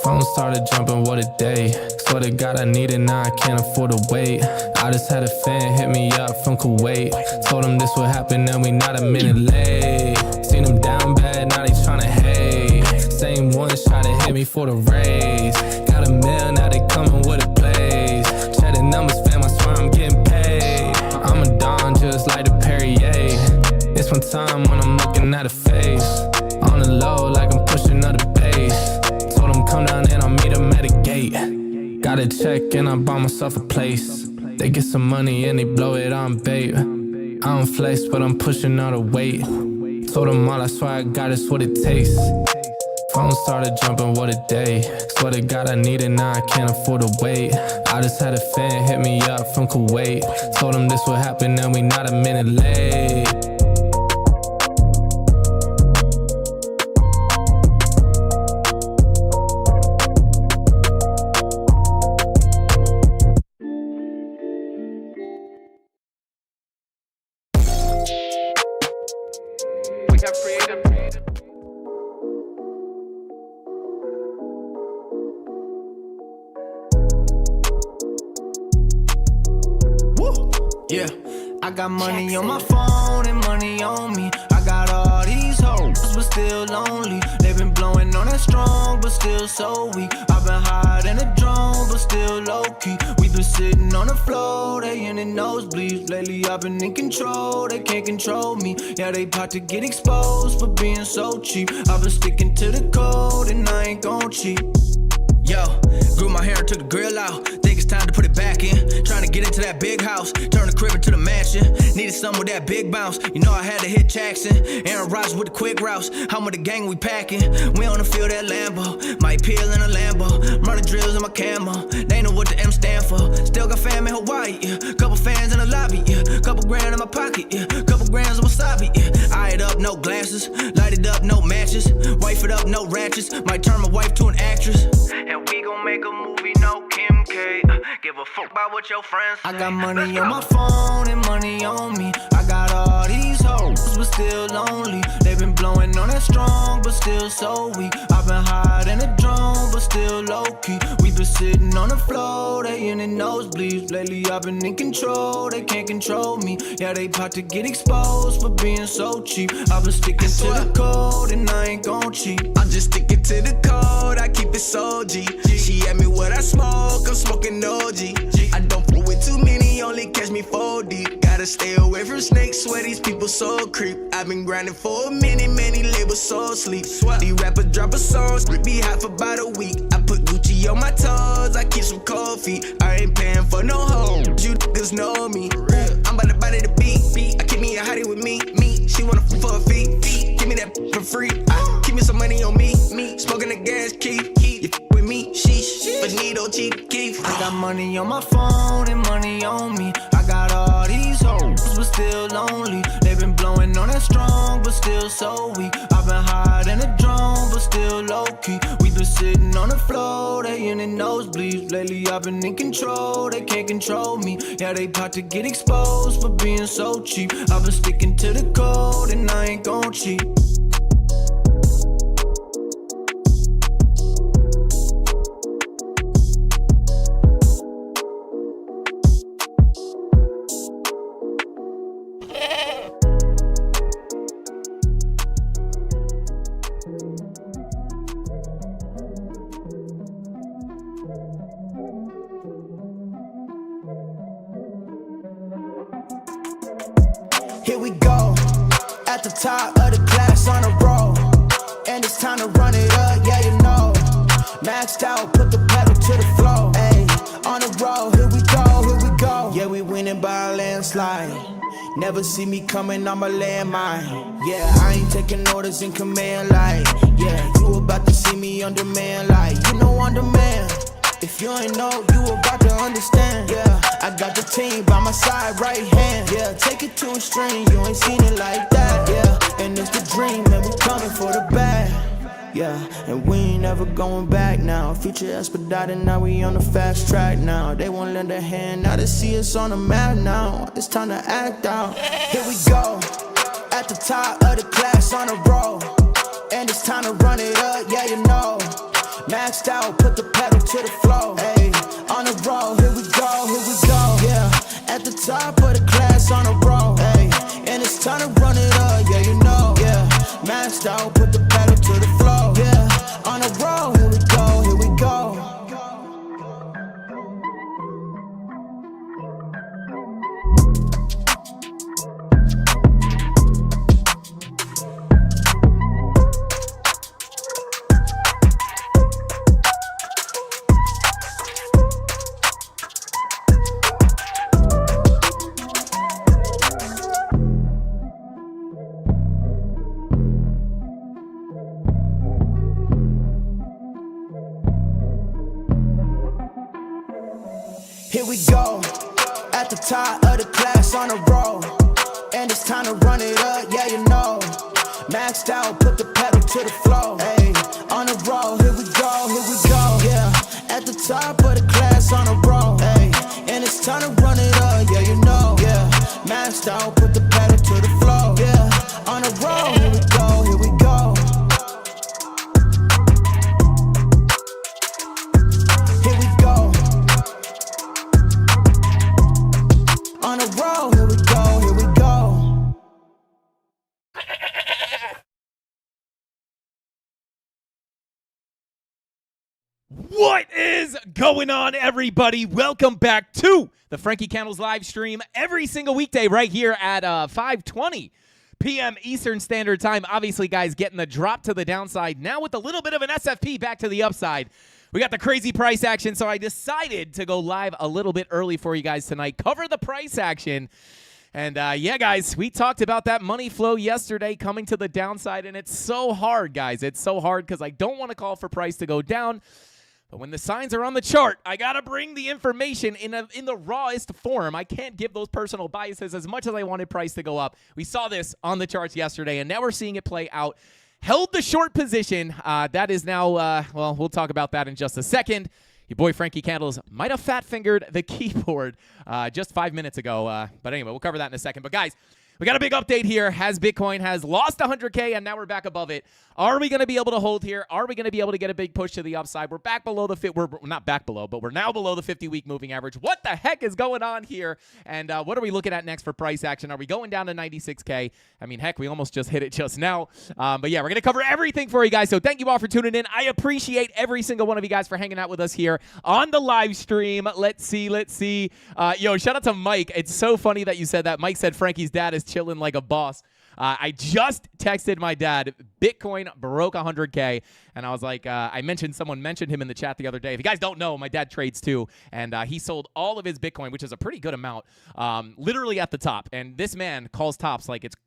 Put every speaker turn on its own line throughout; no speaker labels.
Phone started jumping, what a day. Swear to God I need it, now I can't afford to wait. I just had a fan hit me up from Kuwait. Told him this would happen and we not a minute late. Seen him down bad, now they tryna hate. Same ones try to hit me for the raise. Got a mill, now they coming with a blaze. Check the numbers, fam, I swear I'm getting paid. I'm a Don just like the Perrier. It's one time when I'm looking at a face. On the low like I'm pushing up the bass. Told him come down and I'll meet him at a gate. Got a check and I bought myself a place. They get some money and they blow it on bait. I don't flex but I'm pushing all the weight. Told them all I swear I got it's what it takes. Phone started jumping, what a day. Swear to God I need it, now I can't afford to wait. I just had a fan hit me up from Kuwait. Told him this would happen and we not a minute late.
Yeah, I got money on my phone and money on me. I got all these hoes, but still lonely. They been blowing on that strong, but still so weak. I've been higher than a drone, but still low-key. We been sitting on the floor, they in the nosebleeds. Lately I've been in control, they can't control me. Yeah, they about to get exposed for being so cheap. I've been sticking to the code and I ain't gon' cheat. Yo, grew my hair and took the grill out. Think it's time to put it back in. Trying to get into that big house, turn the crib into the mansion. Needed something with that big bounce. You know I had to hit Jackson. Aaron Rodgers with the quick routes. I'm with the gang, we packing. We on the field at Lambo. Might peel in a Lambo. Running drills in my camo. They know what the M stand for. Still got fam in Hawaii, yeah. Couple fans in the lobby, yeah. Couple grand in my pocket, yeah. Couple grams of wasabi, yeah. Eye it up, no glasses. Light it up, no matches. Wife it up, no ratchets. Might turn my wife to an actress. And we gon' make a movie, no Kim K. Give a fuck about what your friends say. I got money on my phone and money on me. I got all these hoes, but still lonely. They been blowing on that strong, but still so weak. I've been higher than a drone, but still low-key. We been sitting on the floor, they in the nosebleeds. Lately I've been in control, they can't control me. Yeah, they about to get exposed for being so cheap. I've been sticking to the code and I ain't gon' cheat.
I'm just sticking to the code, I keep it so G. She asked me what I smoke, I'm smoking OG. I don't fool with too many, only catch me 4 deep. Gotta stay away from snakes, swear these people so creep. I've been grinding for a minute, many labels so sleep. These rappers drop a song, be hot for about a week. I put Gucci on my toes, I keep some cold feet. I ain't paying for no home, you niggas know me. I'm about to body the beat. I keep me a hottie with me. She wanna for a fee. Give me that for free. Keep me some money on me. Smoking the gas, keep. You with me, sheesh. But need cheap keep.
I got money on my phone and money on me. I got all these hoes, but still lonely. They been blowing on that strong, but still so weak. I've been higher than a drone, but still low-key. We been sitting on the floor, they in the nosebleeds. Lately I've been in control, they can't control me. Yeah, they about to get exposed for being so cheap. I've been sticking to the code and I ain't gon' cheat.
Here we go, at the top of the class on a roll. And it's time to run it up, yeah you know. Maxed out, put the pedal to the floor. Ayy, on the road, here we go. Yeah, we winning by a landslide. Never see me coming, I'm a landmine. Yeah, I ain't taking orders in command like. Yeah, you about to see me on demand like. You know on demand. If you ain't know, you about to understand. Yeah, I got the team by my side, right hand. Yeah, take it to a string, you ain't seen it like that. Yeah, and it's the dream, and we coming for the bag. Yeah, and we ain't never going back now. Future expedited, now we on the fast track now. They won't lend a hand, now they see us on the map now. It's time to act out. Here we go, at the top of the class on a roll. And it's time to run it up, yeah you know. Maxed out, put the pedal to the floor. Hey, on the road, here we go, yeah. At the top of the class on the road, hey. And it's time to run it up, yeah, you know, yeah. Maxed out, put the pedal to the floor, yeah. On the road, here we go, here we go. Here we go, at the top of the class on the road. And it's time to run it up, yeah, you know. Maxed out, put the pedal to the floor. Hey, on the road, here we go, yeah. At the top of the class on the road. Hey, and it's time to run it up, yeah, you know. Yeah, maxed out, put the pedal to the floor. Yeah, on the road, here we go, here we go. Here we go. On the road, here we go, here we go.
What is going on, everybody? Welcome back to the Frankie Candles live stream every single weekday right here at 5:20 p.m. Eastern Standard Time. Obviously, guys, getting the drop to the downside now with a little bit of an SFP back to the upside. We got the crazy price action, so I decided to go live a little bit early for you guys tonight. Cover the price action. And, yeah, guys, we talked about that money flow yesterday coming to the downside, and it's so hard, guys. It's so hard because I don't want to call for price to go down. But when the signs are on the chart, I got to bring the information in the rawest form. I can't give those personal biases as much as I wanted price to go up. We saw this on the charts yesterday, and now we're seeing it play out. Held the short position. That is now, well, we'll talk about that in just a second. Your boy Frankie Candles might have fat-fingered the keyboard just 5 minutes ago. But anyway, we'll cover that in a second. But, guys, we got a big update here as Bitcoin has lost 100K, and now we're back above it. Are we going to be able to hold here? Are we going to be able to get a big push to the upside? We're back below the we're not back below, but we're now below the 50-week moving average. What the heck is going on here? And what are we looking at next for price action? Are we going down to 96K? I mean, heck, we almost just hit it just now. But yeah, we're going to cover everything for you guys. So thank you all for tuning in. I appreciate every single one of you guys for hanging out with us here on the live stream. Let's see. Yo, shout out to Mike. It's so funny that you said that. Mike said Frankie's dad is chilling like a boss. I just texted my dad, Bitcoin broke 100K, and I was like, someone mentioned him in the chat the other day. If you guys don't know, my dad trades too, and he sold all of his Bitcoin, which is a pretty good amount, literally at the top. And this man calls tops like it's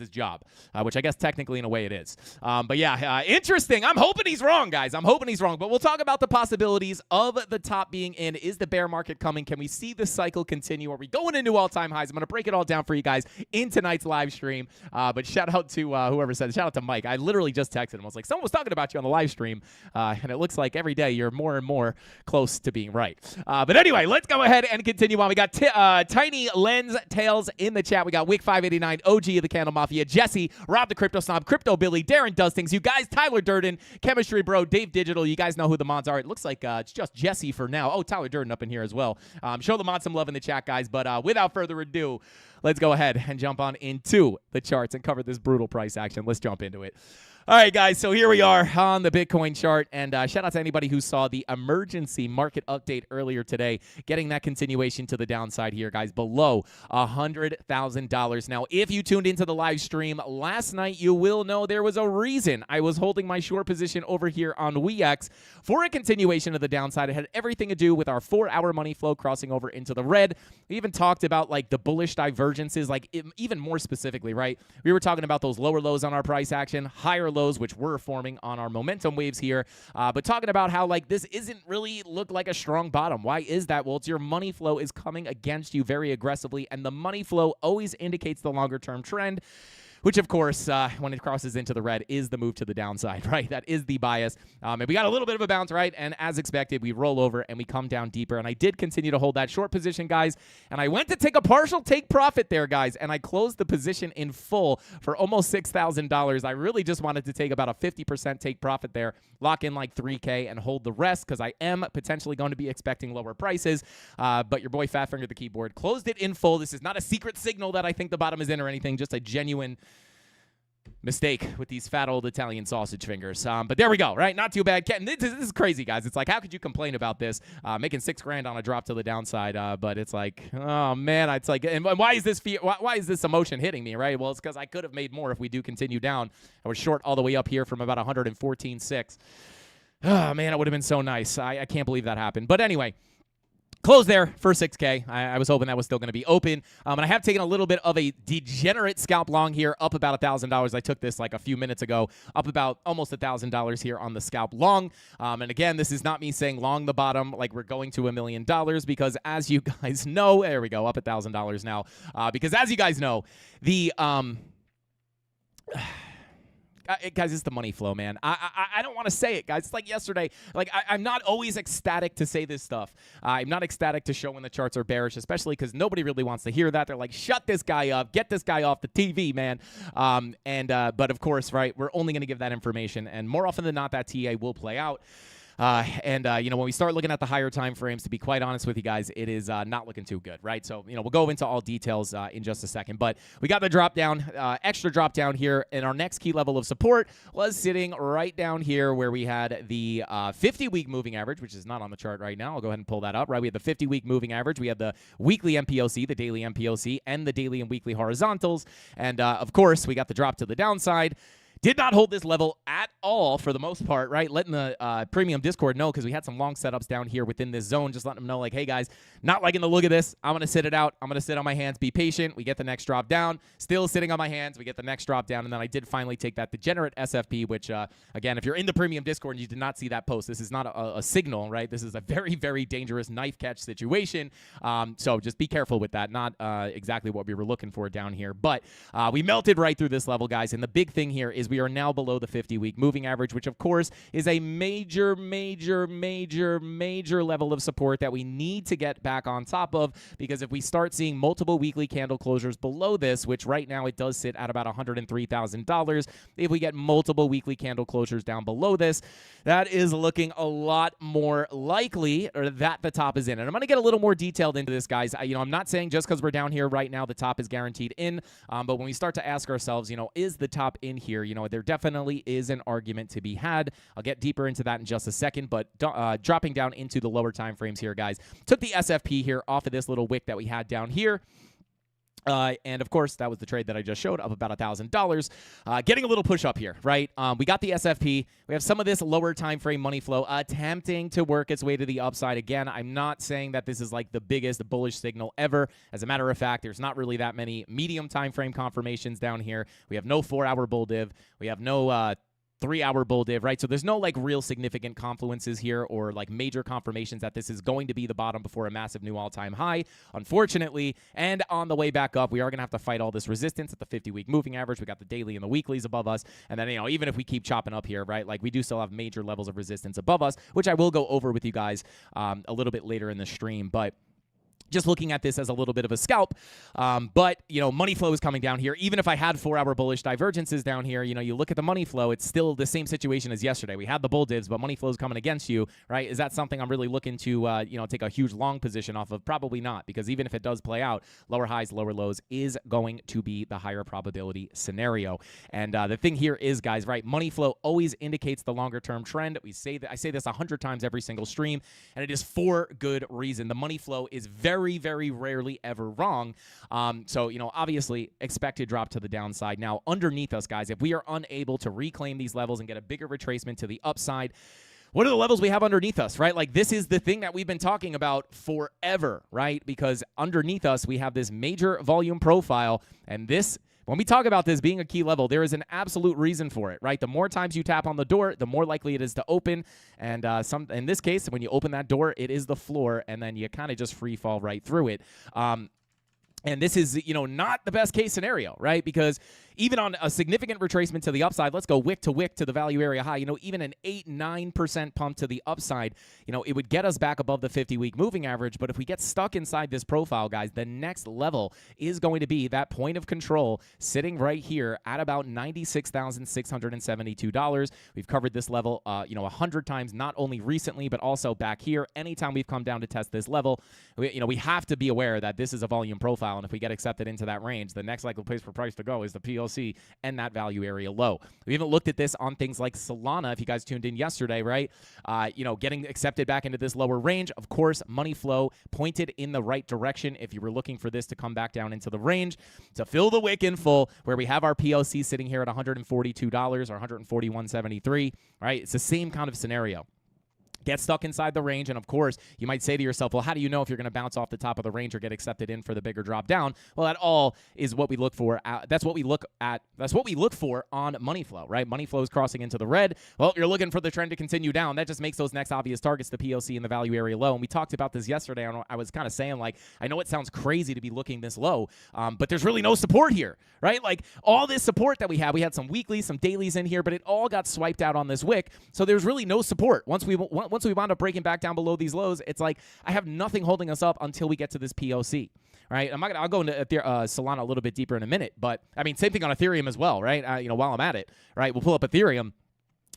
his job, which I guess technically in a way it is. But yeah, interesting. I'm hoping he's wrong, guys. I'm hoping he's wrong. But we'll talk about the possibilities of the top being in. Is the bear market coming? Can we see the cycle continue? Are we going into all-time highs? I'm going to break it all down for you guys in tonight's live stream. But shout out to whoever said it. Shout out to Mike. I literally just texted him. I was like, someone was talking about you on the live stream, and it looks like every day you're more and more close to being right. But anyway, let's go ahead and continue on. We got Tiny Lens Tails in the chat. We got Wick589, OG of the CandleMafia, Jesse, Rob the Crypto Snob, Crypto Billy, Darren Does Things, you guys, Tyler Durden, Chemistry Bro, Dave Digital. You guys know who the mods are. It looks like it's just Jesse for now. Oh, Tyler Durden up in here as well. Show the mods some love in the chat, guys. But without further ado, let's go ahead and jump on into the charts and cover this brutal price action. Let's jump into it. All right, guys, so here we are on the Bitcoin chart, and shout out to anybody who saw the emergency market update earlier today, getting that continuation to the downside here, guys, below $100,000. Now, if you tuned into the live stream last night, you will know there was a reason I was holding my short position over here on WEX for a continuation of the downside. It had everything to do with our 4-hour money flow crossing over into the red. We even talked about, like, the bullish divergences, like, even more specifically, right? We were talking about those lower lows on our price action, higher lows, which we're forming on our momentum waves here, but talking about how, like, this isn't really look like a strong bottom. Why is that? Well, it's your money flow is coming against you very aggressively, and the money flow always indicates the longer-term trend. which, of course, when it crosses into the red, is the move to the downside, right? That is the bias. And we got a little bit of a bounce, right? And as expected, we roll over and we come down deeper. And I did continue to hold that short position, guys. And I went to take a partial take profit there, guys. And I closed the position in full for almost $6,000. I really just wanted to take about a 50% take profit there, lock in like $3K and hold the rest because I am potentially going to be expecting lower prices. But your boy Fat Fingered the keyboard closed it in full. This is not a secret signal that I think the bottom is in or anything, just a genuine mistake with these fat old Italian sausage fingers. But there we go, right? Not too bad. This is crazy, guys. It's like, how could you complain about this? Making $6,000 on a drop to the downside, but it's like, oh man, it's like, and why is this emotion hitting me, right? Well, it's because I could have made more if we do continue down. I was short all the way up here from about 114.6. Oh man, it would have been so nice. I can't believe that happened. But anyway, close there for $6K. I was hoping that was still going to be open. And I have taken a little bit of a degenerate scalp long here, up about $1,000. I took this like a few minutes ago, up about almost $1,000 here on the scalp long. And again, this is not me saying long the bottom like we're going to $1 million because as you guys know, there we go, up $1,000 now. Because as you guys know, the guys, it's the money flow, man. I don't want to say it, guys. It's like yesterday. Like, I'm not always ecstatic to say this stuff. I'm not ecstatic to show when the charts are bearish, especially because nobody really wants to hear that. They're like, shut this guy up. Get this guy off the TV, man. But, of course, right, we're only going to give that information. And more often than not, that TA will play out. When we start looking at the higher time frames, to be quite honest with you guys, it is not looking too good, right? So, we'll go into all details in just a second. But we got the drop down, extra drop down here, and our next key level of support was sitting right down here where we had the 50-week moving average, which is not on the chart right now. I'll go ahead and pull that up, right? We had the 50-week moving average. We had the weekly MPOC, the daily MPOC, and the daily and weekly horizontals. And, of course, we got the drop to the downside. Did not hold this level at all for the most part, right? Letting the premium Discord know because we had some long setups down here within this zone. Just letting them know, like, hey, guys, not liking the look of this. I'm going to sit it out. I'm going to sit on my hands, be patient. We get the next drop down. Still sitting on my hands. We get the next drop down. And then I did finally take that degenerate SFP, which, again, if you're in the premium Discord and you did not see that post, this is not a signal, right? This is a very, very dangerous knife catch situation. So just be careful with that. Not exactly what we were looking for down here. But we melted right through this level, guys. And the big thing here is we are now below the 50-week moving average, which, of course, is a major level of support that we need to get back on top of, because if we start seeing multiple weekly candle closures below this, which right now it does sit at about $103,000, if we get multiple weekly candle closures down below this, that is looking a lot more likely that the top is in. And I'm going to get a little more detailed into this, guys. I'm not saying just because we're down here right now the top is guaranteed in, but when we start to ask ourselves, is the top in here? There definitely is an argument to be had. I'll get deeper into that in just a second, but dropping down into the lower time frames here, guys. Took the SFP here off of this little wick that we had down here. And, of course, that was the trade that I just showed, up about $1,000. Getting a little push up here, right? We got the SFP. We have some of this lower time frame money flow attempting to work its way to the upside. Again, I'm not saying that this is like the biggest bullish signal ever. As a matter of fact, there's not really that many medium time frame confirmations down here. We have no 4-hour bull div. We have no 3-hour bull div, right? So there's no like real significant confluences here or like major confirmations that this is going to be the bottom before a massive new all-time high, unfortunately. And on the way back up, we are going to have to fight all this resistance at the 50-week moving average. We got the daily and the weeklies above us. And then, even if we keep chopping up here, right, like we do still have major levels of resistance above us, which I will go over with you guys a little bit later in the stream. But just looking at this as a little bit of a scalp. But, money flow is coming down here. Even if I had 4-hour bullish divergences down here, you look at the money flow, it's still the same situation as yesterday. We had the bull divs, but money flow is coming against you, right? Is that something I'm really looking to, take a huge long position off of? Probably not, because even if it does play out, lower highs, lower lows is going to be the higher probability scenario. And the thing here is, guys, right, money flow always indicates the longer-term trend. I say this 100 times every single stream, and it is for good reason. The money flow is very, very rarely ever wrong. So, obviously expect to drop to the downside. Now, underneath us, guys, if we are unable to reclaim these levels and get a bigger retracement to the upside, what are the levels we have underneath us, right? Like, this is the thing that we've been talking about forever, right? Because underneath us, we have this major volume profile, and this, when we talk about this being a key level, there is an absolute reason for it, right? The more times you tap on the door, the more likely it is to open. And in this case, when you open that door, it is the floor, and then you kind of just free fall right through it. And this is, not the best case scenario, right? Because even on a significant retracement to the upside, let's go wick to the value area high, even an 8-9% pump to the upside, it would get us back above the 50-week moving average. But if we get stuck inside this profile, guys, the next level is going to be that point of control sitting right here at about $96,672. We've covered this level, 100 times, not only recently, but also back here. Anytime we've come down to test this level, we have to be aware that this is a volume profile. And if we get accepted into that range, the next likely place for price to go is the POC and that value area low. We even looked at this on things like Solana. If you guys tuned in yesterday, right? Getting accepted back into this lower range. Of course, money flow pointed in the right direction if you were looking for this to come back down into the range to fill the wick in full, where we have our POC sitting here at $142 or $141.73, right? It's the same kind of scenario. Get stuck inside the range, and of course, you might say to yourself, well, how do you know if you're going to bounce off the top of the range or get accepted in for the bigger drop down? Well, that all is what we look for. That's what we look at. That's what we look for on money flow, right? Money flow is crossing into the red. Well, you're looking for the trend to continue down. That just makes those next obvious targets the POC and the value area low. And we talked about this yesterday. I was kind of saying, like, I know it sounds crazy to be looking this low, but there's really no support here, right? Like, all this support that we had some weeklies, some dailies in here, but it all got swiped out on this wick. So there's really no support. Once we wound up breaking back down below these lows, it's like I have nothing holding us up until we get to this POC, right? I'll go into Solana a little bit deeper in a minute, but I mean, same thing on Ethereum as well, right? While I'm at it, right? We'll pull up Ethereum.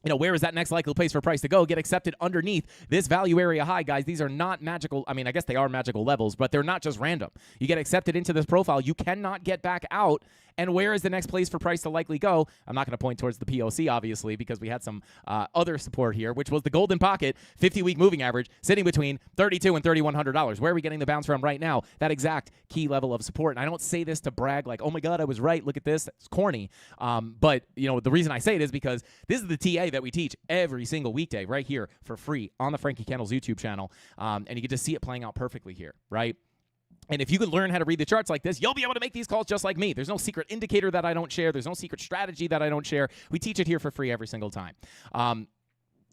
Where is that next likely place for price to go? Get accepted underneath this value area high, guys. These are not magical. I mean, I guess they are magical levels, but they're not just random. You get accepted into this profile, you cannot get back out. And where is the next place for price to likely go? I'm not going to point towards the POC, obviously, because we had some other support here, which was the golden pocket 50-week moving average sitting between $3,200 and $3,100. Where are we getting the bounce from right now? That exact key level of support. And I don't say this to brag like, oh my God, I was right. Look at this. It's corny. But the reason I say it is because this is the TA that we teach every single weekday right here for free on the Frankie Candles YouTube channel. And you get to see it playing out perfectly here, right? And if you can learn how to read the charts like this, you'll be able to make these calls just like me. There's no secret indicator that I don't share. There's no secret strategy that I don't share. We teach it here for free every single time.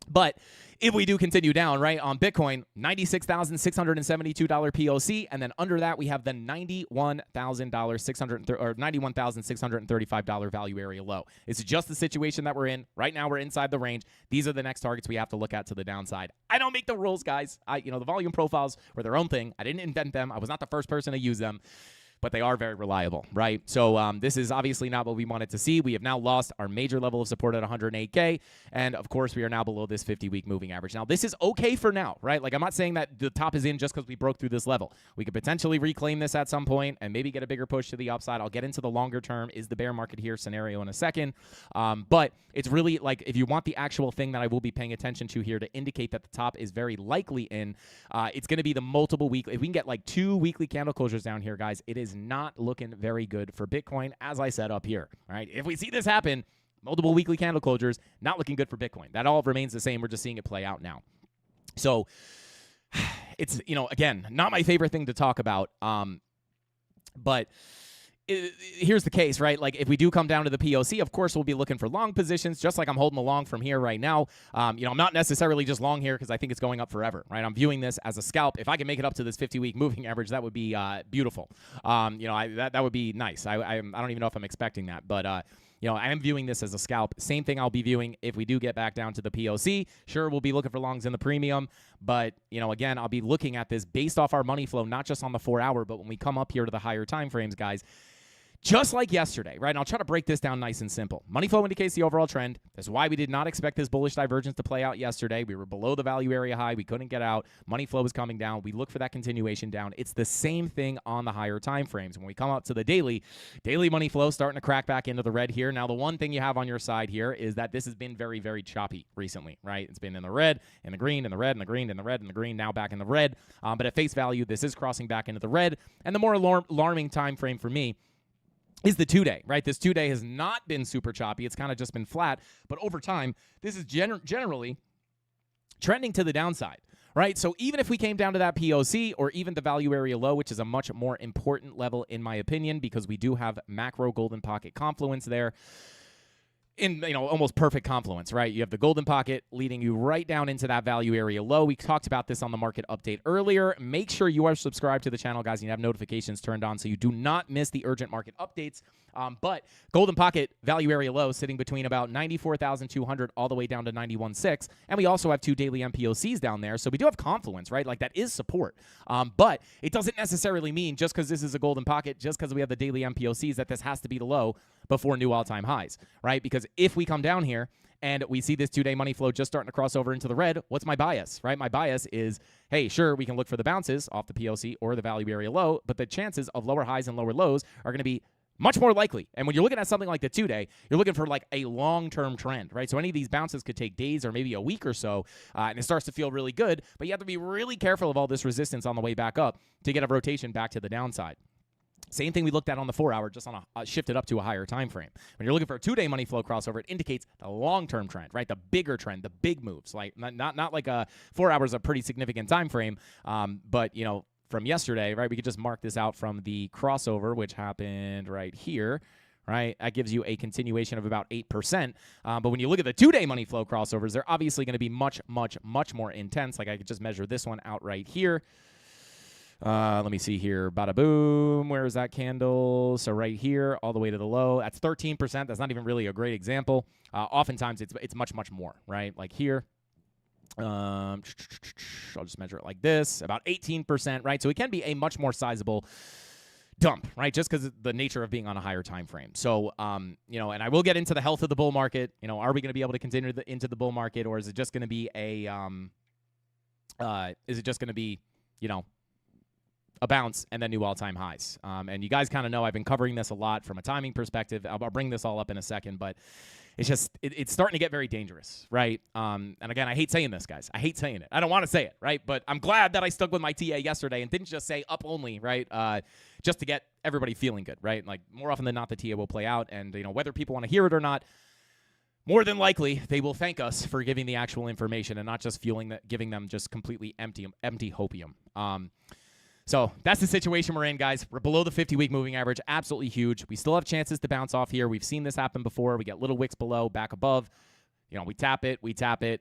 But if we do continue down, right, on Bitcoin, $96,672 POC, and then under that we have the $91,635 value area low. It's just the situation that we're in. Right now we're inside the range. These are the next targets we have to look at to the downside. I don't make the rules, guys. The volume profiles were their own thing. I didn't invent them. I was not the first person to use them. But they are very reliable, right? So this is obviously not what we wanted to see. We have now lost our major level of support at 108K. And, of course, we are now below this 50-week moving average. Now, this is okay for now, right? Like, I'm not saying that the top is in just because we broke through this level. We could potentially reclaim this at some point and maybe get a bigger push to the upside. I'll get into the longer term, is the bear market here scenario in a second. But it's really, like, if you want the actual thing that I will be paying attention to here to indicate that the top is very likely in, it's going to be the multiple weekly. If we can get, like, 2 weekly candle closures down here, guys, it is not looking very good for Bitcoin, as I said up here. All right, if we see this happen, multiple weekly candle closures, not looking good for Bitcoin. That all remains the same. We're just seeing it play out now. So it's, again, not my favorite thing to talk about, but here's the case, right? Like, if we do come down to the POC, of course, we'll be looking for long positions, just like I'm holding the long from here right now. I'm not necessarily just long here because I think it's going up forever, right? I'm viewing this as a scalp. If I can make it up to this 50-week moving average, that would be beautiful. That would be nice. I don't even know if I'm expecting that, but I am viewing this as a scalp. Same thing I'll be viewing if we do get back down to the POC. Sure, we'll be looking for longs in the premium, but, again, I'll be looking at this based off our money flow, not just on the 4-hour, but when we come up here to the higher time frames, guys. Just like yesterday, right? And I'll try to break this down nice and simple. Money flow indicates the overall trend. That's why we did not expect this bullish divergence to play out yesterday. We were below the value area high. We couldn't get out. Money flow was coming down. We look for that continuation down. It's the same thing on the higher time frames. When we come up to the daily money flow starting to crack back into the red here. Now, the one thing you have on your side here is that this has been very, very choppy recently, right? It's been in the red, in the green, in the red, in the green, in the red, in the green, now back in the red. But at face value, this is crossing back into the red. And the more alarming time frame for me is the 2-day, right? This 2-day has not been super choppy. It's kind of just been flat. But over time, this is generally trending to the downside, right? So even if we came down to that POC or even the value area low, which is a much more important level in my opinion because we do have macro golden pocket confluence there, in almost perfect confluence, right? You have the golden pocket leading you right down into that value area low. We talked about this on the market update earlier. Make sure you are subscribed to the channel, guys, and you have notifications turned on so you do not miss the urgent market updates. But golden pocket value area low sitting between about 94,200 all the way down to 91.6, and we also have 2 daily MPOCs down there, so we do have confluence, right? Like, that is support. But it doesn't necessarily mean just because this is a golden pocket, just because we have the daily MPOCs, that this has to be the low before new all-time highs, right? Because if we come down here and we see this 2-day money flow just starting to cross over into the red, what's my bias, right? My bias is, hey, sure, we can look for the bounces off the POC or the value area low, but the chances of lower highs and lower lows are going to be much more likely. And when you're looking at something like the 2-day, you're looking for like a long-term trend, right? So any of these bounces could take days or maybe a week or so, and it starts to feel really good, but you have to be really careful of all this resistance on the way back up to get a rotation back to the downside. Same thing we looked at on the 4-hour, just on a shifted up to a higher time frame. When you're looking for a 2-day money flow crossover, it indicates the long-term trend, right? The bigger trend, the big moves. Like not like a 4 hours, a pretty significant time frame, but from yesterday, right? We could just mark this out from the crossover, which happened right here. Right, that gives you a continuation of about 8%. But when you look at the 2-day money flow crossovers, they're obviously going to be much, much, much more intense. Like, I could just measure this one out right here. Let me see here. Bada boom. Where is that candle? So right here, all the way to the low. That's 13%. That's not even really a great example. Oftentimes, it's much, much more, right? Like here. I'll just measure it like this. About 18%, right? So it can be a much more sizable dump, right? Just because of the nature of being on a higher time frame. So, and I will get into the health of the bull market. Are we going to be able to continue into the bull market, or is it just going to be a bounce and then new all-time highs? And you guys kind of know I've been covering this a lot from a timing perspective. I'll bring this all up in a second, but it's just it's starting to get very dangerous, right? And again, I hate saying this, guys. I hate saying it. I don't want to say it, right? But I'm glad that I stuck with my TA yesterday and didn't just say up only, right? Just to get everybody feeling good, right? Like, more often than not, the TA will play out, and whether people want to hear it or not, more than likely, they will thank us for giving the actual information and not just giving them just completely empty hopium. So that's the situation we're in, guys. We're below the 50-week moving average. Absolutely huge. We still have chances to bounce off here. We've seen this happen before. We get little wicks below, back above. We tap it.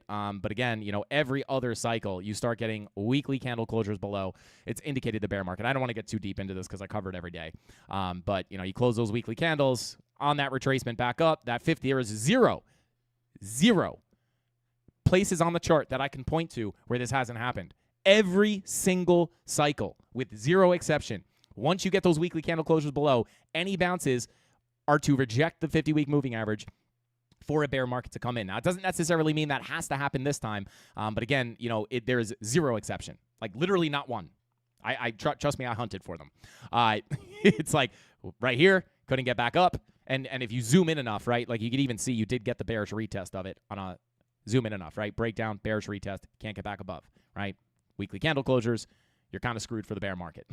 But again, every other cycle, you start getting weekly candle closures below. It's indicated the bear market. I don't want to get too deep into this because I cover it every day. But, you close those weekly candles on that retracement back up. That 50, there is zero places on the chart that I can point to where this hasn't happened. Every single cycle, with zero exception, once you get those weekly candle closures below, any bounces are to reject the 50-week moving average for a bear market to come in. Now, it doesn't necessarily mean that has to happen this time, but again, there is zero exception. Like, literally not one. Trust me, I hunted for them. It's like right here, couldn't get back up, and if you zoom in enough, right, like you could even see you did get the bearish retest of it on a zoom in enough, right? Breakdown, bearish retest, can't get back above, right? Weekly candle closures, you're kind of screwed for the bear market.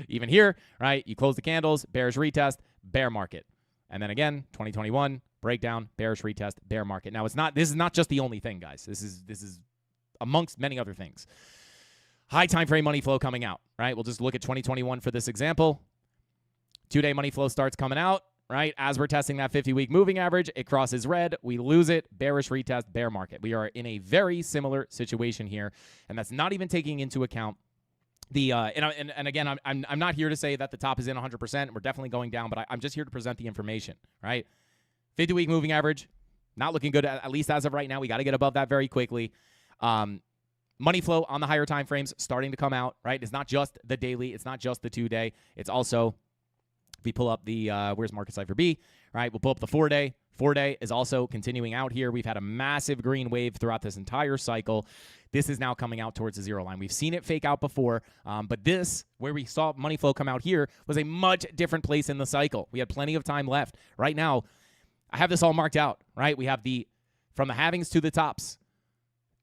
Even here, right, you close the candles, bearish retest, bear market. And then again, 2021, breakdown, bearish retest, bear market. Now, this is not just the only thing, guys. This is amongst many other things. High time frame money flow coming out, right? We'll just look at 2021 for this example. 2-day money flow starts coming out, right? As we're testing that 50-week moving average, it crosses red. We lose it. Bearish retest, bear market. We are in a very similar situation here, and that's not even taking into account the and again, I'm not here to say that the top is in 100%. We're definitely going down, but I'm just here to present the information, right? 50-week moving average, not looking good, at least as of right now. We got to get above that very quickly. Money flow on the higher time frames starting to come out, right? It's not just the daily. It's not just the 2-day. It's also, if we pull up the, where's Market Cipher B, right? We'll pull up the 4-day. 4-day is also continuing out here. We've had a massive green wave throughout this entire cycle. This is now coming out towards the zero line. We've seen it fake out before, but this, where we saw money flow come out here, was a much different place in the cycle. We had plenty of time left. Right now, I have this all marked out, right? We have from the halvings to the tops.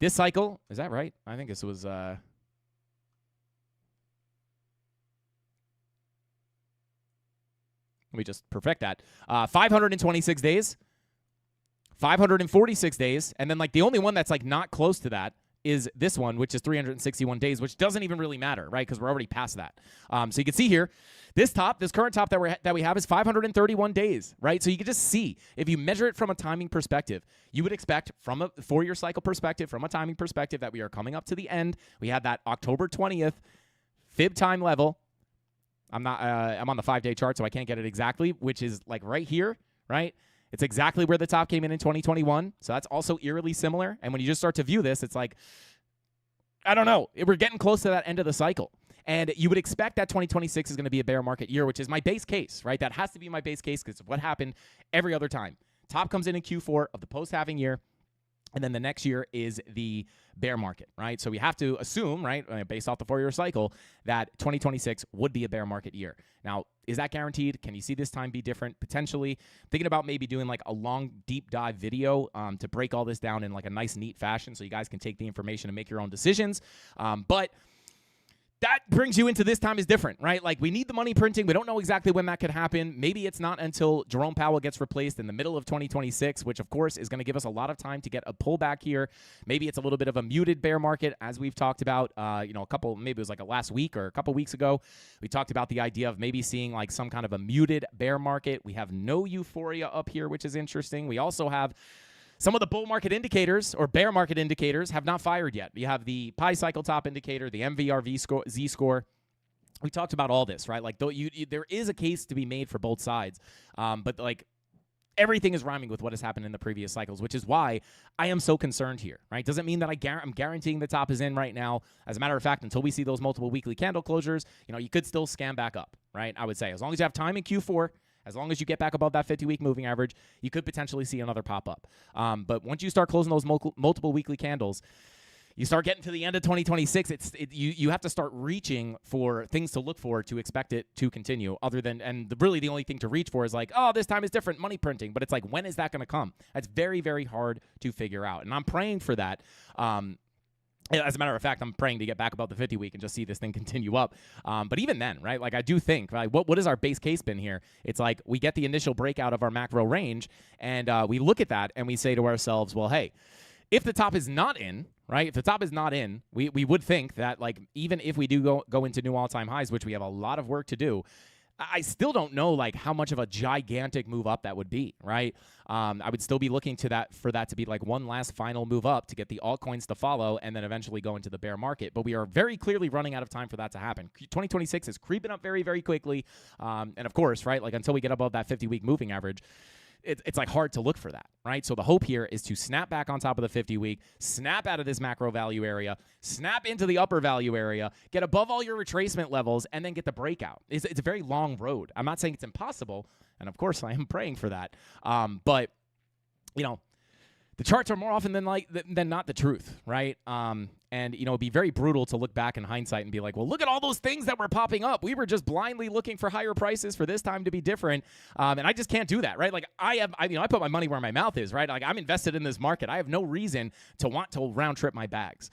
This cycle, is that right? I think this was, let me just perfect that. 526 days, 546 days, and then like the only one that's like not close to that is this one, which is 361 days, which doesn't even really matter, right? Because we're already past that. So you can see here, this current top that we have is 531 days, right? So you can just see, if you measure it from a timing perspective, you would expect from a 4-year cycle perspective, from a timing perspective, that we are coming up to the end. We had that October 20th fib time level. I'm on the 5-day chart, so I can't get it exactly, which is like right here, right? It's exactly where the top came in 2021. So that's also eerily similar. And when you just start to view this, it's like, I don't know. We're getting close to that end of the cycle. And you would expect that 2026 is going to be a bear market year, which is my base case, right? That has to be my base case because of what happened every other time. Top comes in Q4 of the post-halving year. And then the next year is the bear market, right? So we have to assume, right, based off the 4-year cycle, that 2026 would be a bear market year. Now, is that guaranteed? Can you see this time be different? Potentially. Thinking about maybe doing like a long deep dive video to break all this down in like a nice, neat fashion so you guys can take the information and make your own decisions. But that brings you into this time is different, right? Like, we need the money printing. We don't know exactly when that could happen. Maybe it's not until Jerome Powell gets replaced in the middle of 2026, which, of course, is going to give us a lot of time to get a pullback here. Maybe it's a little bit of a muted bear market, as we've talked about, maybe it was like a last week or a couple weeks ago. We talked about the idea of maybe seeing like some kind of a muted bear market. We have no euphoria up here, which is interesting. We also have some of the bull market indicators or bear market indicators have not fired yet. You have the pi cycle top indicator, the MVRV Z-score. We talked about all this, right? Like, there is a case to be made for both sides, but like everything is rhyming with what has happened in the previous cycles, which is why I am so concerned here, right? Doesn't mean that I'm guaranteeing the top is in right now. As a matter of fact, until we see those multiple weekly candle closures, you could still scan back up, right? I would say as long as you have time in Q4. As long as you get back above that 50-week moving average, you could potentially see another pop-up. But once you start closing those multiple weekly candles, you start getting to the end of 2026, you have to start reaching for things to look for to expect it to continue, really the only thing to reach for is like, oh, this time is different, money printing. But it's like, when is that going to come? That's very, very hard to figure out. And I'm praying for that. As a matter of fact, I'm praying to get back above the 50-week and just see this thing continue up. But even then, right, like I do think, like, what is our base case been here? It's like we get the initial breakout of our macro range, and we look at that and we say to ourselves, well, hey, if the top is not in, right, if the top is not in, we would think that, like, even if we do go into new all-time highs, which we have a lot of work to do, I still don't know, like, how much of a gigantic move up that would be, right? I would still be looking for that to be like one last final move up to get the altcoins to follow and then eventually go into the bear market. But we are very clearly running out of time for that to happen. 2026 is creeping up very, very quickly. And of course, right, like until we get above that 50-week moving average, it's like hard to look for that, right? So the hope here is to snap back on top of the 50-week, snap out of this macro value area, snap into the upper value area, get above all your retracement levels, and then get the breakout. It's a very long road. I'm not saying it's impossible, and of course I am praying for that. But the charts are more often than not the truth, right? And it'd be very brutal to look back in hindsight and be like, well, look at all those things that were popping up. We were just blindly looking for higher prices for this time to be different. And I just can't do that, right? Like I put my money where my mouth is, right? Like I'm invested in this market. I have no reason to want to round trip my bags.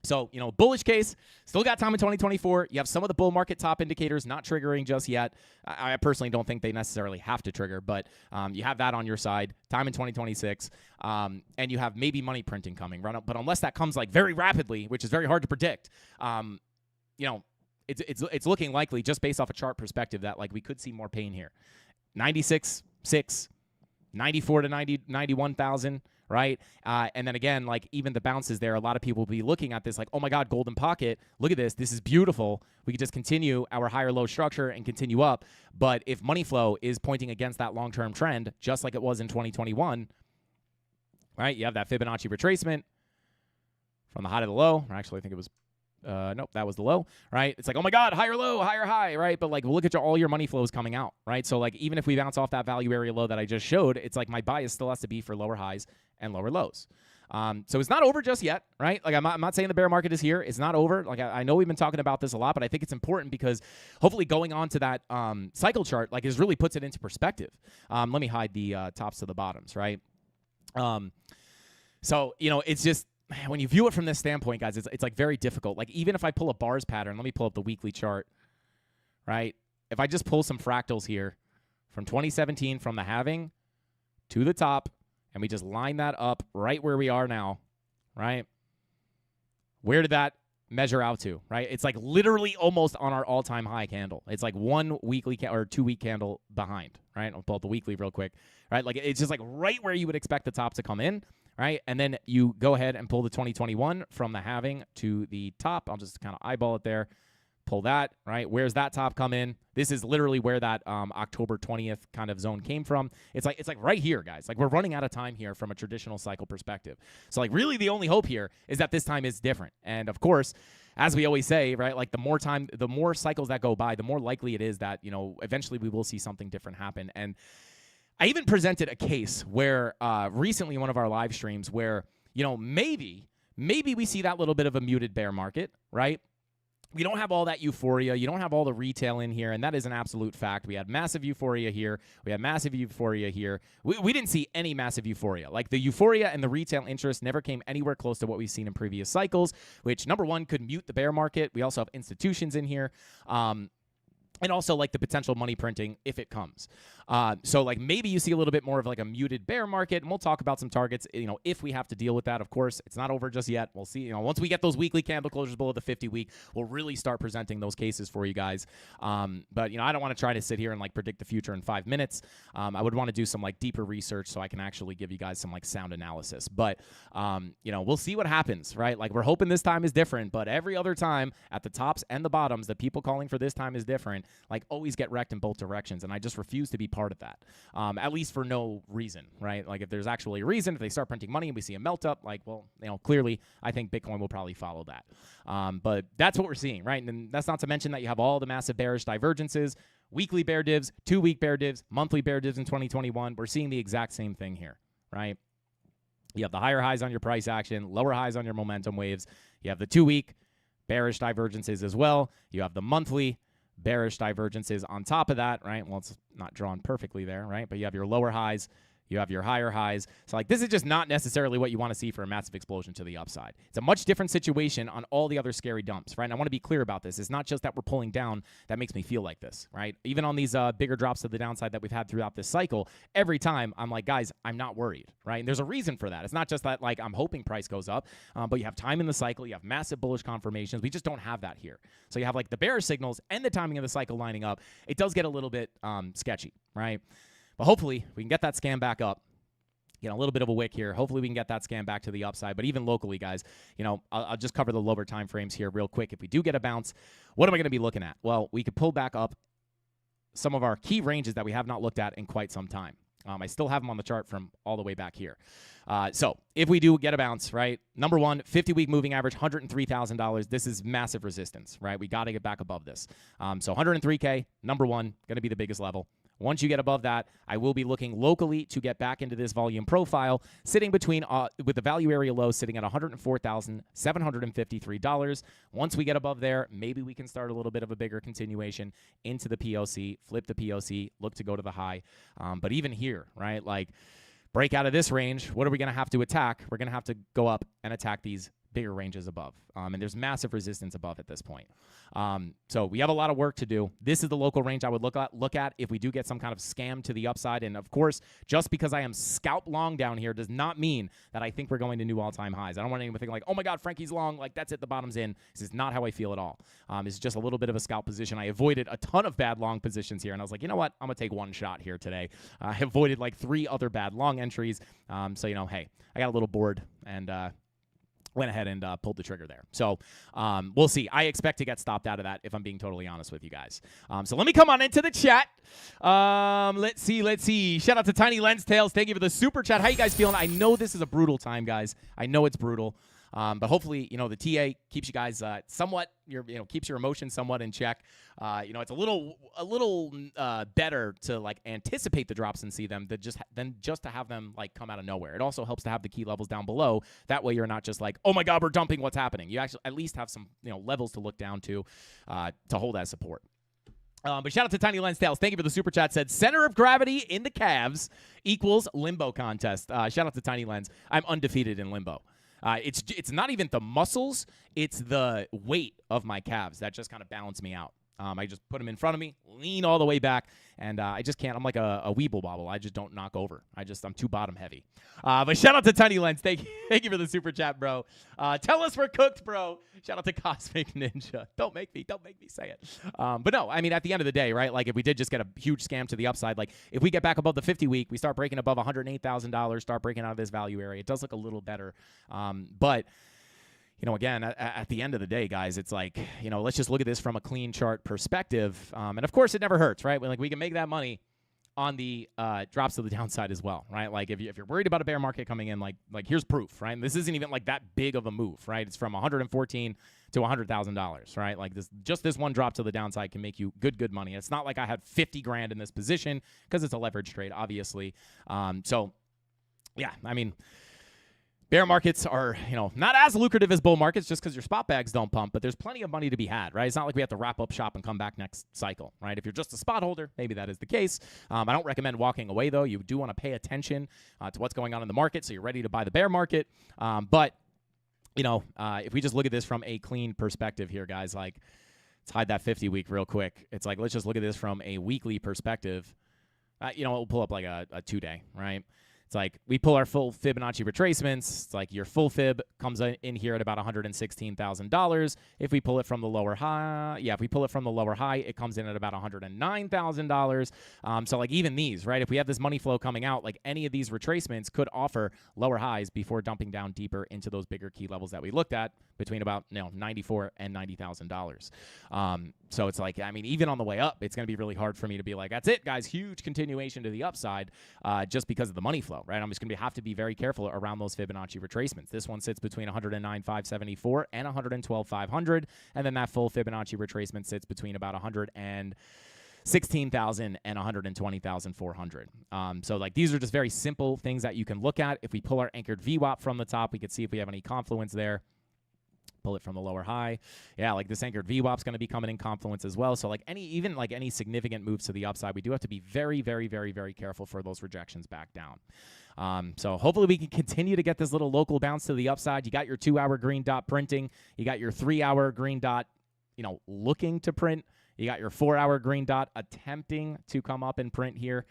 So, bullish case, still got time in 2024. You have some of the bull market top indicators not triggering just yet. I personally don't think they necessarily have to trigger, but you have that on your side, time in 2026, and you have maybe money printing coming. But unless that comes like very rapidly, which is very hard to predict, it's looking likely just based off a chart perspective that like we could see more pain here. 96.6, 94 to 91,000. Right? And then again, like even the bounces there, a lot of people will be looking at this like, oh my God, golden pocket. Look at this. This is beautiful. We could just continue our higher low structure and continue up. But if money flow is pointing against that long-term trend, just like it was in 2021, right? You have that Fibonacci retracement from the high to the low. Or actually, I think it was nope, that was the low, right? It's like, oh my God, higher low, higher high, right? But like, look at all your money flows coming out, right? So like, even if we bounce off that value area low that I just showed, it's like my bias still has to be for lower highs and lower lows. So it's not over just yet, right? Like I'm not saying the bear market is here. It's not over. Like I know we've been talking about this a lot, but I think it's important because hopefully going on to that cycle chart, like is really puts it into perspective. Let me hide the tops to the bottoms, right? So, it's just, when you view it from this standpoint, guys, it's like very difficult. Like even if I pull a bars pattern, let me pull up the weekly chart, right? If I just pull some fractals here from 2017 from the halving to the top, and we just line that up right where we are now, right? Where did that measure out to, right? It's like literally almost on our all-time high candle. It's like 1 weekly or 2 week candle behind, right? I'll pull up the weekly real quick, right? Like it's just like right where you would expect the top to come in, right? And then you go ahead and pull the 2021 from the halving to the top. I'll just kind of eyeball it there. Pull that, right? Where's that top come in? This is literally where that October 20th kind of zone came from. It's like right here, guys. Like we're running out of time here from a traditional cycle perspective. So like really the only hope here is that this time is different. And of course, as we always say, right? Like the more cycles that go by, the more likely it is that, you know, eventually we will see something different happen. And I even presented a case where recently in one of our live streams where, you know, maybe we see that little bit of a muted bear market, right? We don't have all that euphoria. You don't have all the retail in here, and that is an absolute fact. We had massive euphoria here. We had massive euphoria here. We didn't see any massive euphoria. Like the euphoria and the retail interest never came anywhere close to what we've seen in previous cycles, which, number one, could mute the bear market. We also have institutions in here. And also like the potential money printing if it comes. So like maybe you see a little bit more of like a muted bear market, and we'll talk about some targets, you know, if we have to deal with that. Of course, it's not over just yet. We'll see, you know, once we get those weekly candle closures below the 50-week, we'll really start presenting those cases for you guys. But, you know, I don't want to try to sit here and like predict the future in 5 minutes. I would want to do some like deeper research so I can actually give you guys some like sound analysis. But, you know, we'll see what happens, right? Like we're hoping this time is different, but every other time at the tops and the bottoms, the people calling for this time is different, like always get wrecked in both directions. And I just refuse to be part of that, at least for no reason, right? Like if there's actually a reason, if they start printing money and we see a melt up, like, well, you know, clearly I think Bitcoin will probably follow that. But that's what we're seeing, right? And that's not to mention that you have all the massive bearish divergences, weekly bear divs, 2 week bear divs, monthly bear divs in 2021. We're seeing the exact same thing here, right? You have the higher highs on your price action, lower highs on your momentum waves. You have the 2 week bearish divergences as well. You have the monthly bearish divergences on top of that, right? Well, it's not drawn perfectly there, right? But you have your lower highs, you have your higher highs. So, like, this is just not necessarily what you want to see for a massive explosion to the upside. It's a much different situation on all the other scary dumps, right? And I want to be clear about this. It's not just that we're pulling down that makes me feel like this, right? Even on these bigger drops to the downside that we've had throughout this cycle, every time I'm like, guys, I'm not worried, right? And there's a reason for that. It's not just that, like, I'm hoping price goes up, but you have time in the cycle. You have massive bullish confirmations. We just don't have that here. So you have, like, the bearish signals and the timing of the cycle lining up. It does get a little bit sketchy, right? But hopefully we can get that scan back up. You know, a little bit of a wick here. Hopefully we can get that scan back to the upside. But even locally, guys, you know, I'll just cover the lower time frames here real quick. If we do get a bounce, what am I going to be looking at? Well, we could pull back up some of our key ranges that we have not looked at in quite some time. I still have them on the chart from all the way back here. So if we do get a bounce, right, number one, 50-week moving average, $103,000. This is massive resistance, right? We got to get back above this. So 103K, number one, going to be the biggest level. Once you get above that, I will be looking locally to get back into this volume profile, sitting between, with the value area low sitting at $104,753. Once we get above there, maybe we can start a little bit of a bigger continuation into the POC, flip the POC, look to go to the high. But even here, right, like break out of this range, what are we going to have to attack? We're going to have to go up and attack these bigger ranges above. And there's massive resistance above at this point. So we have a lot of work to do. This is the local range I would look at if we do get some kind of scam to the upside. And of course, just because I am scalp long down here does not mean that I think we're going to new all-time highs. I don't want anyone to think like, oh my God, Frankie's long, like that's it, the bottom's in. This is not how I feel at all. It's just a little bit of a scalp position. I avoided a ton of bad long positions here, and I was like, you know what? I'm gonna take one shot here today. I avoided like 3 other bad long entries. So, you know, hey, I got a little bored and went ahead and pulled the trigger there. So we'll see. I expect to get stopped out of that if I'm being totally honest with you guys. So let me come on into the chat. Let's see. Shout out to Tiny Lens Tails. Thank you for the super chat. How you guys feeling? I know this is a brutal time, guys. I know it's brutal. But hopefully, you know, the TA keeps you guys somewhat, keeps your emotions somewhat in check. It's a little better to like anticipate the drops and see them than just to have them like come out of nowhere. It also helps to have the key levels down below. That way, you're not just like, oh my God, we're dumping. What's happening? You actually at least have some levels to look down to hold as support. But shout out to Tiny Lens Tails. Thank you for the super chat. Said center of gravity in the calves equals limbo contest. Shout out to Tiny Lens. I'm undefeated in limbo. It's not even the muscles, it's the weight of my calves that just kind of balance me out. I just put them in front of me, lean all the way back, and I just can't. I'm like a weeble bobble. I just don't knock over. I'm too bottom heavy. But shout out to Tiny Lens. Thank you for the super chat, bro. Tell us we're cooked, bro. Shout out to Cosmic Ninja. Don't make me say it. But no, I mean, at the end of the day, right? Like if we did just get a huge scam to the upside, like if we get back above the 50 week, we start breaking above $108,000, start breaking out of this value area. It does look a little better. But you know, again, at the end of the day, guys, it's like, you know, let's just look at this from a clean chart perspective. And of course, it never hurts, right? Like we can make that money on the drops to the downside as well, right? Like if you're worried about a bear market coming in, like here's proof, right? And this isn't even like that big of a move, right? It's from $114 to $100,000, right? Like this one drop to the downside can make you good money. It's not like I had 50 grand in this position because it's a leverage trade, obviously. So yeah, I mean, bear markets are, you know, not as lucrative as bull markets just because your spot bags don't pump, but there's plenty of money to be had, right? It's not like we have to wrap up shop and come back next cycle, right? If you're just a spot holder, maybe that is the case. I don't recommend walking away, though. You do want to pay attention to what's going on in the market so you're ready to buy the bear market. But, you know, if we just look at this from a clean perspective here, guys, like, let's hide that 50-week real quick. It's like, let's just look at this from a weekly perspective. You know, we'll pull up like a 2-day, right? It's like we pull our full Fibonacci retracements. It's like your full fib comes in here at about $116,000. If we pull it from the lower high, if we pull it from the lower high, it comes in at about $109,000. So like even these, right? If we have this money flow coming out, like any of these retracements could offer lower highs before dumping down deeper into those bigger key levels that we looked at between about $94,000 and $90,000. So it's like, I mean, even on the way up, it's going to be really hard for me to be like, that's it, guys, huge continuation to the upside just because of the money flow, right? I'm just going to have to be very careful around those Fibonacci retracements. This one sits between 109,574 and 112,500, and then that full Fibonacci retracement sits between about 116,000 and 120,400. So like these are just very simple things that you can look at. If we pull our anchored VWAP from the top, we could see if we have any confluence there. Pull it from the lower high. Yeah, like this anchored VWAP's going to be coming in confluence as well. So like any significant moves to the upside, we do have to be very, very, very, very careful for those rejections back down. So hopefully we can continue to get this little local bounce to the upside. You got your 2-hour green dot printing. You got your 3-hour green dot, you know, looking to print. You got your 4-hour green dot attempting to come up and print here.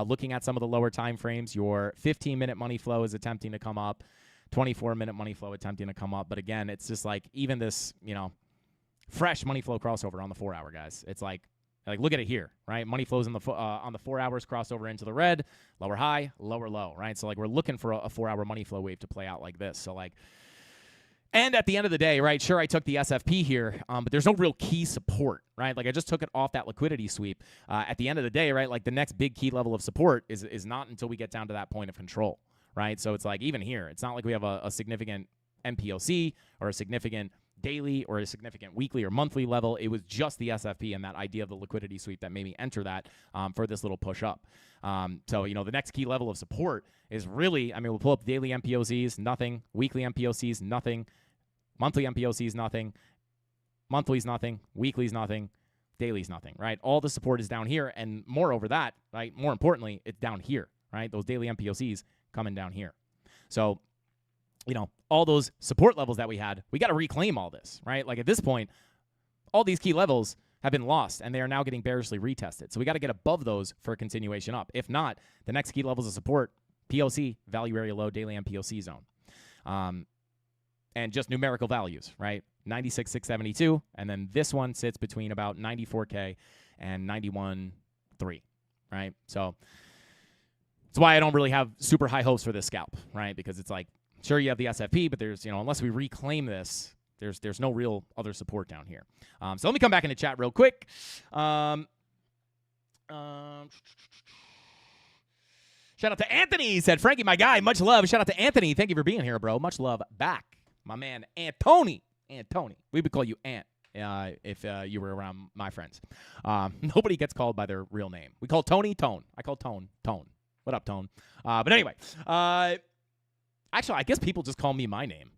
Looking at some of the lower time frames, your 15-minute money flow is attempting to come up. 24-minute money flow attempting to come up. But again, it's just like even this, you know, fresh money flow crossover on the 4-hour, guys. It's like look at it here, right? Money flows on the 4 hours, crossover into the red, lower high, lower low, right? So like we're looking for a 4-hour money flow wave to play out like this. So like, and at the end of the day, right, sure, I took the SFP here, but there's no real key support, right? Like I just took it off that liquidity sweep. At the end of the day, right, like the next big key level of support is not until we get down to that point of control. Right, so it's like even here, it's not like we have a significant MPOC or a significant daily or a significant weekly or monthly level. It was just the SFP and that idea of the liquidity sweep that made me enter that for this little push up. So, you know, the next key level of support is really, I mean, we'll pull up daily MPOCs, nothing. Weekly MPOCs, nothing. Monthly MPOCs, nothing. Monthly's nothing. Weekly's nothing. Daily's nothing, right? All the support is down here. And moreover that, right, more importantly, it's down here, right? Those daily MPOCs coming down here. So, you know, all those support levels that we had, we got to reclaim all this, right? Like at this point, all these key levels have been lost and they are now getting bearishly retested. So we got to get above those for a continuation up. If not, the next key levels of support, POC, value area low, daily MPOC zone. And just numerical values, right? 96,672. And then this one sits between about 94K and 91.3, right? So that's why I don't really have super high hopes for this scalp, right? Because it's like, sure, you have the SFP, but there's, you know, unless we reclaim this, there's no real other support down here. So let me come back into chat real quick. Shout out to Anthony. He said, Frankie, my guy, much love. Shout out to Anthony. Thank you for being here, bro. Much love back. My man, Antony. We would call you Ant if you were around my friends. Nobody gets called by their real name. We call Tony Tone. I call Tone. What up, Tone? But anyway, actually, I guess people just call me my name.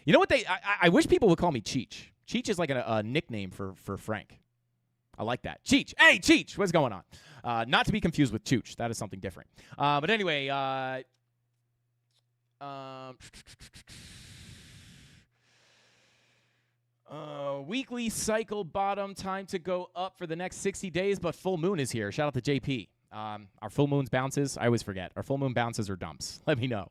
You know what I wish people would call me Cheech. Cheech is like a nickname for Frank. I like that. Cheech. Hey, Cheech. What's going on? Not to be confused with Chooch. That is something different. But anyway, Weekly cycle bottom, time to go up for the next 60 days, but full moon is here. Shout out to JP. Our full moon's bounces, I always forget. Our full moon bounces or dumps. Let me know.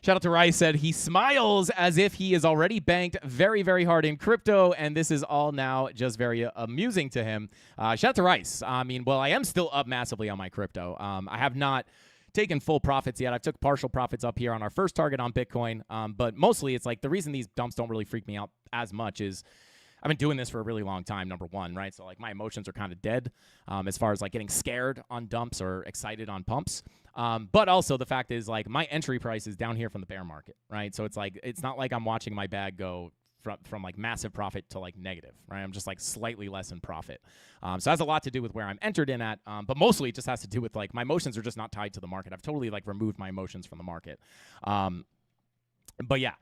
Shout out to Rice, said he smiles as if he is already banked very, very hard in crypto, and this is all now just very amusing to him. Shout out to Rice. I mean, well, I am still up massively on my crypto. I have not taken full profits yet. I've took partial profits up here on our first target on Bitcoin, but mostly it's like the reason these dumps don't really freak me out as much is I've been doing this for a really long time, number one, right? So, like, my emotions are kind of dead as far as, like, getting scared on dumps or excited on pumps. But also the fact is, like, my entry price is down here from the bear market, right? So it's like it's not like I'm watching my bag go from like massive profit to like negative, right? I'm just like slightly less in profit. So it has a lot to do with where I'm entered in at, but mostly it just has to do with like my emotions are just not tied to the market. I've totally like removed my emotions from the market. But yeah,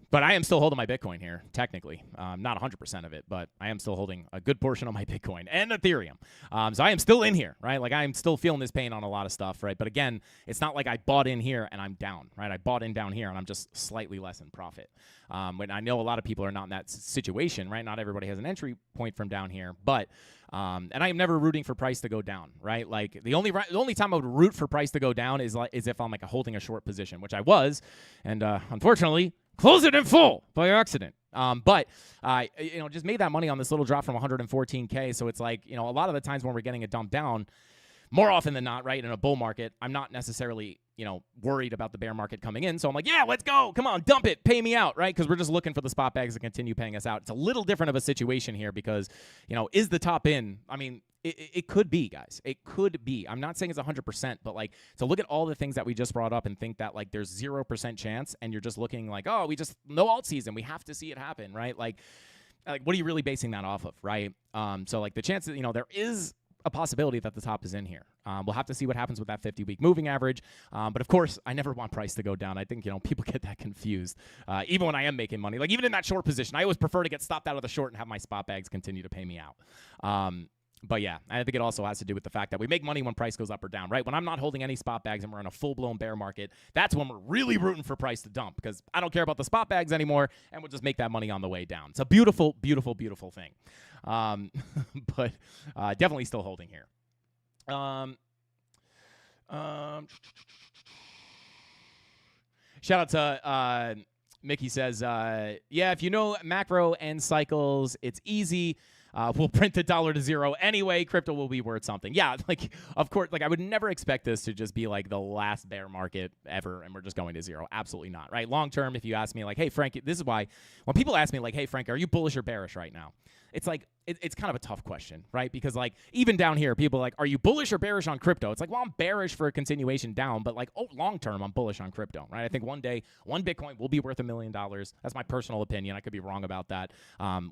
but I am still holding my Bitcoin here, technically. Not 100% of it, but I am still holding a good portion of my Bitcoin and Ethereum. So I am still in here, right? Like, I am still feeling this pain on a lot of stuff, right? But again, it's not like I bought in here and I'm down, right? I bought in down here and I'm just slightly less in profit. When I know a lot of people are not in that situation, right? Not everybody has an entry point from down here, but and I am never rooting for price to go down, right? Like, the only time I would root for price to go down is if I'm like holding a short position, which I was, and unfortunately, close it in full by accident. But just made that money on this little drop from 114K. So it's like, a lot of the times when we're getting a dump down, more often than not, right, in a bull market, I'm not necessarily, worried about the bear market coming in. So I'm like, yeah, let's go. Come on, dump it. Pay me out, right? Because we're just looking for the spot bags to continue paying us out. It's a little different of a situation here because, is the top in? I mean, it could be, guys. It could be. I'm not saying it's 100%, but like to look at all the things that we just brought up and think that like there's 0% chance and you're just looking like, oh, we just no alt season. We have to see it happen, right? Like what are you really basing that off of, right? So like the chances, there is a possibility that the top is in here. We'll have to see what happens with that 50-week moving average. But of course, I never want price to go down. I think, people get that confused. Even when I am making money, like even in that short position, I always prefer to get stopped out of the short and have my spot bags continue to pay me out. But yeah, I think it also has to do with the fact that we make money when price goes up or down, right? When I'm not holding any spot bags and we're in a full-blown bear market, that's when we're really rooting for price to dump because I don't care about the spot bags anymore and we'll just make that money on the way down. It's a beautiful, beautiful, beautiful thing. But definitely still holding here. Shout out to Mickey says, yeah, if you know macro and cycles, it's easy. We'll print the dollar to zero anyway. Crypto will be worth something. Yeah, like, of course, like I would never expect this to just be like the last bear market ever and we're just going to zero. Absolutely not, right? Long term, if you ask me like, hey, Frank, this is why when people ask me like, hey, Frank, are you bullish or bearish right now? It's like, it's kind of a tough question, right? Because like even down here, people are like, are you bullish or bearish on crypto? It's like, well, I'm bearish for a continuation down, but like, long term, I'm bullish on crypto, right? I think one day, one Bitcoin will be worth $1 million. That's my personal opinion. I could be wrong about that.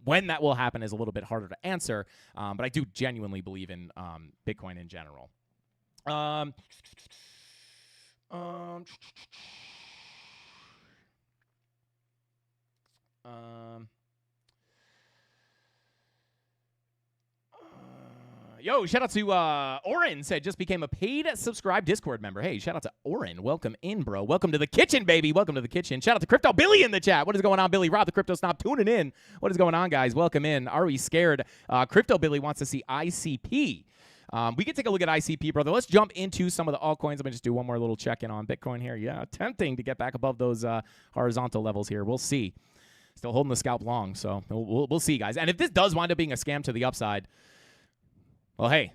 When that will happen is a little bit harder to answer, but I do genuinely believe in Bitcoin in general. Yo, shout out to Oren, said just became a paid subscribed Discord member. Hey, shout out to Oren. Welcome in, bro. Welcome to the kitchen, baby. Welcome to the kitchen. Shout out to Crypto Billy in the chat. What is going on, Billy? Rob the Crypto Snob tuning in. What is going on, guys? Welcome in. Are we scared? Crypto Billy wants to see ICP. We can take a look at ICP, brother. Let's jump into some of the altcoins. Let me just do one more little check-in on Bitcoin here. Yeah, tempting to get back above those horizontal levels here. We'll see. Still holding the scalp long, so we'll see, guys. And if this does wind up being a scam to the upside, well, hey,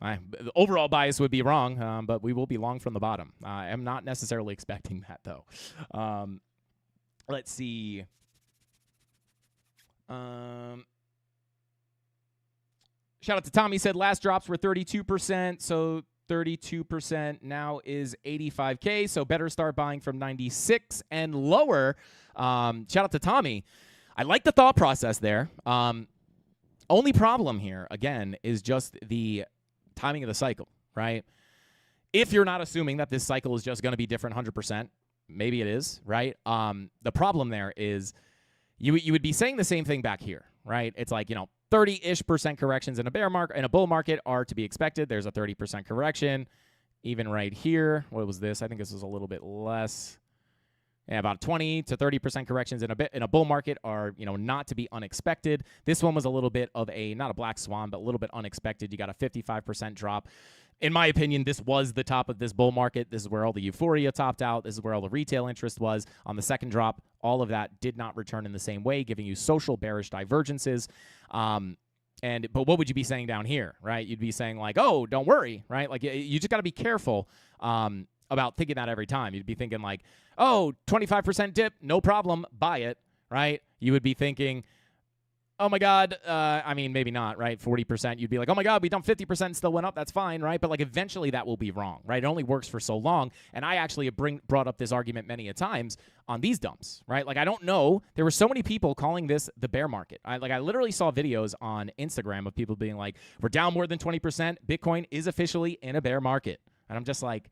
the overall bias would be wrong, but we will be long from the bottom. I am not necessarily expecting that, though. Let's see. Shout out to Tommy, said last drops were 32%, so 32% now is 85K, so better start buying from 96 and lower. Shout out to Tommy. I like the thought process there. Only problem here, again, is just the timing of the cycle, right? If you're not assuming that this cycle is just going to be different 100%, maybe it is, right? The problem there is you would be saying the same thing back here, right? It's like, 30-ish% corrections in a bear market, in a bull market are to be expected. There's a 30% correction. even right here, what was this? I think this was a little bit less. Yeah, about 20 to 30% corrections in a bull market are, not to be unexpected. This one was a little bit of not a black swan, but a little bit unexpected. You got a 55% drop. In my opinion, this was the top of this bull market. This is where all the euphoria topped out. This is where all the retail interest was. On the second drop, all of that did not return in the same way, giving you social bearish divergences. But what would you be saying down here, right? You'd be saying like, oh, don't worry, right? Like you just got to be careful about thinking that every time. You'd be thinking like, oh, 25% dip, no problem, buy it, right? You would be thinking, oh my God, maybe not, right? 40%, you'd be like, oh my God, we dumped 50% and still went up, that's fine, right? But like eventually that will be wrong, right? It only works for so long. And I actually have brought up this argument many a times on these dumps, right? Like I don't know, there were so many people calling this the bear market. I literally saw videos on Instagram of people being like, we're down more than 20%, Bitcoin is officially in a bear market. And I'm just like,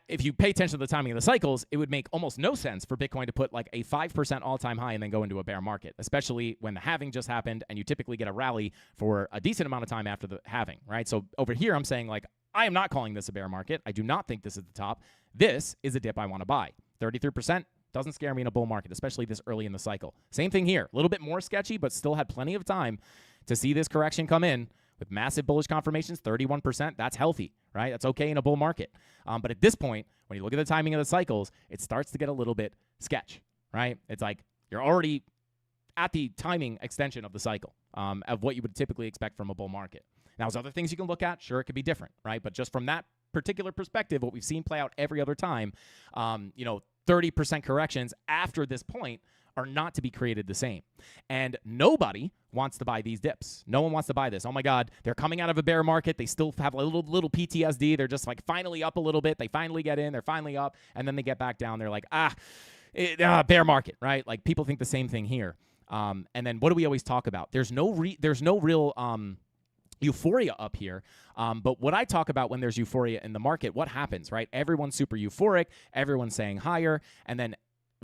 if you pay attention to the timing of the cycles, it would make almost no sense for Bitcoin to put like a 5% all-time high and then go into a bear market, especially when the halving just happened and you typically get a rally for a decent amount of time after the halving, right? So over here, I'm saying like, I am not calling this a bear market. I do not think this is the top. This is a dip I want to buy. 33% doesn't scare me in a bull market, especially this early in the cycle. Same thing here. A little bit more sketchy, but still had plenty of time to see this correction come in. With massive bullish confirmations, 31%, that's healthy, right? That's okay in a bull market. But at this point, when you look at the timing of the cycles, it starts to get a little bit sketch, right? It's like you're already at the timing extension of the cycle of what you would typically expect from a bull market. Now, there's other things you can look at. Sure, it could be different, right? But just from that particular perspective, what we've seen play out every other time, 30% corrections after this point are not to be created the same. And nobody wants to buy these dips. No one wants to buy this. Oh my God, they're coming out of a bear market. They still have a little PTSD. They're just like finally up a little bit. They finally get in. They're finally up. And then they get back down. They're like, bear market, right? Like people think the same thing here. And then what do we always talk about? There's no real euphoria up here. But what I talk about when there's euphoria in the market, what happens, right? Everyone's super euphoric. Everyone's saying higher. And then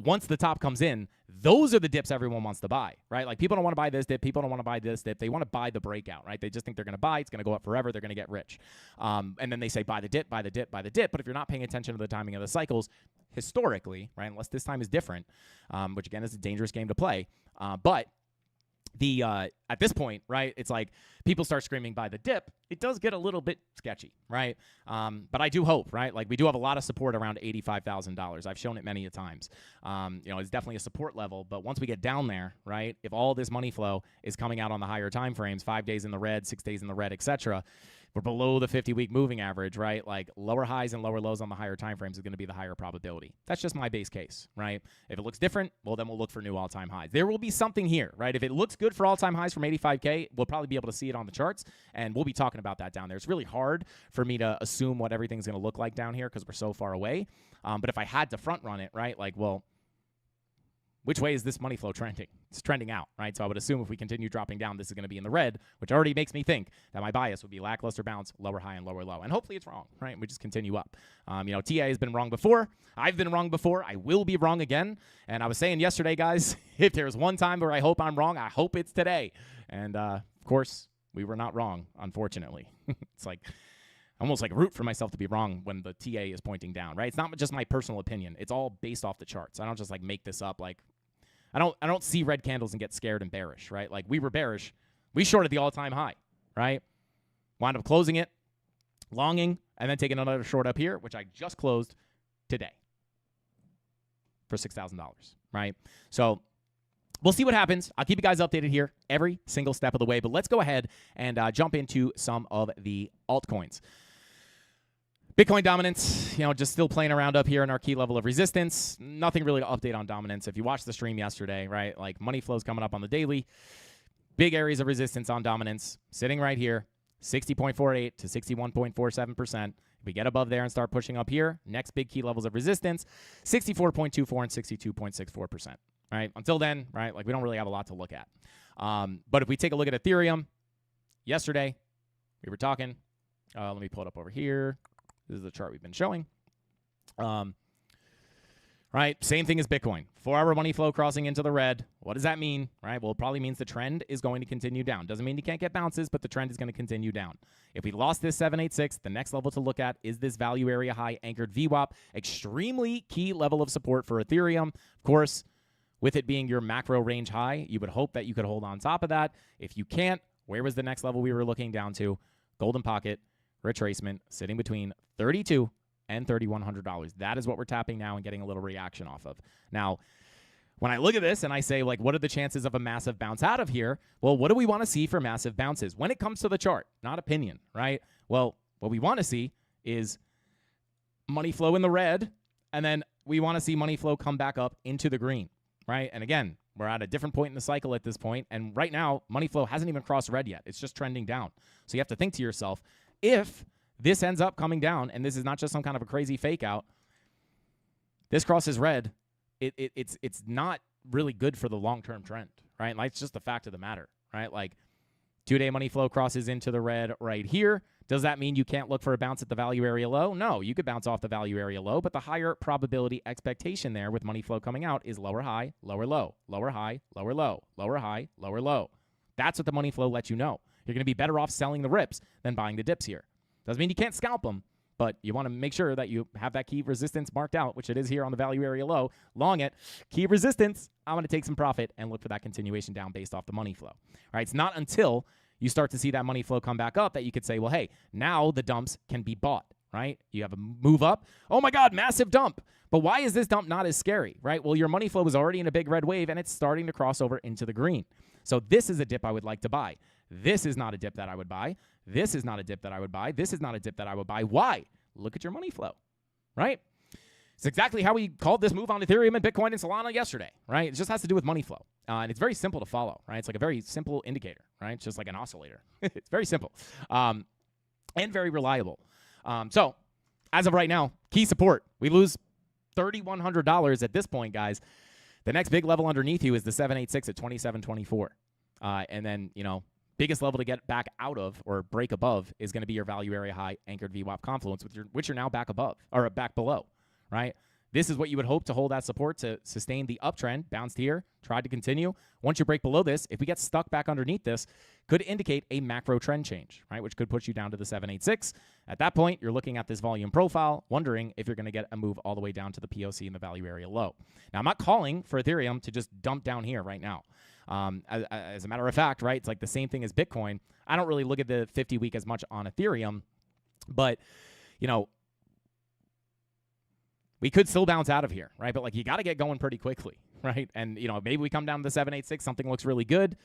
once the top comes in, those are the dips everyone wants to buy, right? Like people don't want to buy this dip. People don't want to buy this dip. They want to buy the breakout, right? They just think they're going to buy. It's going to go up forever. They're going to get rich. And then they say, buy the dip, buy the dip, buy the dip. But if you're not paying attention to the timing of the cycles, historically, right, unless this time is different, which again is a dangerous game to play, but at this point, right, it's like people start screaming by the dip. It does get a little bit sketchy, right? But I do hope, right? Like we do have a lot of support around $85,000. I've shown it many a times. It's definitely a support level. But once we get down there, right, if all this money flow is coming out on the higher time frames, 5 days in the red, 6 days in the red, etc., we're below the 50-week moving average, right? Like lower highs and lower lows on the higher time frames is going to be the higher probability. That's just my base case, right? If it looks different, well, then we'll look for new all-time highs. There will be something here, right? If it looks good for all-time highs from 85K, we'll probably be able to see it on the charts, and we'll be talking about that down there. It's really hard for me to assume what everything's going to look like down here because we're so far away. But if I had to front run it, right, like, well, which way is this money flow trending? It's trending out, right? So I would assume if we continue dropping down, this is going to be in the red, which already makes me think that my bias would be lackluster bounce, lower high, and lower low. And hopefully it's wrong, right? We just continue up. TA has been wrong before. I've been wrong before. I will be wrong again. And I was saying yesterday, guys, if there's one time where I hope I'm wrong, I hope it's today. And, of course, we were not wrong, unfortunately. It's like almost like root for myself to be wrong when the TA is pointing down, right? It's not just my personal opinion. It's all based off the charts. I don't just like make this up. Like I don't see red candles and get scared and bearish, right? Like we were bearish. We shorted the all-time high, right? Wound up closing it, longing, and then taking another short up here, which I just closed today for $6,000, right? So we'll see what happens. I'll keep you guys updated here every single step of the way, but let's go ahead and jump into some of the altcoins. Bitcoin dominance, just still playing around up here in our key level of resistance. Nothing really to update on dominance. If you watched the stream yesterday, right, like money flows coming up on the daily. Big areas of resistance on dominance, sitting right here, 60.48 to 61.47%. If we get above there and start pushing up here, next big key levels of resistance, 64.24 and 62.64%. Right? Until then, right, like we don't really have a lot to look at. But if we take a look at Ethereum, yesterday we were talking. Let me pull it up over here. This is the chart we've been showing. Right? Same thing as Bitcoin. 4-hour money flow crossing into the red. What does that mean? Right? Well, it probably means the trend is going to continue down. Doesn't mean you can't get bounces, but the trend is going to continue down. If we lost this 786, the next level to look at is this value area high anchored VWAP. Extremely key level of support for Ethereum. Of course, with it being your macro range high, you would hope that you could hold on top of that. If you can't, where was the next level we were looking down to? Golden pocket, retracement, sitting between 32 and $3,100. That is what we're tapping now and getting a little reaction off of. Now, when I look at this and I say, like, what are the chances of a massive bounce out of here? Well, what do we want to see for massive bounces? When it comes to the chart, not opinion, right? Well, what we want to see is money flow in the red, and then we want to see money flow come back up into the green, right? And again, we're at a different point in the cycle at this point, and right now, money flow hasn't even crossed red yet. It's just trending down. So you have to think to yourself, if this ends up coming down, and this is not just some kind of a crazy fake out, this crosses red, it's not really good for the long-term trend, right? Like, it's just the fact of the matter, right? Like, 2-day money flow crosses into the red right here. Does that mean you can't look for a bounce at the value area low? No, you could bounce off the value area low, but the higher probability expectation there with money flow coming out is lower high, lower low, lower high, lower low, lower high, lower low. That's what the money flow lets you know. You're going to be better off selling the rips than buying the dips here. Doesn't mean you can't scalp them, but you want to make sure that you have that key resistance marked out, which it is here on the value area low. Long it, key resistance, I'm going to take some profit and look for that continuation down based off the money flow. All right, it's not until you start to see that money flow come back up that you could say, well, hey, now the dumps can be bought, right? You have a move up. Oh, my God, massive dump. But why is this dump not as scary, right? Well, your money flow was already in a big red wave, and it's starting to cross over into the green. So this is a dip I would like to buy. This is not a dip that I would buy. This is not a dip that I would buy. This is not a dip that I would buy. Why? Look at your money flow, right? It's exactly how we called this move on Ethereum and Bitcoin and Solana yesterday, right? It just has to do with money flow. And it's very simple to follow, right? It's like a very simple indicator, right? It's just like an oscillator. It's very simple and very reliable. So as of right now, key support. We lose $3,100 at this point, guys. The next big level underneath you is the 786 at 27.24. And then, you know, biggest level to get back out of or break above is going to be your value area high anchored VWAP confluence, which you're now back above or back below, right? This is what you would hope to hold that support to sustain the uptrend. Bounced here, tried to continue. Once you break below this, if we get stuck back underneath this, could indicate a macro trend change, right? Which could put you down to the 786. At that point, you're looking at this volume profile, wondering if you're going to get a move all the way down to the POC and the value area low. Now, I'm not calling for Ethereum to just dump down here right now. As a matter of fact, right, it's like the same thing as Bitcoin. I don't really look at the 50-week as much on Ethereum, but, you know, we could still bounce out of here, right? But, like, you got to get going pretty quickly, right? And, you know, maybe we come down to the 786, something looks really good,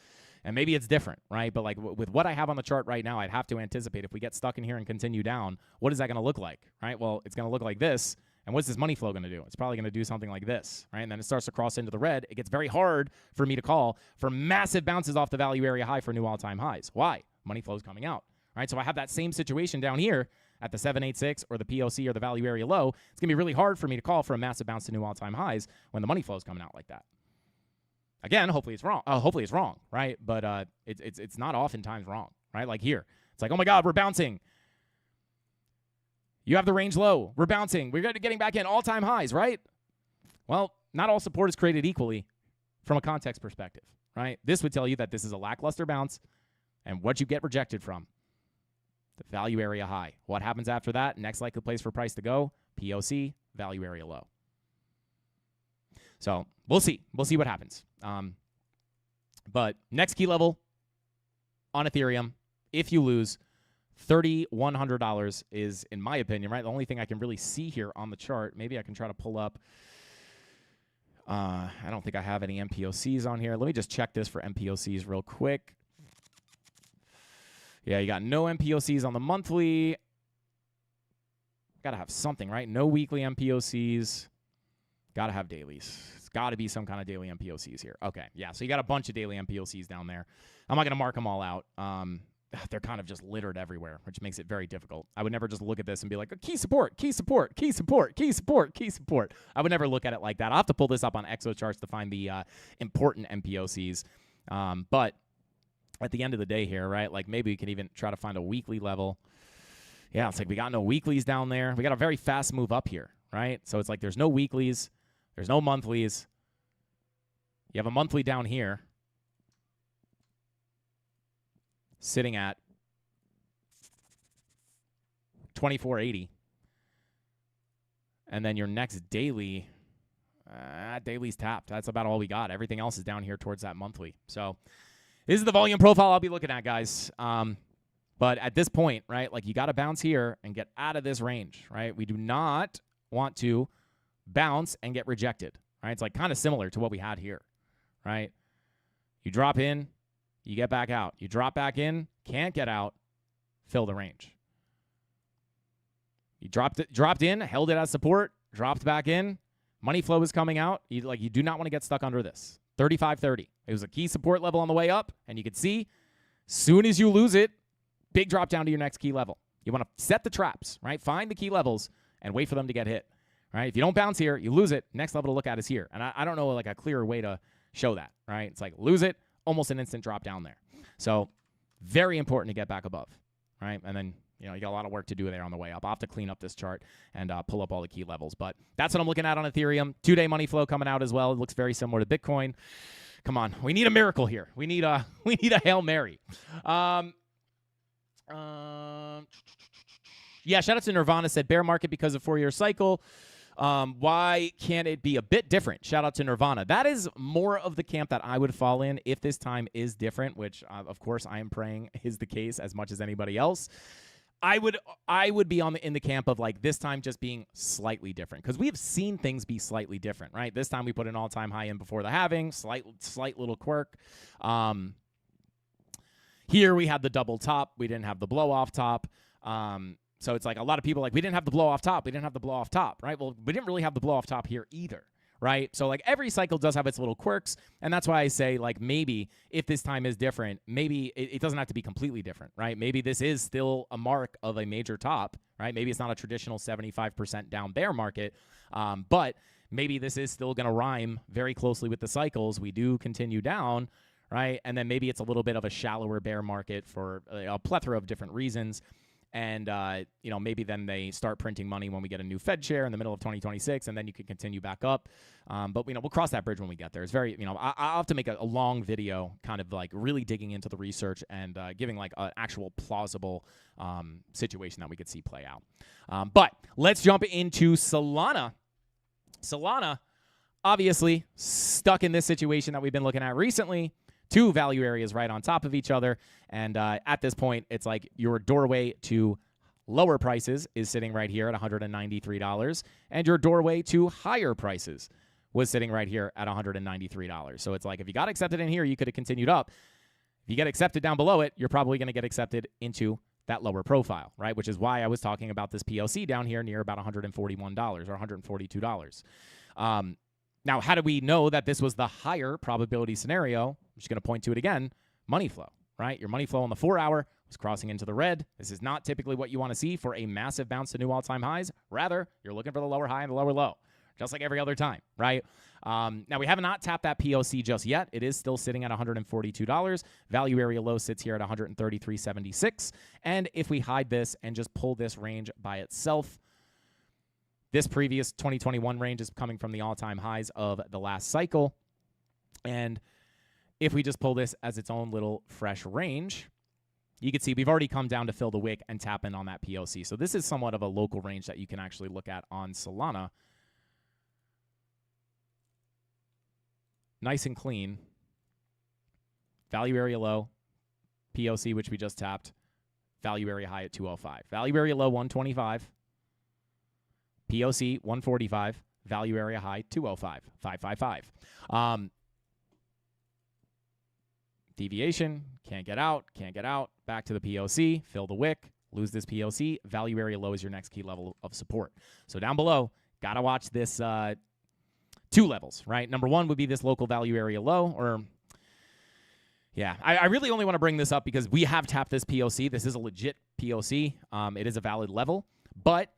and maybe it's different, right? But, like, with what I have on the chart right now, I'd have to anticipate if we get stuck in here and continue down, what is that going to look like, right? Well, it's going to look like this. And what's this money flow going to do? It's probably going to do something like this, right? And then it starts to cross into the red. It gets very hard for me to call for massive bounces off the value area high for new all-time highs. Why? Money flow is coming out, right? So I have that same situation down here at the 786 or the POC or the value area low. It's going to be really hard for me to call for a massive bounce to new all-time highs when the money flow is coming out like that. Again, hopefully it's wrong. Hopefully it's wrong, right? But it's not oftentimes wrong, right? Like here, it's like, oh my God, we're bouncing. You have the range low. We're bouncing. We're getting back in all-time highs, right? Well, not all support is created equally from a context perspective, right? This would tell you that this is a lackluster bounce and what you get rejected from. The value area high. What happens after that? Next likely place for price to go, POC, value area low. So we'll see. We'll see what happens. But next key level on Ethereum, if you lose, $3,100 is, in my opinion, right, the only thing I can really see here on the chart. Maybe I can try to pull up. I don't think I have any MPOCs on here. Let me just check this for MPOCs real quick. Yeah, you got no MPOCs on the monthly. Got to have something, right? No weekly MPOCs. Got to have dailies. It's got to be some kind of daily MPOCs here. Okay, yeah, so you got a bunch of daily MPOCs down there. I'm not going to mark them all out. They're kind of just littered everywhere, which makes it very difficult. I would never just look at this and be like, key support, key support, key support, key support, key support. I would never look at it like that. I'll have to pull this up on ExoCharts to find the important MPOCs. But at the end of the day here, right, like maybe we can even try to find a weekly level. Yeah, it's like we got no weeklies down there. We got a very fast move up here, right? So it's like there's no weeklies. There's no monthlies. You have a monthly down here sitting at 24.80. And then your next daily, daily's tapped. That's about all we got. Everything else is down here towards that monthly. So this is the volume profile I'll be looking at, guys. But at this point, right, like you got to bounce here and get out of this range, right? We do not want to bounce and get rejected, right? It's like kind of similar to what we had here, right? You drop in, you get back out. You drop back in, can't get out, fill the range. You dropped in, held it as support, dropped back in. Money flow is coming out. You do not want to get stuck under this. 35.30. It was a key support level on the way up, and you can see, soon as you lose it, big drop down to your next key level. You want to set the traps, right? Find the key levels and wait for them to get hit, right? If you don't bounce here, you lose it. Next level to look at is here. And I don't know like a clearer way to show that, right? It's like lose it, almost an instant drop down there. So very important to get back above, right? And then, you know, you got a lot of work to do there on the way up. I'll have to clean up this chart and pull up all the key levels. But that's what I'm looking at on Ethereum. 2-day money flow coming out as well. It looks very similar to Bitcoin. Come on. We need a miracle here. We need a Hail Mary. Yeah, shout out to Nirvana, said bear market because of 4-year cycle. Why can't it be a bit different? Shout out to Nirvana. That is more of the camp that I would fall in if this time is different, which of course I am praying is the case as much as anybody else. I would be in the camp of like this time just being slightly different, because we have seen things be slightly different, right? This time we put an all-time high in before the halving, slight little quirk. Here we had the double top. We didn't have the blow-off top. So it's like a lot of people like, we didn't have the blow-off top. We didn't have the blow-off top, right? Well, we didn't really have the blow-off top here either, right? So like every cycle does have its little quirks, and that's why I say like maybe if this time is different, maybe it doesn't have to be completely different, right? Maybe this is still a mark of a major top, right? Maybe it's not a traditional 75% down bear market, but maybe this is still going to rhyme very closely with the cycles. We do continue down, right? And then maybe it's a little bit of a shallower bear market for a plethora of different reasons. And, you know, maybe then they start printing money when we get a new Fed chair in the middle of 2026, and then you can continue back up. But, you know, we'll cross that bridge when we get there. It's very, you know, I'll have to make a long video kind of like really digging into the research and giving like an actual plausible situation that we could see play out. But let's jump into Solana. Solana, obviously, stuck in this situation that we've been looking at recently. 2 value areas right on top of each other. And at this point, it's like your doorway to lower prices is sitting right here at $193. And your doorway to higher prices was sitting right here at $193. So it's like if you got accepted in here, you could have continued up. If you get accepted down below it, you're probably going to get accepted into that lower profile, right? Which is why I was talking about this POC down here near about $141 or $142. Now, how do we know that this was the higher probability scenario? I'm just going to point to it again. Money flow, right? Your money flow on the 4-hour was crossing into the red. This is not typically what you want to see for a massive bounce to new all-time highs. Rather, you're looking for the lower high and the lower low, just like every other time, right? Now, we have not tapped that POC just yet. It is still sitting at $142. Value area low sits here at $133.76. And if we hide this and just pull this range by itself, this previous 2021 range is coming from the all-time highs of the last cycle. And if we just pull this as its own little fresh range, you can see we've already come down to fill the wick and tap in on that POC. So this is somewhat of a local range that you can actually look at on Solana. Nice and clean. Value area low, POC, which we just tapped. Value area high at 205. Value area low, 125. POC 145, value area high 205, 555. Deviation, can't get out, back to the POC, fill the wick, lose this POC, value area low is your next key level of support. So down below, gotta watch this 2 levels, right? Number 1 would be this local value area low, or yeah, I really only want to bring this up because we have tapped this POC. This is a legit POC. It is a valid level, but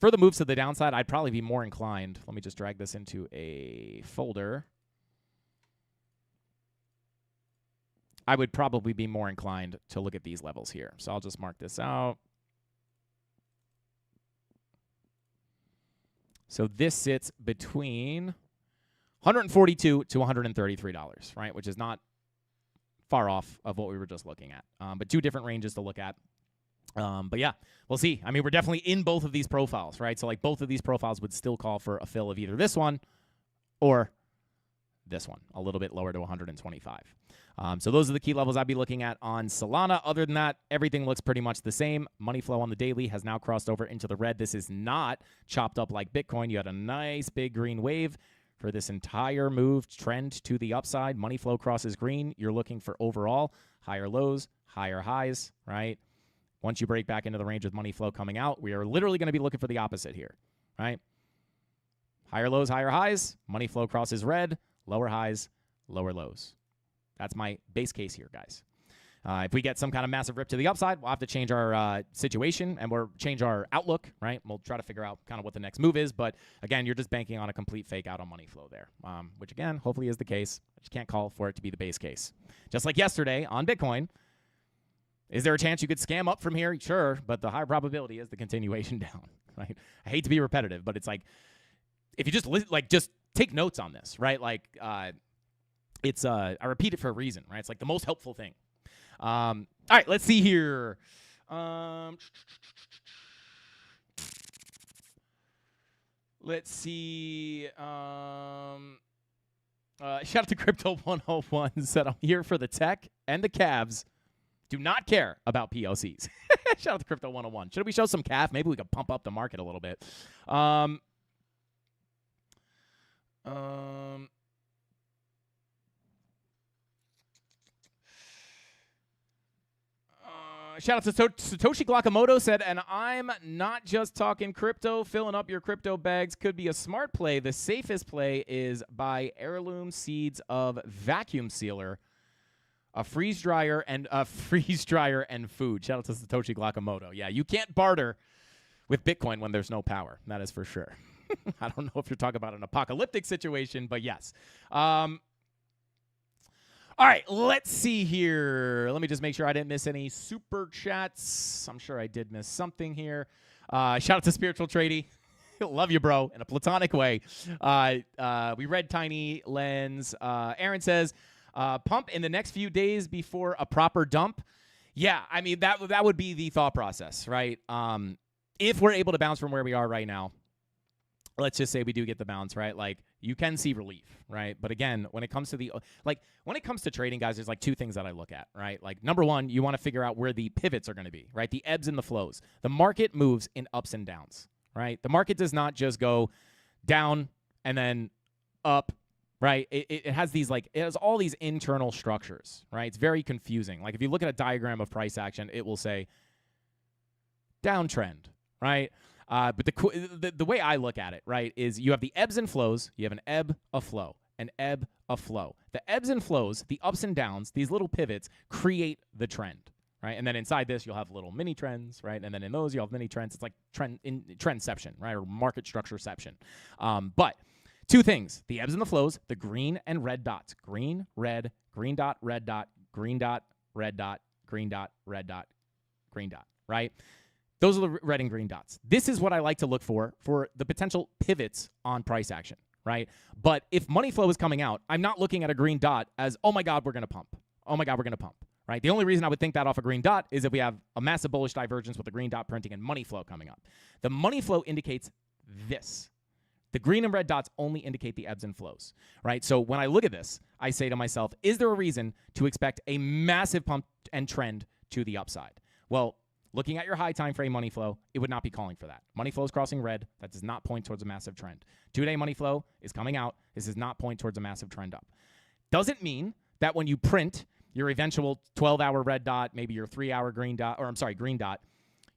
for the moves to the downside, I'd probably be more inclined. Let me just drag this into a folder. I would probably be more inclined to look at these levels here. So I'll just mark this out. So this sits between $142 to $133, right? Which is not far off of what we were just looking at. But two different ranges to look at. But yeah, we'll see. I mean, we're definitely in both of these profiles, right? So like both of these profiles would still call for a fill of either this one or this one, a little bit lower to 125. So those are the key levels I'd be looking at on Solana. Other than that, everything looks pretty much the same. Money flow on the daily has now crossed over into the red. This is not chopped up like Bitcoin. You had a nice big green wave for this entire move trend to the upside. Money flow crosses green. You're looking for overall higher lows, higher highs, right? Once you break back into the range with money flow coming out, we are literally going to be looking for the opposite here, right? Higher lows, higher highs. Money flow crosses red. Lower highs, lower lows. That's my base case here, guys. If we get some kind of massive rip to the upside, we'll have to change our situation and we'll change our outlook, right? We'll try to figure out kind of what the next move is. But again, you're just banking on a complete fake out on money flow there, which again, hopefully is the case. But you can't call for it to be the base case. Just like yesterday on Bitcoin, is there a chance you could scam up from here? Sure, but the high probability is the continuation down, right? I hate to be repetitive, but it's like if you just just take notes on this, right? Like it's I repeat it for a reason, right? It's like the most helpful thing. All right, let's see here. Let's see. Shout out to Crypto 101 said, I'm here for the tech and the calves. Do not care about POCs. Shout out to Crypto 101. Should we show some calf? Maybe we could pump up the market a little bit. Shout out to Satoshi Glakamoto said, and I'm not just talking crypto. Filling up your crypto bags could be a smart play. The safest play is buy heirloom seeds of vacuum sealer, a freeze dryer and food. Shout out to Satoshi Glakamoto. Yeah, you can't barter with Bitcoin when there's no power. That is for sure. I don't know if you're talking about an apocalyptic situation, but yes. All right, let's see here. Let me just make sure I didn't miss any super chats. I'm sure I did miss something here. Shout out to Spiritual Tradie. Love you, bro, in a platonic way. We read Tiny Lens. Aaron says, pump in the next few days before a proper dump. Yeah, I mean, that would be the thought process, right? If we're able to bounce from where we are right now, let's just say we do get the bounce, right? Like, you can see relief, right? But again, when it comes to trading, guys, there's like two things that I look at, right? Like, number one, you want to figure out where the pivots are going to be, right? The ebbs and the flows. The market moves in ups and downs, right? The market does not just go down and then up, right? It has these it has all these internal structures, right? It's very confusing. Like, if you look at a diagram of price action, it will say downtrend, right? But the way I look at it, right, is you have the ebbs and flows. You have an ebb, a flow, an ebb, a flow. The ebbs and flows, the ups and downs, these little pivots create the trend, right? And then inside this, you'll have little mini trends, right? And then in those, you'll have mini trends. It's like trendception, right, or market structureception. But two things, the ebbs and the flows, the green and red dots. Green, red, green dot, red dot, green dot, red dot, green dot, red dot, green dot, right? Those are the red and green dots. This is what I like to look for the potential pivots on price action, right? But if money flow is coming out, I'm not looking at a green dot as, oh my God, we're going to pump. Oh my God, we're going to pump, right? The only reason I would think that off a green dot is if we have a massive bullish divergence with the green dot printing and money flow coming up. The money flow indicates this. The green and red dots only indicate the ebbs and flows, right? So when I look at this, I say to myself, is there a reason to expect a massive pump and trend to the upside? Well, looking at your high time frame money flow, it would not be calling for that. Money flow is crossing red. That does not point towards a massive trend. 2-day money flow is coming out. This does not point towards a massive trend up. Doesn't mean that when you print your eventual 12-hour red dot, maybe your 3-hour green dot, green dot,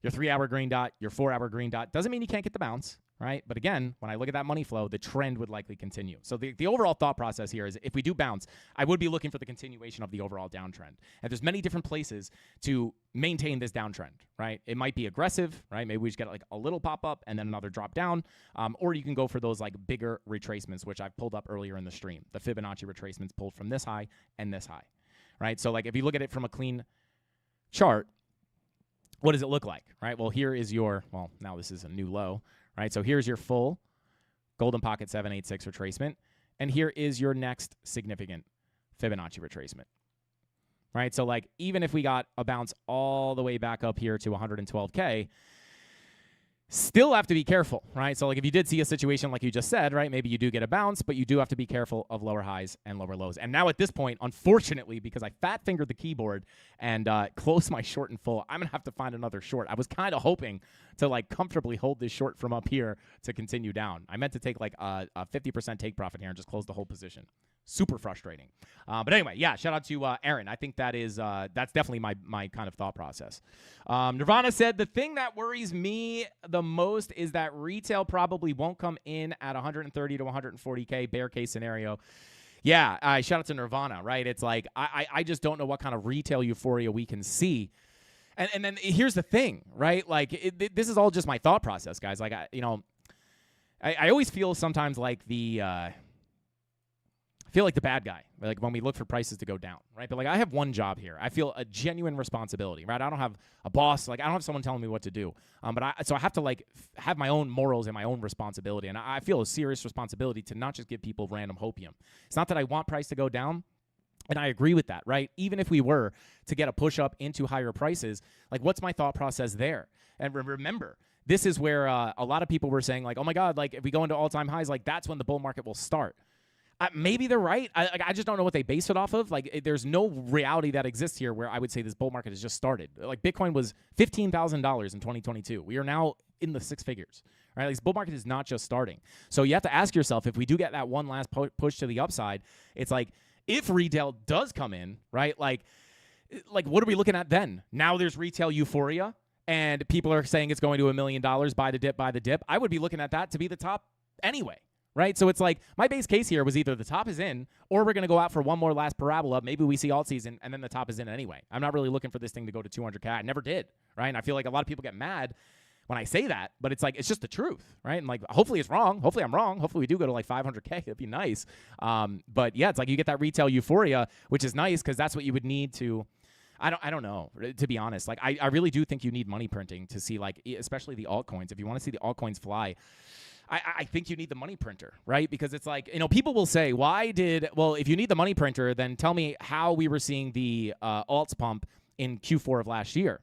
your 3-hour green dot, your 4-hour green dot, doesn't mean you can't get the bounce, right? But again, when I look at that money flow, the trend would likely continue. So the overall thought process here is if we do bounce, I would be looking for the continuation of the overall downtrend. And there's many different places to maintain this downtrend, right? It might be aggressive, right? Maybe we just get like a little pop up and then another drop down. Or you can go for those like bigger retracements, which I've pulled up earlier in the stream. The Fibonacci retracements pulled from this high and this high, right? So like if you look at it from a clean chart, what does it look like, right? Well, here is your, well, now this is a new low, right? So here's your full golden pocket 786 retracement. And here is your next significant Fibonacci retracement. Right? So like even if we got a bounce all the way back up here to 112K, still have to be careful, right? So like if you did see a situation like you just said, right, maybe you do get a bounce, but you do have to be careful of lower highs and lower lows. And now at this point, unfortunately, because I fat fingered the keyboard and closed my short in full, I'm gonna have to find another short. I was kind of hoping to like comfortably hold this short from up here to continue down. I meant to take like a 50% take profit here and just close the whole position. Super frustrating. But anyway, yeah, shout out to Aaron. I think that is that's definitely my kind of thought process. Nirvana said, the thing that worries me the most is that retail probably won't come in at 130 to 140K, bear case scenario. Yeah, shout out to Nirvana, right? It's like, I just don't know what kind of retail euphoria we can see. And then here's the thing, right? Like, this is all just my thought process, guys. Like, I always feel sometimes like I feel like the bad guy, like when we look for prices to go down, right? But like I have one job here. I feel a genuine responsibility, right? I don't have a boss, like I don't have someone telling me what to do. So I have to like have my own morals and my own responsibility. And I feel a serious responsibility to not just give people random hopium. It's not that I want price to go down. And I agree with that, right? Even if we were to get a push up into higher prices, like what's my thought process there? And remember, this is where a lot of people were saying like, oh my God, like if we go into all-time highs, like that's when the bull market will start. Maybe they're right. I just don't know what they base it off of. Like, there's no reality that exists here where I would say this bull market has just started. Like, Bitcoin was $15,000 in 2022. We are now in the six figures, right? Like, this bull market is not just starting. So you have to ask yourself, if we do get that one last push to the upside, it's like, if retail does come in, right? Like, what are we looking at then? Now there's retail euphoria, and people are saying it's going to $1 million, buy the dip, buy the dip. I would be looking at that to be the top anyway. Right? So it's like my base case here was either the top is in or we're going to go out for one more last parabola. Maybe we see alt season and then the top is in anyway. I'm not really looking for this thing to go to 200K. I never did. Right? And I feel like a lot of people get mad when I say that, but it's like, it's just the truth. Right? And like, hopefully it's wrong. Hopefully I'm wrong. Hopefully we do go to like 500K. It'd be nice. But yeah, it's like you get that retail euphoria, which is nice because that's what you would need to. I don't know, to be honest. Like I really do think you need money printing to see like, especially the altcoins. If you want to see the altcoins fly, I think you need the money printer, right? Because it's like, people will say, if you need the money printer, then tell me how we were seeing the alts pump in Q4 of last year.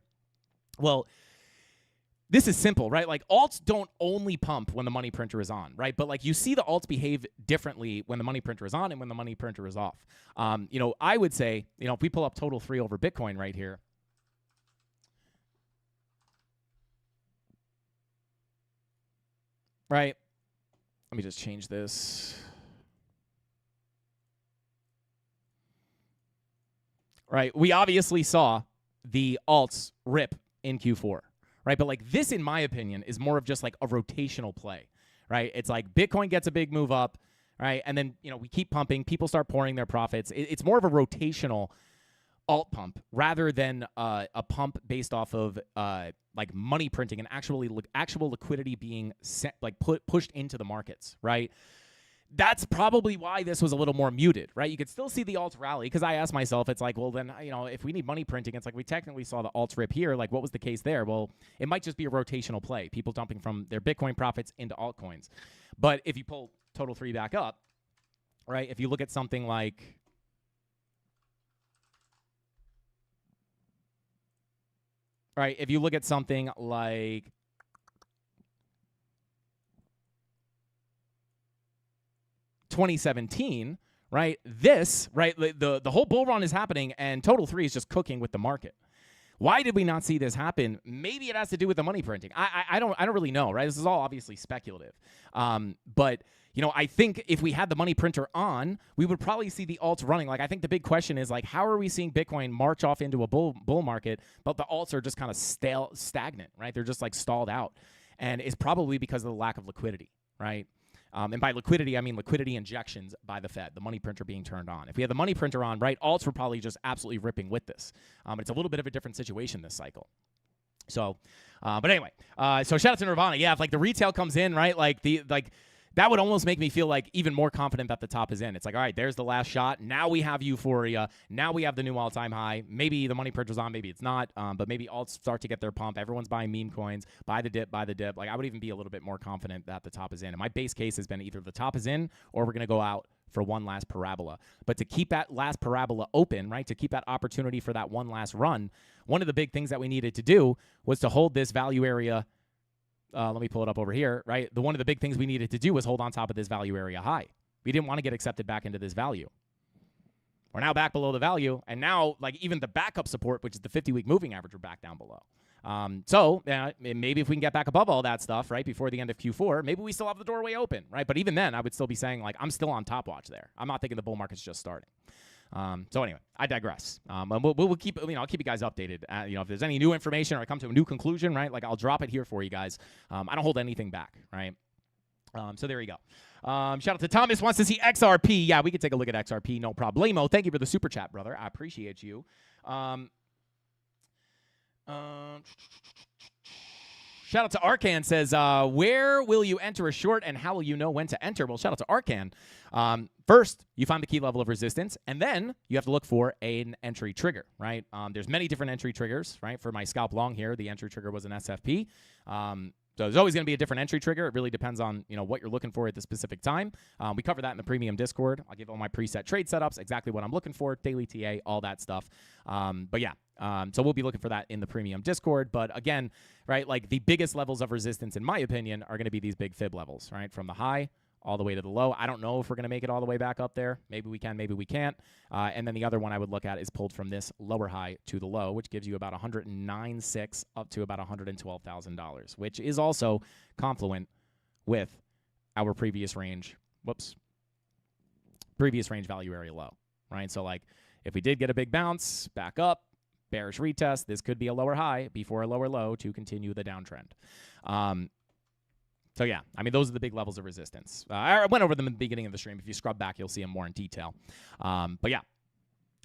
Well, this is simple, right? Like alts don't only pump when the money printer is on, right? But like you see the alts behave differently when the money printer is on and when the money printer is off. I would say, if we pull up total 3 over Bitcoin right here, right? Let me just change this. Right? We obviously saw the alts rip in Q4, right? But like this, in my opinion, is more of just like a rotational play, right? It's like Bitcoin gets a big move up, right? And then, we keep pumping. People start pouring their profits. It's more of a rotational alt pump rather than a pump based off of like money printing and actual liquidity being pushed into the markets, right? That's probably why this was a little more muted, right? You could still see the alts rally because I asked myself, it's like, well, then, if we need money printing, it's like we technically saw the alts rip here. Like, what was the case there? Well, it might just be a rotational play, people dumping from their Bitcoin profits into altcoins. But if you pull total 3 back up, right, if you look at something like, right, if you look at something like 2017, right, the whole bull run is happening and total 3 is just cooking with the market. Why did we not see this happen? Maybe it has to do with the money printing. I don't really know, right? This is all obviously speculative. But I think if we had the money printer on, we would probably see the alts running. Like, I think the big question is, like, how are we seeing Bitcoin march off into a bull market, but the alts are just kind of stagnant, right? They're just, like, stalled out. And it's probably because of the lack of liquidity, right? And by liquidity, I mean liquidity injections by the Fed, the money printer being turned on. If we had the money printer on, right, alts were probably just absolutely ripping with this. It's a little bit of a different situation this cycle. So, but anyway, so shout out to Nirvana. Yeah, if like the retail comes in, right, that would almost make me feel like even more confident that the top is in. It's like, all right, there's the last shot. Now we have euphoria. Now we have the new all-time high. Maybe the money printer's on, maybe it's not. But maybe alts start to get their pump. Everyone's buying meme coins. Buy the dip, buy the dip. Like, I would even be a little bit more confident that the top is in. And my base case has been either the top is in or we're going to go out for one last parabola. But to keep that last parabola open, right, to keep that opportunity for that one last run, one of the big things that we needed to do was to hold this value area. Let me pull it up over here, right? One of the big things we needed to do was hold on top of this value area high. We didn't want to get accepted back into this value. We're now back below the value, and now, like, even the backup support, which is the 50-week moving average, we're back down below. So maybe if we can get back above all that stuff, right, before the end of Q4, maybe we still have the doorway open, right? But even then, I would still be saying, like, I'm still on top watch there. I'm not thinking the bull market's just starting. So anyway, I digress. And we'll keep, I'll keep you guys updated. If there's any new information or I come to a new conclusion, right, like, I'll drop it here for you guys. I don't hold anything back, right? So there you go. Shout out to Thomas, wants to see XRP. Yeah, we could take a look at XRP, no problemo. Thank you for the super chat, brother. I appreciate you. Shout out to Arcan, says, where will you enter a short and how will you know when to enter? Well, shout out to Arcan. First, you find the key level of resistance, and then you have to look for an entry trigger, right? There's many different entry triggers, right? For my scalp long here, the entry trigger was an SFP. So there's always going to be a different entry trigger. It really depends on, what you're looking for at the specific time. We cover that in the premium Discord. I'll give all my preset trade setups, exactly what I'm looking for, daily TA, all that stuff. But yeah, so we'll be looking for that in the premium Discord. But again, right, like the biggest levels of resistance, in my opinion, are going to be these big fib levels, right? From the high all the way to the low. I don't know if we're going to make it all the way back up there. Maybe we can, maybe we can't. And then the other one I would look at is pulled from this lower high to the low, which gives you about 109.6 up to about $112,000, which is also confluent with our previous range. Previous range value area low, right? So like if we did get a big bounce back up, bearish retest, this could be a lower high before a lower low to continue the downtrend. So, yeah, I mean, those are the big levels of resistance. I went over them in the beginning of the stream. If you scrub back, you'll see them more in detail. But, yeah.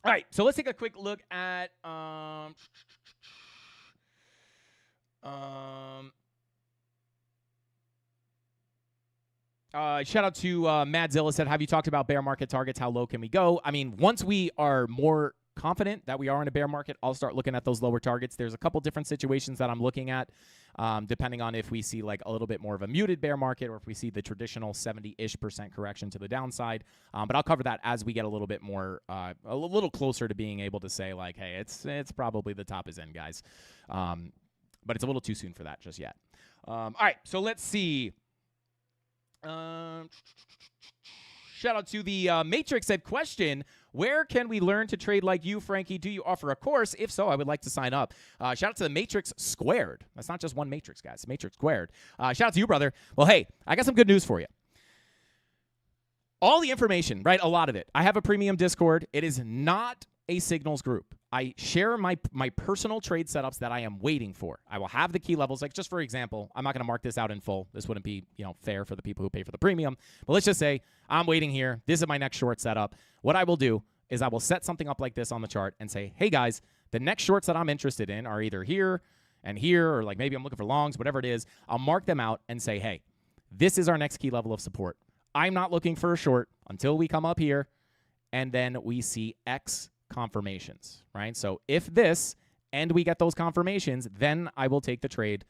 All right, so let's take a quick look at shout out to Madzilla said, have you talked about bear market targets? How low can we go? I mean, once we are more confident that we are in a bear market, I'll start looking at those lower targets. There's a couple different situations that I'm looking at, depending on if we see like a little bit more of a muted bear market or if we see the traditional 70-ish% correction to the downside. But I'll cover that as we get a little bit more, a little closer to being able to say like, hey, it's probably the top is in, guys. But it's a little too soon for that just yet. All right, so let's see. Shout out to the Matrix said, question, where can we learn to trade like you, Frankie? Do you offer a course? If so, I would like to sign up. Shout out to the Matrix Squared. That's not just one Matrix, guys. Matrix Squared. Shout out to you, brother. Well, hey, I got some good news for you. All the information, right, a lot of it. I have a premium Discord. It is not a signals group. I share my personal trade setups that I am waiting for. I will have the key levels. Like, just for example, I'm not going to mark this out in full. This wouldn't be, fair for the people who pay for the premium. But let's just say I'm waiting here. This is my next short setup. What I will do is I will set something up like this on the chart and say, hey, guys, the next shorts that I'm interested in are either here and here, or like maybe I'm looking for longs, whatever it is. I'll mark them out and say, hey, this is our next key level of support. I'm not looking for a short until we come up here, and then we see X confirmations, right? So if this and we get those confirmations, then I will take the trade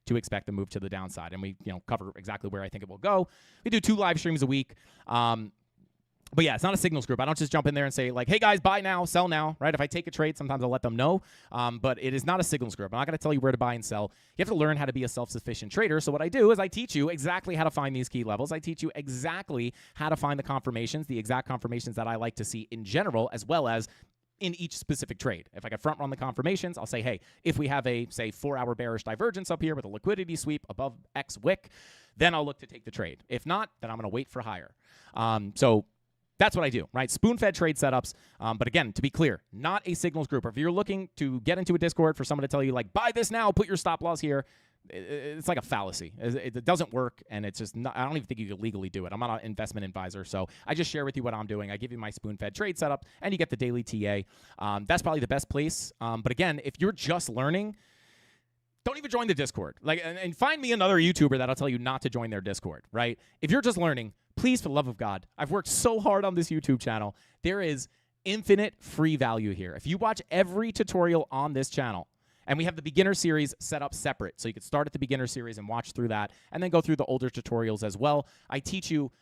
to expect the move to the downside. And we, cover exactly where I think it will go. We do 2 live streams a week. But yeah, it's not a signals group. I don't just jump in there and say like, hey guys, buy now, sell now, right? If I take a trade, sometimes I'll let them know. But it is not a signals group. I'm not going to tell you where to buy and sell. You have to learn how to be a self-sufficient trader. So what I do is I teach you exactly how to find these key levels. I teach you exactly how to find the confirmations, the exact confirmations that I like to see in general, as well as in each specific trade. If I can front run the confirmations, I'll say, hey, if we have a, say, 4-hour bearish divergence up here with a liquidity sweep above X wick, then I'll look to take the trade. If not, then I'm going to wait for higher. So that's what I do, right? Spoon-fed trade setups. But again, to be clear, not a signals group. Or if you're looking to get into a Discord for someone to tell you, like, buy this now, put your stop loss here, it's like a fallacy. It doesn't work, and it's just not, I don't even think you can legally do it. I'm not an investment advisor, so I just share with you what I'm doing. I give you my spoon-fed trade setup, and you get the daily TA. That's probably the best place. But again, if you're just learning, don't even join the Discord. Like, and find me another YouTuber that'll tell you not to join their Discord, right? If you're just learning, please, for the love of God, I've worked so hard on this YouTube channel. There is infinite free value here. If you watch every tutorial on this channel, and we have the beginner series set up separate, so you could start at the beginner series and watch through that, and then go through the older tutorials as well. I teach you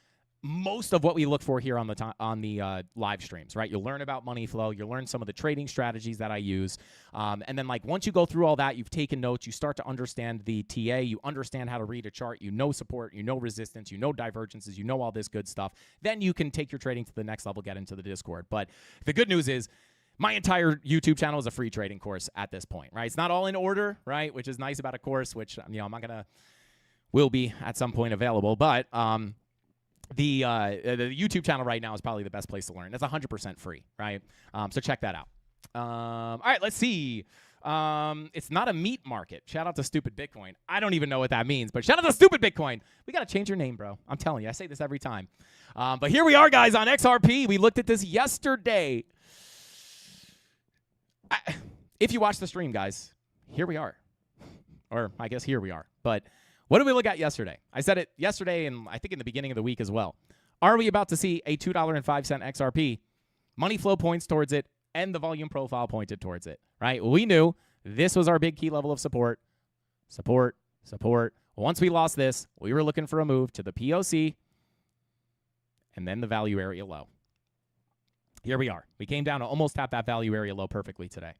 most of what we look for here on the live streams, right? You'll learn about money flow. You'll learn some of the trading strategies that I use. And then, like, once you go through all that, you've taken notes, you start to understand the TA, you understand how to read a chart, you know support, you know resistance, you know divergences, you know all this good stuff. Then you can take your trading to the next level, get into the Discord. But the good news is my entire YouTube channel is a free trading course at this point, right? It's not all in order, right? Which is nice about a course, which, I'm not going to, will be at some point available. But, the YouTube channel right now is probably the best place to learn. That's 100% free, right? So check that out. All right, let's see. It's not a meat market. Shout out to Stupid Bitcoin. I don't even know what that means, but shout out to Stupid Bitcoin. We got to change your name, bro. I'm telling you. I say this every time. But here we are, guys, on XRP. We looked at this yesterday. If you watch the stream, guys, here we are. Or I guess here we are. But what did we look at yesterday? I said it yesterday and I think in the beginning of the week as well. Are we about to see a $2.05 XRP? Money flow points towards it, and the volume profile pointed towards it, right? We knew this was our big key level of support. Support. Once we lost this, we were looking for a move to the POC and then the value area low. Here we are. We came down to almost tap that value area low perfectly today.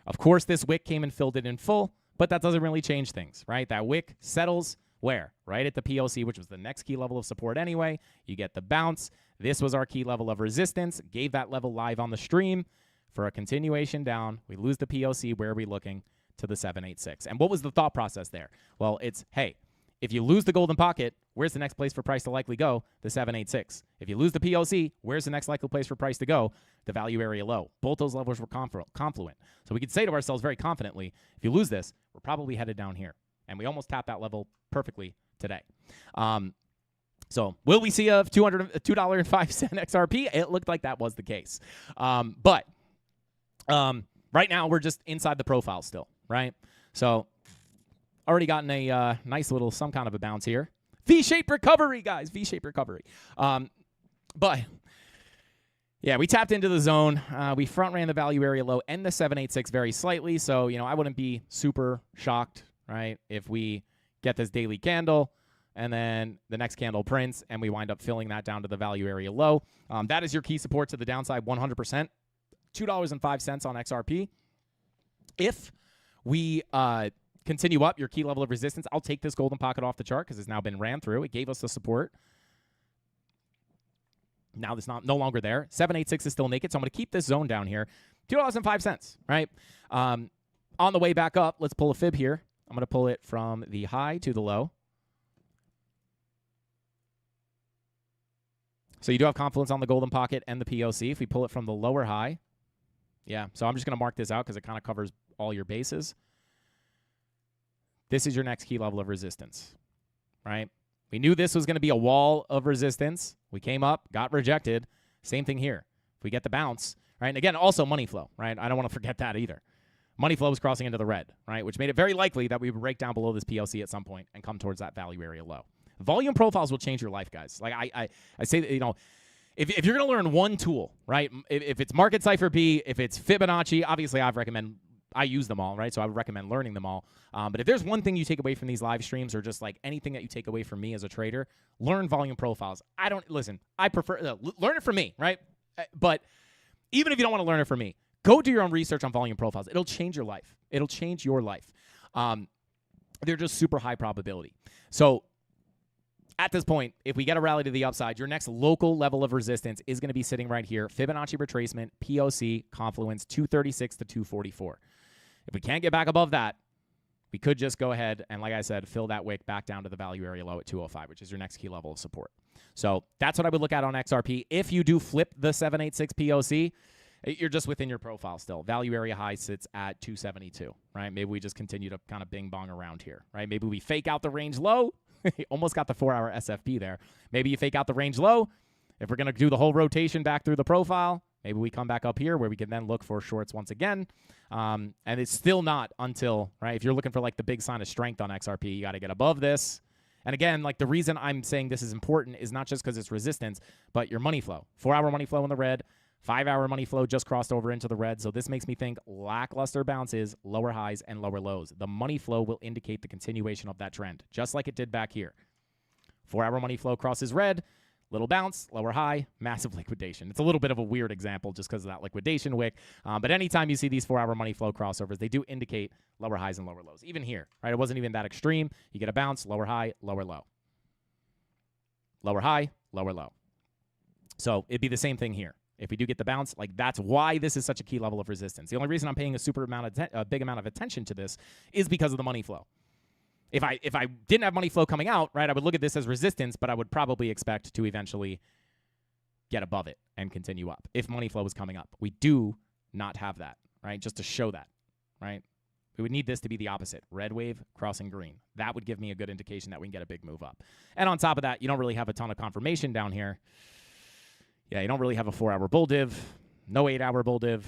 Of course, this wick came and filled it in full. But that doesn't really change things, right? That wick settles where? Right at the POC, which was the next key level of support anyway. You get the bounce. This was our key level of resistance. Gave that level live on the stream for a continuation down. We lose the POC. Where are we looking? To the 786. And what was the thought process there? Well, it's, hey, if you lose the golden pocket, where's the next place for price to likely go? The 786. If you lose the POC, where's the next likely place for price to go? The value area low. Both those levels were confluent. So we could say to ourselves very confidently, if you lose this, we're probably headed down here. And we almost tapped that level perfectly today. So will we see a $2.05 XRP? It looked like that was the case. But right now we're just inside the profile still, right? So already gotten a nice little some kind of a bounce here. V-shaped recovery, guys. V-shaped recovery. But yeah, we tapped into the zone. We front ran the value area low and the 786 very slightly. So, I wouldn't be super shocked, right, if we get this daily candle and then the next candle prints and we wind up filling that down to the value area low. That is your key support to the downside 100%. $2.05 on XRP. If we continue up your key level of resistance, I'll take this golden pocket off the chart because it's now been ran through. It gave us the support. Now it's no longer there. 786 is still naked, so I'm going to keep this zone down here. $2.05, right? On the way back up, let's pull a fib here. I'm going to pull it from the high to the low. So you do have confluence on the golden pocket and the POC. If we pull it from the lower high, yeah, so I'm just going to mark this out because it kind of covers all your bases. This is your next key level of resistance, right? We knew this was going to be a wall of resistance. We came up, got rejected. Same thing here. If we get the bounce, right? And again, also money flow, right? I don't want to forget that either. Money flow was crossing into the red, right? Which made it very likely that we would break down below this POC at some point and come towards that value area low. Volume profiles will change your life, guys. Like I say that, if you're going to learn one tool, right? If it's Market Cipher B, if it's Fibonacci, obviously I use them all, right? So I would recommend learning them all. But if there's one thing you take away from these live streams or just like anything that you take away from me as a trader, learn volume profiles. I prefer, learn it from me, right? But even if you don't want to learn it from me, go do your own research on volume profiles. It'll change your life. It'll change your life. They're just super high probability. So at this point, if we get a rally to the upside, your next local level of resistance is going to be sitting right here. Fibonacci retracement, POC, confluence, 236 to 244. If we can't get back above that, we could just go ahead and, like I said, fill that wick back down to the value area low at 205, which is your next key level of support. So that's what I would look at on XRP. If you do flip the 786 POC, you're just within your profile still. Value area high sits at 272, right? Maybe we just continue to kind of bing bong around here, right? Maybe we fake out the range low. Almost got the 4-hour SFP there. Maybe you fake out the range low. If we're going to do the whole rotation back through the profile, maybe we come back up here where we can then look for shorts once again. And it's still not until, right, if you're looking for like the big sign of strength on XRP, you got to get above this. And again, like the reason I'm saying this is important is not just because it's resistance, but your money flow. 4-hour money flow in the red. 5-hour money flow just crossed over into the red. So this makes me think lackluster bounces, lower highs, and lower lows. The money flow will indicate the continuation of that trend, just like it did back here. 4-hour money flow crosses red. little bounce, lower high, massive liquidation. It's a little bit of a weird example just because of that liquidation wick. But anytime you see these 4-hour money flow crossovers, they do indicate lower highs and lower lows. Even here, right? It wasn't even that extreme. You get a bounce, lower high, lower low. Lower high, lower low. So it'd be the same thing here. If we do get the bounce, like that's why this is such a key level of resistance. The only reason I'm paying a big amount of attention to this is because of the money flow. If I didn't have money flow coming out, right, I would look at this as resistance, but I would probably expect to eventually get above it and continue up if money flow was coming up. We do not have that, right, just to show that, right? We would need this to be the opposite, red wave crossing green. That would give me a good indication that we can get a big move up. And on top of that, you don't really have a ton of confirmation down here. Yeah, you don't really have a 4-hour bull div, no 8-hour bull div.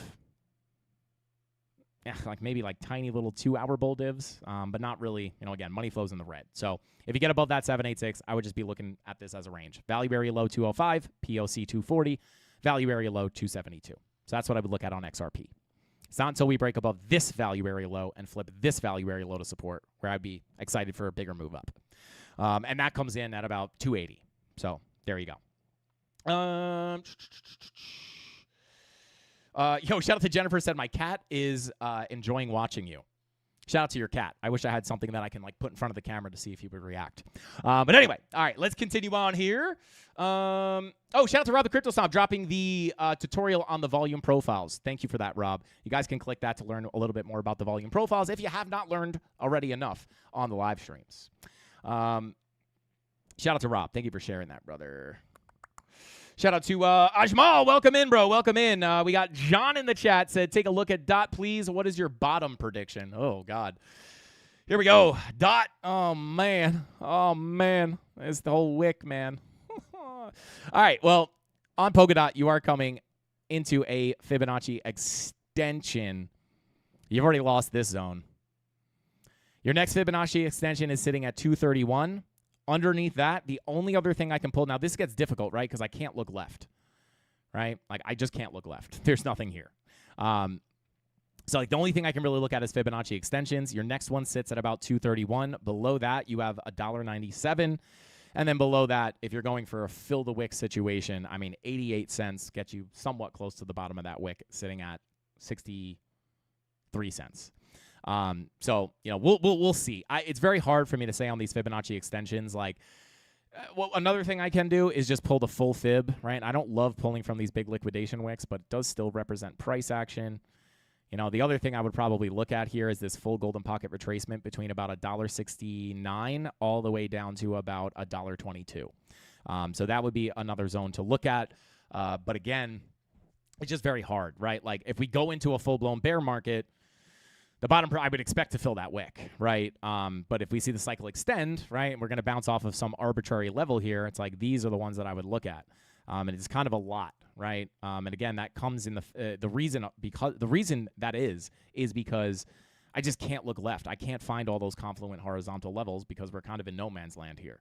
Yeah, like maybe like tiny little 2-hour bull divs, but not really, again, money flows in the red. So if you get above that 786, I would just be looking at this as a range. Value area low 205, POC 240, value area low 272. So that's what I would look at on XRP. It's not until we break above this value area low and flip this value area low to support where I'd be excited for a bigger move up. And that comes in at about 280. So there you go. Shout out to Jennifer, said my cat is enjoying watching you. Shout out to your cat. I wish I had something that I can put in front of the camera to see if he would react. But anyway, all right, let's continue on here. Shout out to Rob the Crypto Snob dropping the tutorial on the volume profiles. Thank you for that, Rob. You guys can click that to learn a little bit more about the volume profiles if you have not learned already enough on the live streams. Shout out to Rob. Thank you for sharing that, brother. Shout out to Ajmal. Welcome in, bro. Welcome in. We got John in the chat. Said, take a look at Dot, please. What is your bottom prediction? Oh, God. Here we go. Dot. Oh, man. Oh, man. It's the whole wick, man. All right. Well, on Polkadot, you are coming into a Fibonacci extension. You've already lost this zone. Your next Fibonacci extension is sitting at 231. Underneath that, the only other thing I can pull, now this gets difficult, right, because I can't look left, right? I just can't look left. There's nothing here. So the only thing I can really look at is Fibonacci extensions. Your next one sits at about 231. Below that, you have $1.97. And then below that, if you're going for a fill the wick situation, 88 cents gets you somewhat close to the bottom of that wick, sitting at 63 cents. So we'll see. It's very hard for me to say on these Fibonacci extensions. Another thing I can do is just pull the full fib, right? I don't love pulling from these big liquidation wicks, but it does still represent price action. The other thing I would probably look at here is this full golden pocket retracement between about $1.69 all the way down to about $1.22. So that would be another zone to look at. But again, it's just very hard, right? If we go into a full-blown bear market, the bottom, I would expect to fill that wick, right? But if we see the cycle extend, right, we're going to bounce off of some arbitrary level here. It's these are the ones that I would look at. And it's kind of a lot, right? And again, that comes in the reason that is because I just can't look left. I can't find all those confluent horizontal levels because we're kind of in no man's land here.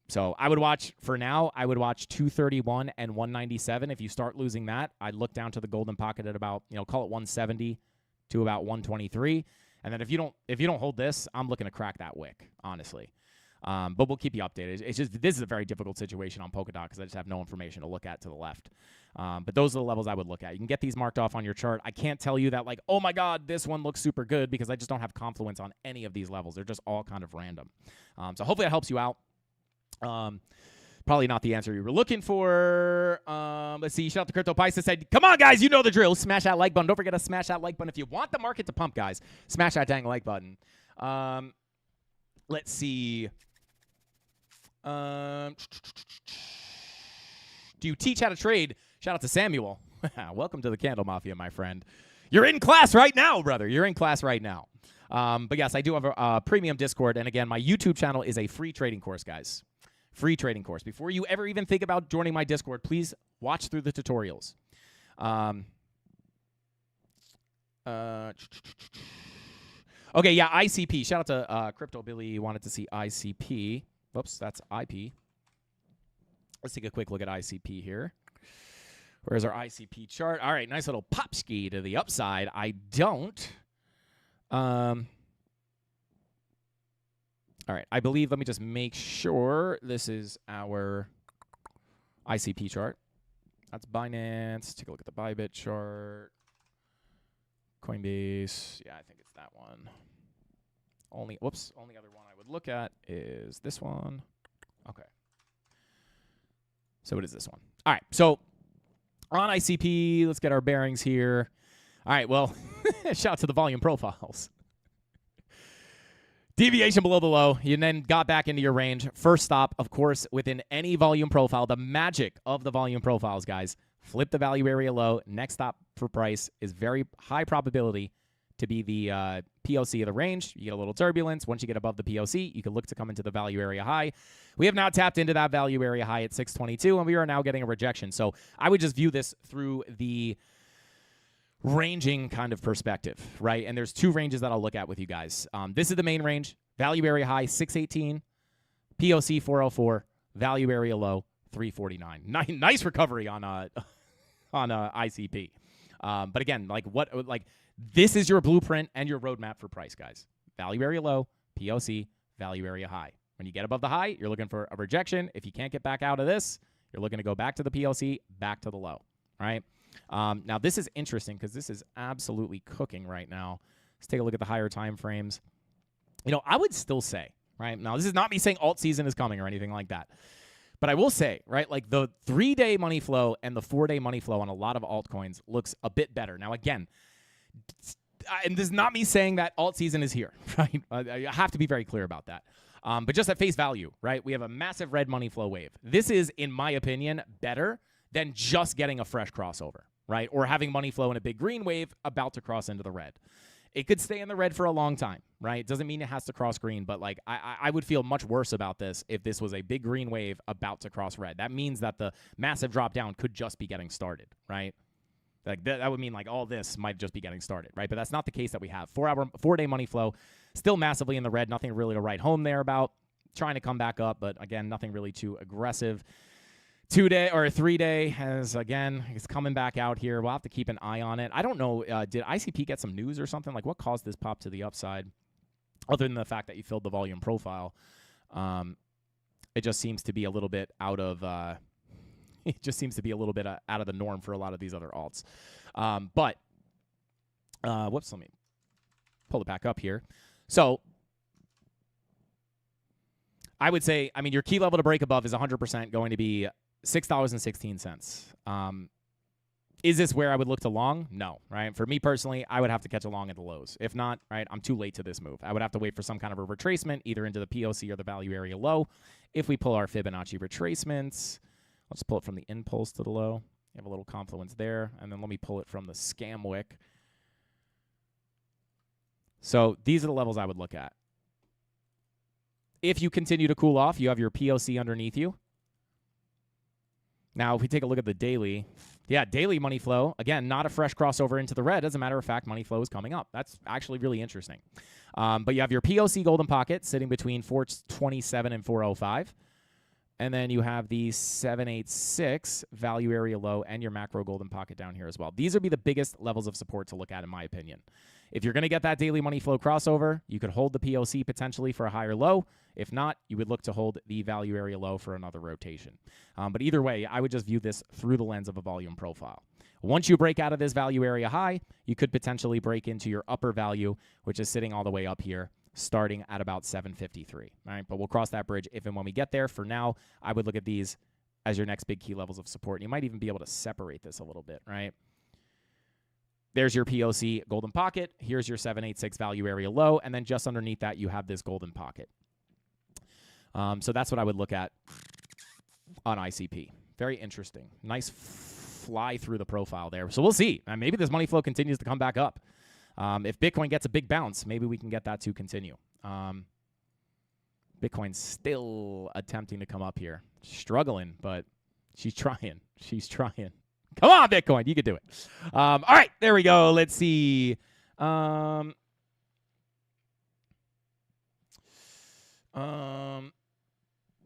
So I would watch, for now, I would watch 231 and 197. If you start losing that, I'd look down to the golden pocket at about, call it 170 to about 123. And then if you don't hold this, I'm looking to crack that wick, honestly. But we'll keep you updated. It's just, this is a very difficult situation on Polkadot because I just have no information to look at to the left. But those are the levels I would look at. You can get these marked off on your chart. I can't tell you that oh my God, this one looks super good because I just don't have confluence on any of these levels. They're just all kind of random. So hopefully that helps you out. Probably not the answer you were looking for. Let's see. Shout out to Crypto Pisa said, come on, guys. You know the drill. Smash that like button. Don't forget to smash that like button. If you want the market to pump, guys, smash that dang like button. Let's see. Do you teach how to trade? Shout out to Samuel. Welcome to the Candle Mafia, my friend. You're in class right now, brother. You're in class right now. But yes, I do have a premium Discord. And again, my YouTube channel is a free trading course, guys. Free trading course. Before you ever even think about joining my Discord, please watch through the tutorials. Okay, yeah, ICP. Shout out to Crypto Billy. Wanted to see ICP. Whoops, that's IP. Let's take a quick look at ICP here. Where's our ICP chart? All right, nice little pop ski to the upside. I don't. All right, I believe, let me just make sure this is our ICP chart. That's Binance. Take a look at the Bybit chart. Coinbase. Yeah, I think it's that one. Only other one I would look at is this one. Okay. So what is this one? All right. So on ICP, let's get our bearings here. All right. Well, shout out to the volume profiles. Deviation below the low. You then got back into your range. First stop, of course, within any volume profile. The magic of the volume profiles, guys. Flip the value area low. Next stop for price is very high probability to be the POC of the range. You get a little turbulence. Once you get above the POC, you can look to come into the value area high. We have now tapped into that value area high at 622, and we are now getting a rejection. So I would just view this through the ranging kind of perspective, right? And there's two ranges that I'll look at with you guys. This is the main range. Value area high, 618. POC, 404. Value area low, 349. Nice recovery on ICP. But again, this is your blueprint and your roadmap for price, guys. Value area low, POC, value area high. When you get above the high, you're looking for a rejection. If you can't get back out of this, you're looking to go back to the POC, back to the low, right? Now, this is interesting because this is absolutely cooking right now. Let's take a look at the higher time frames. You know, I would still say, right? Now, this is not me saying alt season is coming or anything like that. But I will say, right, like the 3-day money flow and the 4-day money flow on a lot of altcoins looks a bit better. Now, again, and this is not me saying that alt season is here, right? I have to be very clear about that. But just at face value, right, we have a massive red money flow wave. This is, in my opinion, better than just getting a fresh crossover, right? Or having money flow in a big green wave about to cross into the red. It could stay in the red for a long time, right? Doesn't mean it has to cross green, but like I would feel much worse about this if this was a big green wave about to cross red. That means that the massive drop down could just be getting started, right? Like that would mean like all this might just be getting started, right? But that's not the case that we have. 4-day money flow, still massively in the red. Nothing really to write home there about. Trying to come back up, but again, nothing really too aggressive. 2-day or 3-day has, again, it's coming back out here. We'll have to keep an eye on it. I don't know, did ICP get some news or something? Like, what caused this pop to the upside? Other than the fact that you filled the volume profile, it just seems to be a little bit out of out of the norm for a lot of these other alts. Whoops, let me pull it back up here. So I would say, I mean, your key level to break above is 100% going to be $6.16. Is this where I would look to long? No, right? For me personally, I would have to catch a long at the lows. If not, right, I'm too late to this move. I would have to wait for some kind of a retracement, either into the POC or the value area low. If we pull our Fibonacci retracements, let's pull it from the impulse to the low. You have a little confluence there. And then let me pull it from the scam wick. So these are the levels I would look at. If you continue to cool off, you have your POC underneath you. Now, if we take a look at the daily, daily money flow, again, not a fresh crossover into the red. As a matter of fact, money flow is coming up. That's actually really interesting. But you have your POC golden pocket sitting between 427 and 405. And then you have the 786 value area low and your macro golden pocket down here as well. These would be the biggest levels of support to look at, in my opinion. If you're going to get that daily money flow crossover, you could hold the POC potentially for a higher low. If not, you would look to hold the value area low for another rotation. But either way, I would just view this through the lens of a volume profile. Once you break out of this value area high, you could potentially break into your upper value, which is sitting all the way up here, starting at about 753. All right, but we'll cross that bridge if and when we get there. For now, I would look at these as your next big key levels of support. And you might even be able to separate this a little bit, right? There's your POC golden pocket. Here's your 786 value area low. And then just underneath that, you have this golden pocket. So that's what I would look at on ICP. Very interesting. Nice fly through the profile there. So we'll see. Maybe this money flow continues to come back up. If Bitcoin gets a big bounce, maybe we can get that to continue. Bitcoin's still attempting to come up here. Struggling, but she's trying. She's trying. Come on, Bitcoin. You can do it. All right, there we go. Let's see.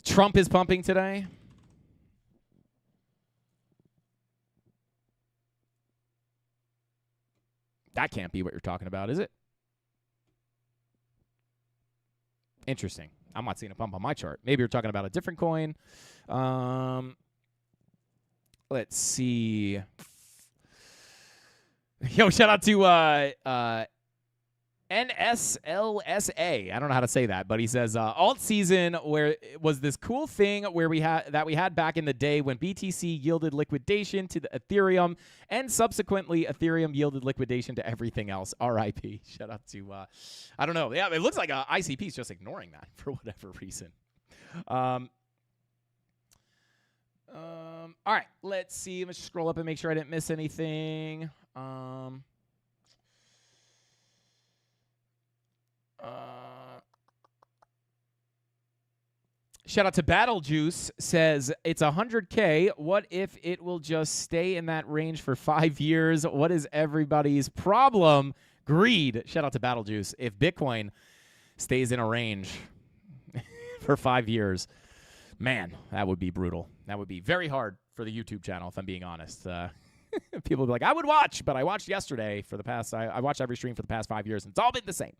Trump is pumping today. That can't be what you're talking about, is it? Interesting. I'm not seeing a pump on my chart. Maybe you're talking about a different coin. Let's see. Yo, shout out to NSLSA. I don't know how to say that, but he says alt season where it was this cool thing where we had back in the day when BTC yielded liquidation to the Ethereum and subsequently Ethereum yielded liquidation to everything else. RIP. Shout out to I don't know. Yeah, it looks like ICP is just ignoring that for whatever reason. All right, let's see. Let's scroll up and make sure I didn't miss anything. Shout out to Battle Juice, says it's 100K. What if it will just stay in that range for 5 years? What is everybody's problem? Greed. Shout out to Battle Juice. If Bitcoin stays in a range for 5 years, man, that would be brutal. That would be very hard for the YouTube channel, if I'm being honest. People would be like, I would watch, but I watched yesterday for the past, I watched every stream for the past 5 years, and it's all been the same.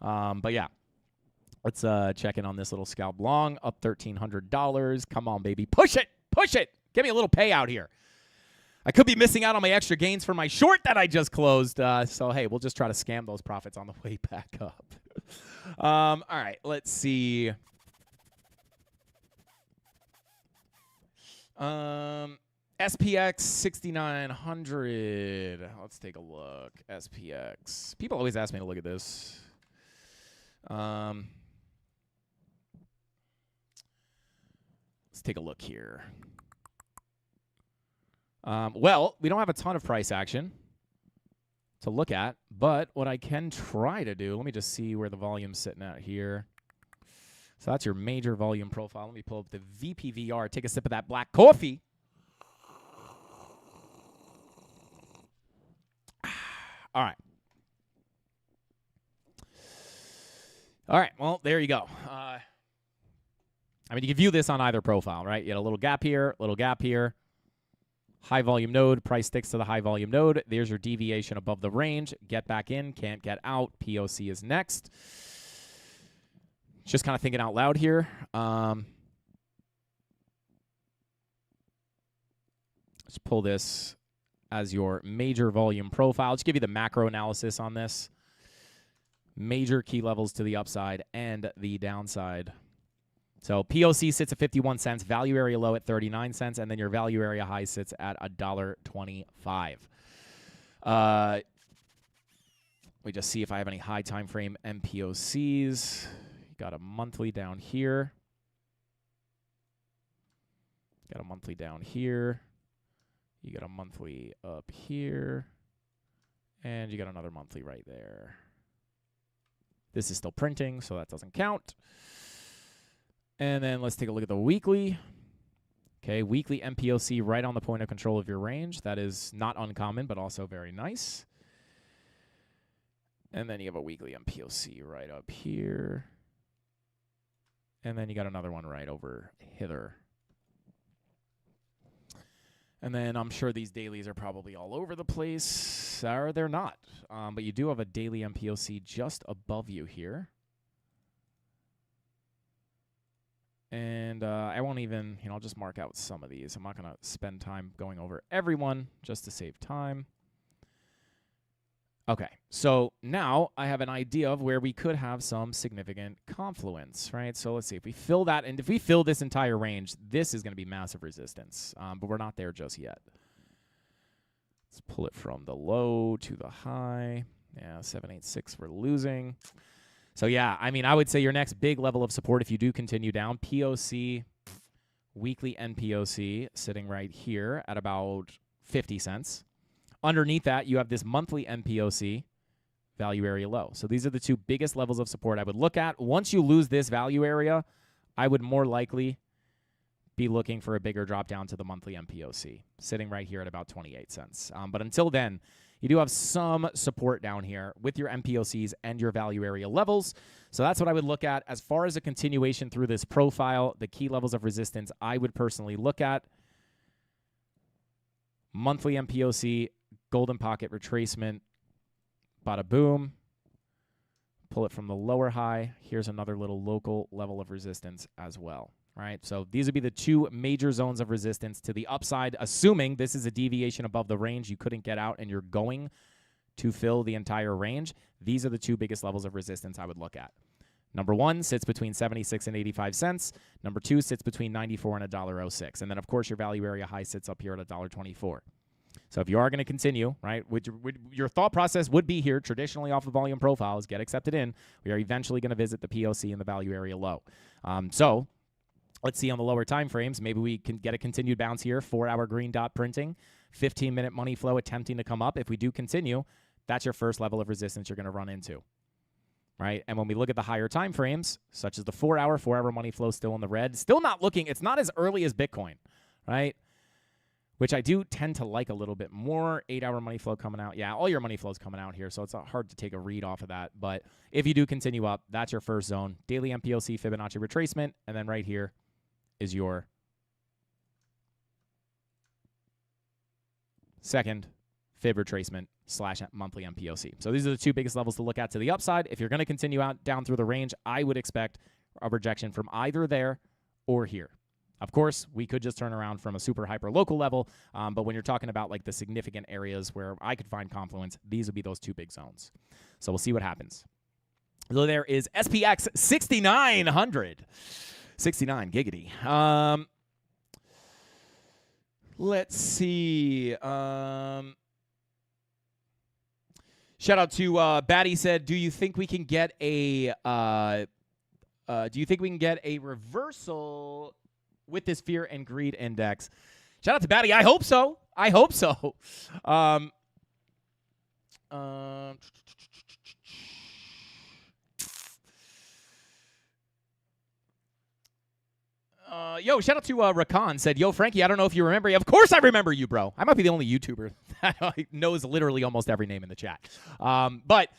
But yeah, let's check in on this little scalp long, up $1,300. Come on, baby. Push it. Push it. Give me a little payout here. I could be missing out on my extra gains for my short that I just closed. So, hey, we'll just try to scam those profits on the way back up. All right, let's see. SPX 6900. Let's take a look. SPX. People always ask me to look at this. Let's take a look here. Well, we don't have a ton of price action to look at, but what I can try to do, let me just see where the volume's sitting at here. So that's your major volume profile. Let me pull up the VPVR, take a sip of that black coffee. All right. All right, well, there you go. I mean, you can view this on either profile, right? You had a little gap here, little gap here. High volume node, price sticks to the high volume node. There's your deviation above the range. Get back in, can't get out. POC is next. Just kind of thinking out loud here. Let's pull this as your major volume profile. Just give you the macro analysis on this. Major key levels to the upside and the downside. So POC sits at 51 cents, value area low at 39 cents, and then your value area high sits at $1.25. We just see if I have any high time frame MPOCs. Got a monthly down here. Got a monthly down here. You got a monthly up here. And you got another monthly right there. This is still printing, so that doesn't count. And then let's take a look at the weekly. Okay, weekly MPOC right on the point of control of your range. That is not uncommon, but also very nice. And then you have a weekly MPOC right up here. And then you got another one right over hither. And then I'm sure these dailies are probably all over the place. Or they're not. But you do have a daily MPOC just above you here. And I won't even, I'll just mark out some of these. I'm not going to spend time going over everyone just to save time. Okay, so now I have an idea of where we could have some significant confluence, right? So let's see. If we fill that, and if we fill this entire range, this is going to be massive resistance, but we're not there just yet. Let's pull it from the low to the high. Yeah, 786 we're losing. So yeah, I mean, I would say your next big level of support, if you do continue down, POC, weekly NPOC, sitting right here at about 50 cents. Underneath that, you have this monthly MPOC, value area low. So these are the two biggest levels of support I would look at. Once you lose this value area, I would more likely be looking for a bigger drop down to the monthly MPOC, sitting right here at about 28 cents. But until then, you do have some support down here with your MPOCs and your value area levels. So that's what I would look at. As far as a continuation through this profile, the key levels of resistance I would personally look at: monthly MPOC, golden pocket retracement, bada boom. Pull it from the lower high. Here's another little local level of resistance as well, right? So these would be the two major zones of resistance to the upside, assuming this is a deviation above the range you couldn't get out and you're going to fill the entire range. These are the two biggest levels of resistance I would look at. Number one sits between 76 and 85 cents. Number two sits between 94 and $1.06. And then, of course, your value area high sits up here at $1.24. So if you are going to continue, right, your thought process would be here, traditionally off the volume profiles, get accepted in. We are eventually going to visit the POC and the value area low. So let's see on the lower time frames. Maybe we can get a continued bounce here, 4-hour green dot printing, 15-minute money flow attempting to come up. If we do continue, that's your first level of resistance you're going to run into. Right? And when we look at the higher time frames, such as the 4-hour money flow still in the red, still not looking, it's not as early as Bitcoin, right? Which I do tend to like a little bit more. 8-hour money flow coming out. Yeah, all your money flow is coming out here, so it's hard to take a read off of that. But if you do continue up, that's your first zone. Daily MPOC Fibonacci retracement, and then right here is your second fib retracement / monthly MPOC. So these are the two biggest levels to look at to the upside. If you're going to continue out down through the range, I would expect a rejection from either there or here. Of course, we could just turn around from a super hyper local level, but when you're talking about like the significant areas where I could find confluence, these would be those two big zones. So we'll see what happens. So there is SPX 6900. 69 giggity. Let's see. Shout out to Batty said, do you think we can get a reversal with this fear and greed index? Shout out to Batty. I hope so. I hope so. Yo, shout out to Rakan. Said, yo, Frankie, I don't know if you remember. Of course I remember you, bro. I might be the only YouTuber that knows literally almost every name in the chat. But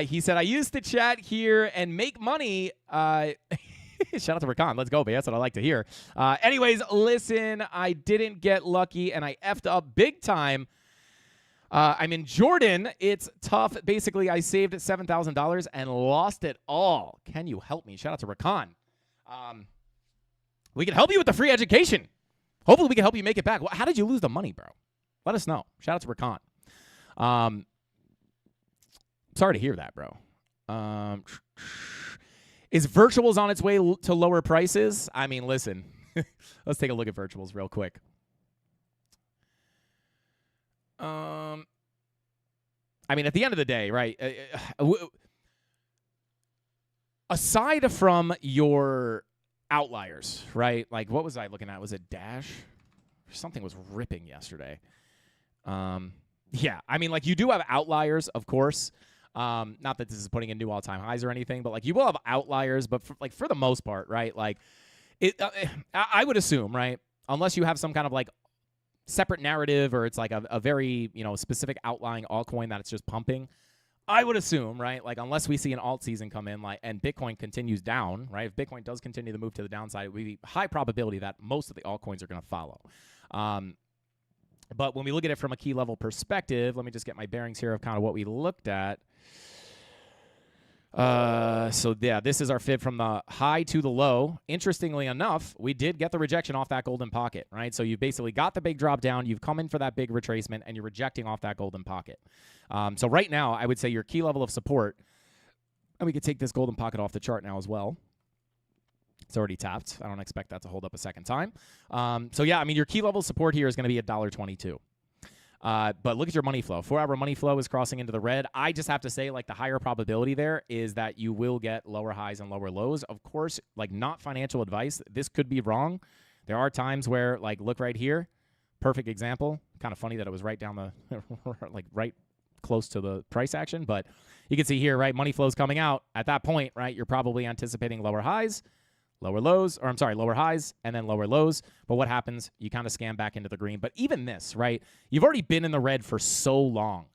he said, I used to chat here and make money. Shout out to Rakan. Let's go, babe. That's what I like to hear. Anyways, listen, I didn't get lucky, and I effed up big time. I'm in Jordan. It's tough. Basically, I saved $7,000 and lost it all. Can you help me? Shout out to Rakan. We can help you with the free education. Hopefully, we can help you make it back. Well, how did you lose the money, bro? Let us know. Shout out to Rakan. Sorry to hear that, bro. Is virtuals on its way to lower prices? I mean, listen. Let's take a look at virtuals real quick. I mean, at the end of the day, right? Aside from your outliers, right? Like, what was I looking at? Was it Dash? Something was ripping yesterday. Yeah, I mean, like, you do have outliers, of course. Not that this is putting in new all-time highs or anything, but, like, you will have outliers, but, for the most part, right? Like, I would assume, right, unless you have some kind of, like, separate narrative or it's, like, a very, specific outlying altcoin that it's just pumping, I would assume, right, like, unless we see an alt season come in, like, and Bitcoin continues down, right, if Bitcoin does continue to move to the downside, it would be high probability that most of the altcoins are going to follow. But when we look at it from a key level perspective, let me just get my bearings here of kind of what we looked at. So, yeah, this is our fib from the high to the low. Interestingly enough, we did get the rejection off that golden pocket, right? So you basically got the big drop down, you've come in for that big retracement, and you're rejecting off that golden pocket. So right now, I would say your key level of support, and we could take this golden pocket off the chart now as well. It's already tapped. I don't expect that to hold up a second time. So, yeah, I mean, your key level support here is going to be $1.22. But look at your money flow. 4-hour money flow is crossing into the red. I just have to say, like, the higher probability there is that you will get lower highs and lower lows. Of course, like, not financial advice. This could be wrong. There are times where, like, look right here. Perfect example. Kind of funny that it was right down the, like, right close to the price action. But you can see here, right, money flow's coming out. At that point, right, you're probably anticipating lower highs, lower lows, or I'm sorry, lower highs and then lower lows. But what happens? You kind of scam back into the green. But even this, right, you've already been in the red for so long.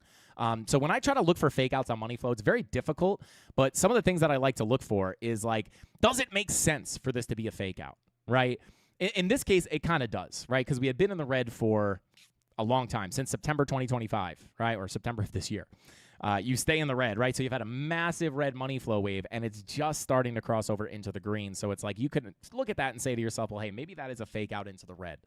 So when I try to look for fake outs on money flow, it's very difficult. But some of the things that I like to look for is, like, does it make sense for this to be a fake out, right? In this case, it kind of does, right? Because we had been in the red for a long time, since September 2025, right, or September of this year. you stay in the red, right? So you've had a massive red money flow wave, and it's just starting to cross over into the green. So it's like you could look at that and say to yourself, well, hey, maybe that is a fake out into the red.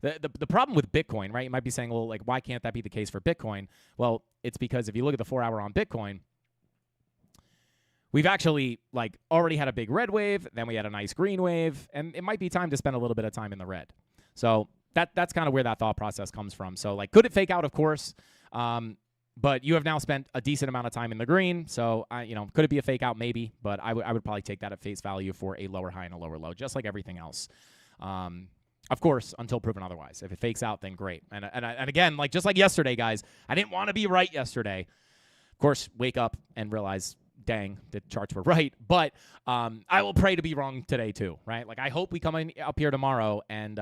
The problem with Bitcoin, right? You might be saying, well, like, why can't that be the case for Bitcoin? Well, it's because if you look at the 4-hour on Bitcoin, we've actually like already had a big red wave, then we had a nice green wave, and it might be time to spend a little bit of time in the red. So that's kind of where that thought process comes from. So like, could it fake out? Of course. But you have now spent a decent amount of time in the green. So, could it be a fake out? Maybe. But I would probably take that at face value for a lower high and a lower low, just like everything else. Of course, until proven otherwise. If it fakes out, then great. And again, like just like yesterday, guys, I didn't want to be right yesterday. Of course, wake up and realize, dang, the charts were right. But I will pray to be wrong today too, right? Like I hope we come up here tomorrow and,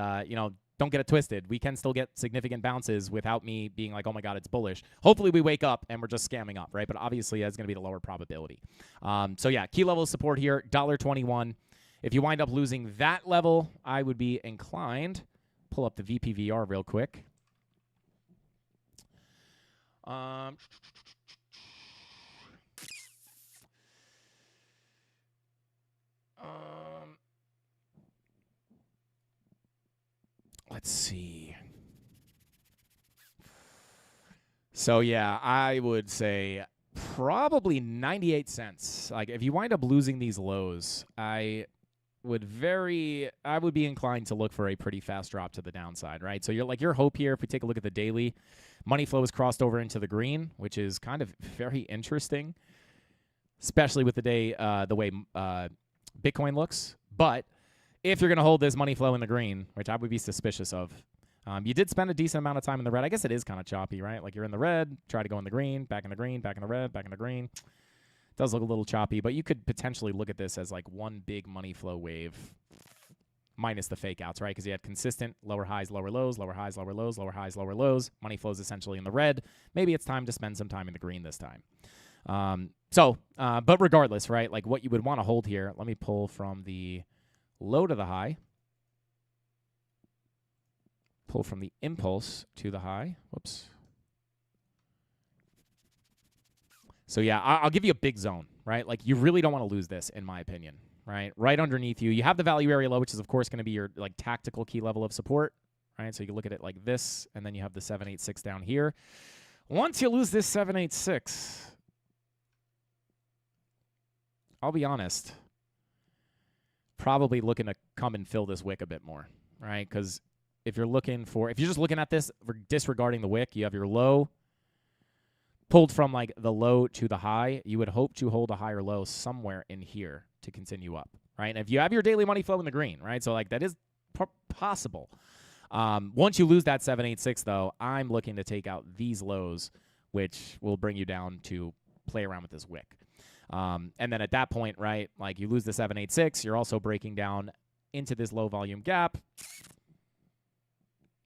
don't get it twisted. We can still get significant bounces without me being like, oh my God, it's bullish. Hopefully we wake up and we're just scamming up, right? But obviously that's going to be the lower probability. So yeah, key level of support here, $1.21. If you wind up losing that level, I would be inclined. Pull up the VPVR real quick. Let's see. So, yeah, I would say probably 98 cents. Like, if you wind up losing these lows, I would be inclined to look for a pretty fast drop to the downside, right? So, your hope here, if we take a look at the daily, money flow has crossed over into the green, which is kind of very interesting, especially with the day, the way Bitcoin looks. But if you're going to hold this money flow in the green, which I would be suspicious of, you did spend a decent amount of time in the red. I guess it is kind of choppy, right? Like you're in the red, try to go in the green, back in the green, back in the red, back in the green. It does look a little choppy, but you could potentially look at this as like one big money flow wave minus the fake outs, right? Because you had consistent lower highs, lower lows, lower highs, lower lows, lower highs, lower lows. Money flows essentially in the red. Maybe it's time to spend some time in the green this time. But regardless, right? Like what you would want to hold here, let me pull from the low to the high. Pull from the impulse to the high. Whoops. So, yeah, I'll give you a big zone, right? Like, you really don't want to lose this, in my opinion, right? Right underneath you. You have the value area low, which is, of course, going to be your, like, tactical key level of support, right? So you can look at it like this, and then you have the 786 down here. Once you lose this 786, I'll be honest, probably looking to come and fill this wick a bit more, right? Because if you're just looking at this, disregarding the wick, you have your low pulled from like the low to the high. You would hope to hold a higher low somewhere in here to continue up, right? And if you have your daily money flow in the green, right? So like that is possible. Once you lose that 786 though, I'm looking to take out these lows, which will bring you down to play around with this wick. And then at that point, right, like you lose the 786, you're also breaking down into this low volume gap.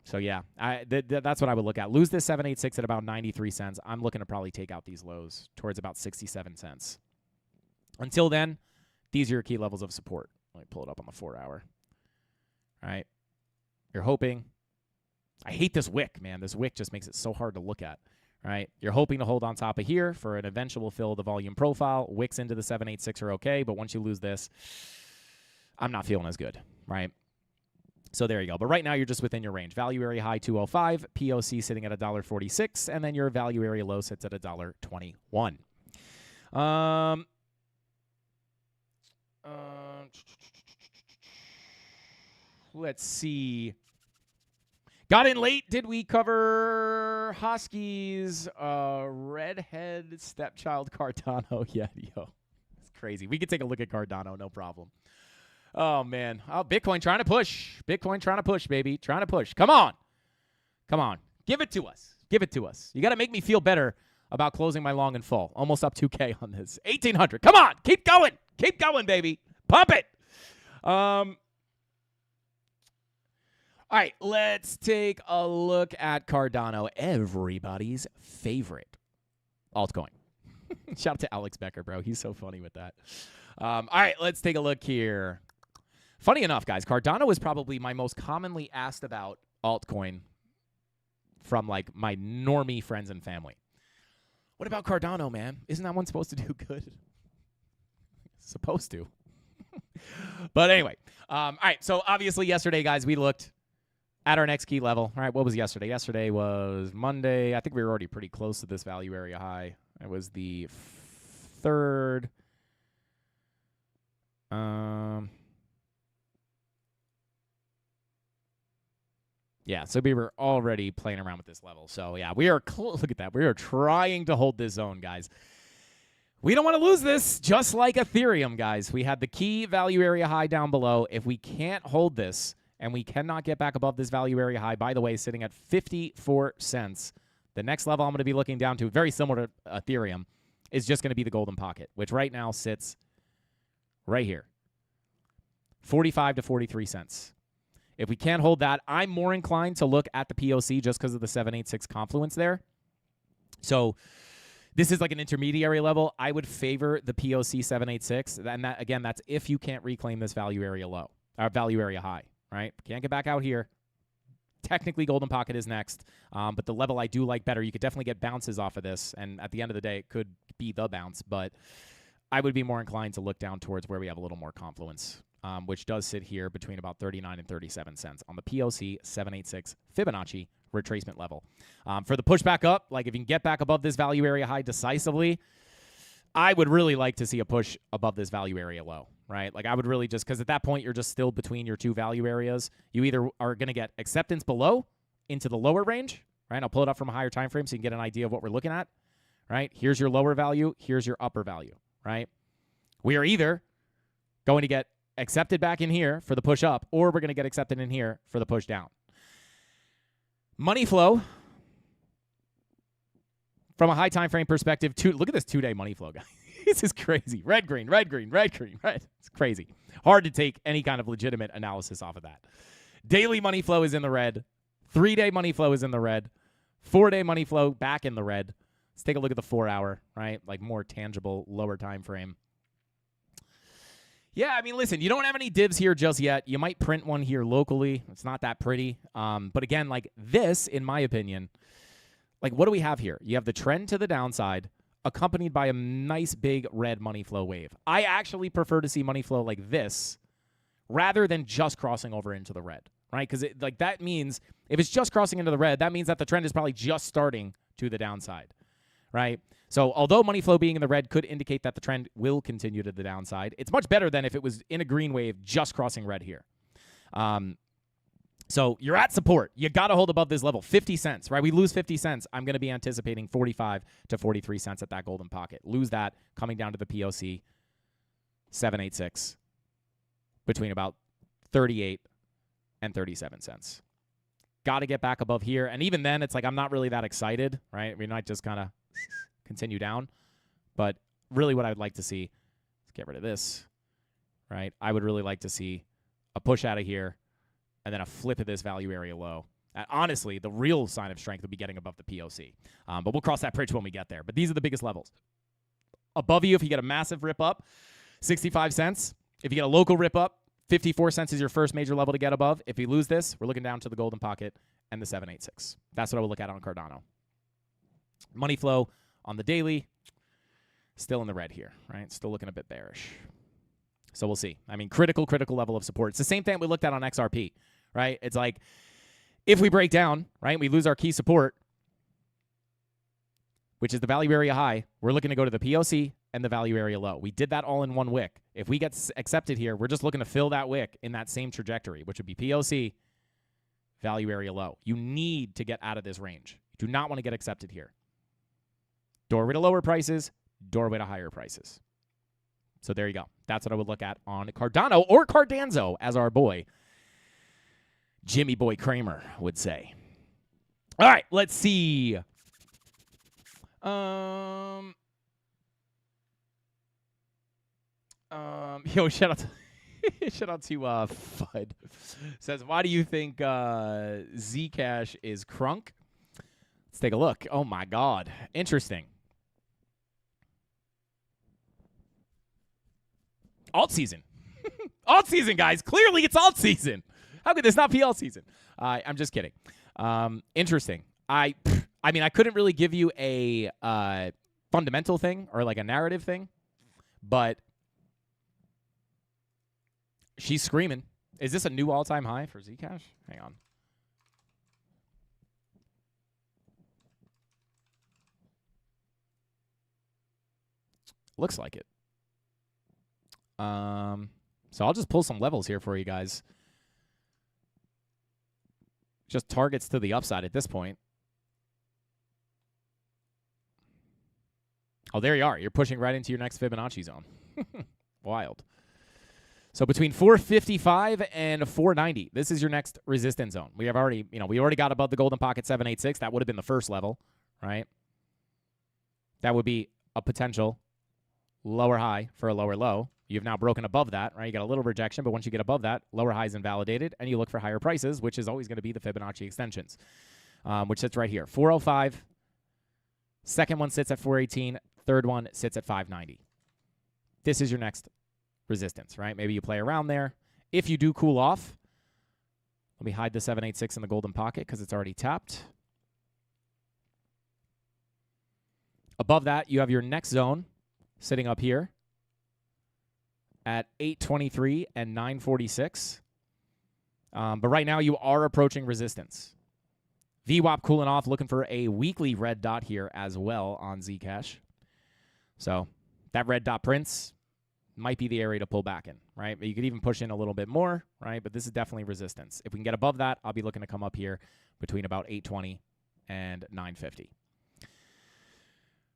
So, yeah, that's what I would look at. Lose this 786 at about 93 cents. I'm looking to probably take out these lows towards about 67 cents. Until then, these are your key levels of support. Let me pull it up on the 4-hour. All right. You're hoping. I hate this wick, man. This wick just makes it so hard to look at. All right. You're hoping to hold on top of here for an eventual fill of the volume profile. Wicks into the 786 are okay, but once you lose this, I'm not feeling as good, right? So there you go. But right now, you're just within your range. Value area high, 205. POC sitting at $1.46. And then your value area low sits at $1.21. Let's see. Got in late. Did we cover Hosky's redhead stepchild Cardano? Yeah, yo. It's crazy. We could take a look at Cardano, no problem. Oh, man. Oh, Bitcoin trying to push. Bitcoin trying to push, baby. Trying to push. Come on. Come on. Give it to us. Give it to us. You got to make me feel better about closing my long and full. Almost up 2K on this. 1,800. Come on. Keep going. Keep going, baby. Pump it. All right. Let's take a look at Cardano. Everybody's favorite altcoin. Shout out to Alex Becker, bro. He's so funny with that. All right. Let's take a look here. Funny enough, guys, Cardano is probably my most commonly asked about altcoin from like my normie friends and family. What about Cardano, man? Isn't that one supposed to do good? Supposed to. But anyway, all right. So obviously yesterday, guys, we looked at our next key level. All right, what was yesterday? Yesterday was Monday. I think we were already pretty close to this value area high. It was the 3rd. Yeah, so we were already playing around with this level. So, yeah, we are look at that. We are trying to hold this zone, guys. We don't want to lose this, just like Ethereum, guys. We had the key value area high down below. If we can't hold this and we cannot get back above this value area high, by the way, sitting at 54 cents, the next level I'm going to be looking down to, very similar to Ethereum, is just going to be the golden pocket, which right now sits right here, 45 to 43 cents. If we can't hold that, I'm more inclined to look at the POC just because of the 786 confluence there. So this is like an intermediary level. I would favor the POC 786. And that, again, that's if you can't reclaim this value area low, or value area high, right? Can't get back out here. Technically, golden pocket is next. But the level I do like better, you could definitely get bounces off of this. And at the end of the day, it could be the bounce. But I would be more inclined to look down towards where we have a little more confluence, which does sit here between about 39 and 37 cents on the POC 786 Fibonacci retracement level. For the pushback up, like if you can get back above this value area high decisively, I would really like to see a push above this value area low, right? Like I would really just, because at that point, you're just still between your two value areas. You either are going to get acceptance below into the lower range, right? I'll pull it up from a higher time frame so you can get an idea of what we're looking at, right? Here's your lower value. Here's your upper value, right? We are either going to get accepted back in here for the push up, or we're going to get accepted in here for the push down. Money flow, from a high time frame perspective, look at this 2-day money flow, guys. This is crazy. Red, green, red, green, red, green, red. It's crazy. Hard to take any kind of legitimate analysis off of that. Daily money flow is in the red. 3-day money flow is in the red. 4-day money flow back in the red. Let's take a look at the 4-hour, right? Like more tangible, lower time frame. Yeah, I mean, listen, you don't have any divs here just yet. You might print one here locally. It's not that pretty. But again, like this, in my opinion, like what do we have here? You have the trend to the downside accompanied by a nice big red money flow wave. I actually prefer to see money flow like this rather than just crossing over into the red, right? Because like that means if it's just crossing into the red, that means that the trend is probably just starting to the downside, right? So although money flow being in the red could indicate that the trend will continue to the downside, it's much better than if it was in a green wave just crossing red here. So you're at support. You got to hold above this level. 50 cents, right? We lose 50 cents. I'm going to be anticipating 45 to 43 cents at that golden pocket. Lose that coming down to the POC 786 between about 38 and 37 cents. Got to get back above here. And even then, it's like I'm not really that excited, right? We might just kind of continue down. But really what I would like to see, let's get rid of this, right? I would really like to see a push out of here and then a flip of this value area low. And honestly, the real sign of strength would be getting above the POC. But we'll cross that bridge when we get there. But these are the biggest levels. Above you, if you get a massive rip up, 65 cents. If you get a local rip up, 54 cents is your first major level to get above. If you lose this, we're looking down to the golden pocket and the 786. That's what I would look at on Cardano. Money flow on the daily, still in the red here, right? Still looking a bit bearish. So we'll see. I mean, critical level of support. It's the same thing we looked at on XRP, right? It's like if we break down, right, we lose our key support, which is the value area high, we're looking to go to the POC and the value area low. We did that all in one wick. If we get accepted here, we're just looking to fill that wick in that same trajectory, which would be POC, value area low. You need to get out of this range. You do not want to get accepted here. Doorway to lower prices, doorway to higher prices. So there you go. That's what I would look at on Cardano or Cardanzo, as our boy Jimmy Boy Kramer would say. All right, let's see. Yo, shout out to shout out to Fudd. Says, why do you think Zcash is crunk? Let's take a look. Oh my God, interesting. Alt season. Alt season, guys. Clearly it's alt season. How could this not be alt season? I'm just kidding. Interesting. I mean, I couldn't really give you a fundamental thing or like a narrative thing, but she's screaming. Is this a new all-time high for Zcash? Hang on. Looks like it. So I'll just pull some levels here for you guys. Just targets to the upside at this point. Oh, there you are. You're pushing right into your next Fibonacci zone. Wild. So between 455 and 490, this is your next resistance zone. We already got above the golden pocket 786. That would have been the first level, right? That would be a potential lower high for a lower low. You've now broken above that, right? You got a little rejection, but once you get above that, lower high is invalidated, and you look for higher prices, which is always going to be the Fibonacci extensions, which sits right here. 405. Second one sits at 418. Third one sits at 590. This is your next resistance, right? Maybe you play around there. If you do cool off, let me hide the 786 in the golden pocket because it's already tapped. Above that, you have your next zone sitting up here at 823 and 946. But right now, you are approaching resistance. VWAP cooling off, looking for a weekly red dot here as well on Zcash. So that red dot prints might be the area to pull back in, right? But you could even push in a little bit more, right? But this is definitely resistance. If we can get above that, I'll be looking to come up here between about 820 and 950.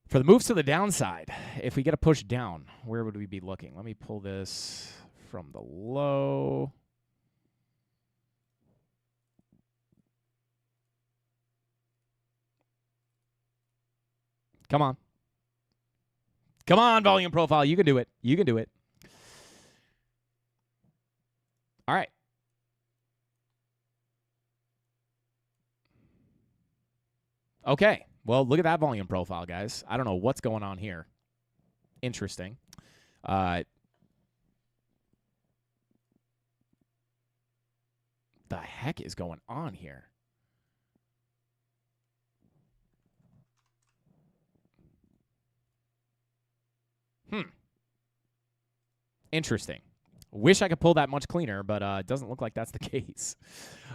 For the moves to the downside, if we get a push down, where would we be looking? Let me pull this from the low. Come on. Come on, volume profile. You can do it. You can do it. All right. Okay. Well, look at that volume profile, guys. I don't know what's going on here. Interesting. The heck is going on here? Interesting. Wish I could pull that much cleaner, but it doesn't look like that's the case.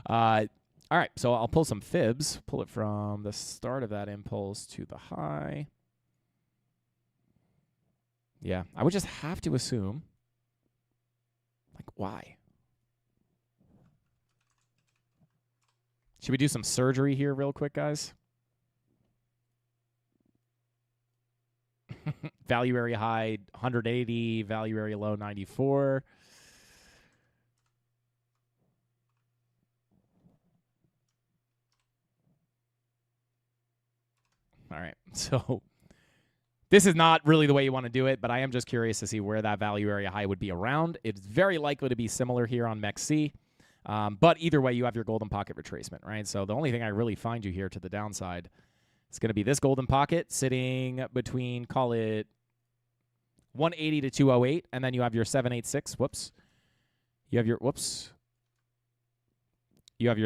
All right, so I'll pull some fibs. Pull it from the start of that impulse to the high. Yeah, I would just have to assume. Like, why? Should we do some surgery here real quick, guys? Value area high, 180. Value area low, 94. All right, so this is not really the way you want to do it, but I am just curious to see where that value area high would be around. It's very likely to be similar here on MEXC, but either way, you have your golden pocket retracement, right? So the only thing I really find you here to the downside is going to be this golden pocket sitting between, call it 180 to 208, and then you have your 786. Whoops. You have your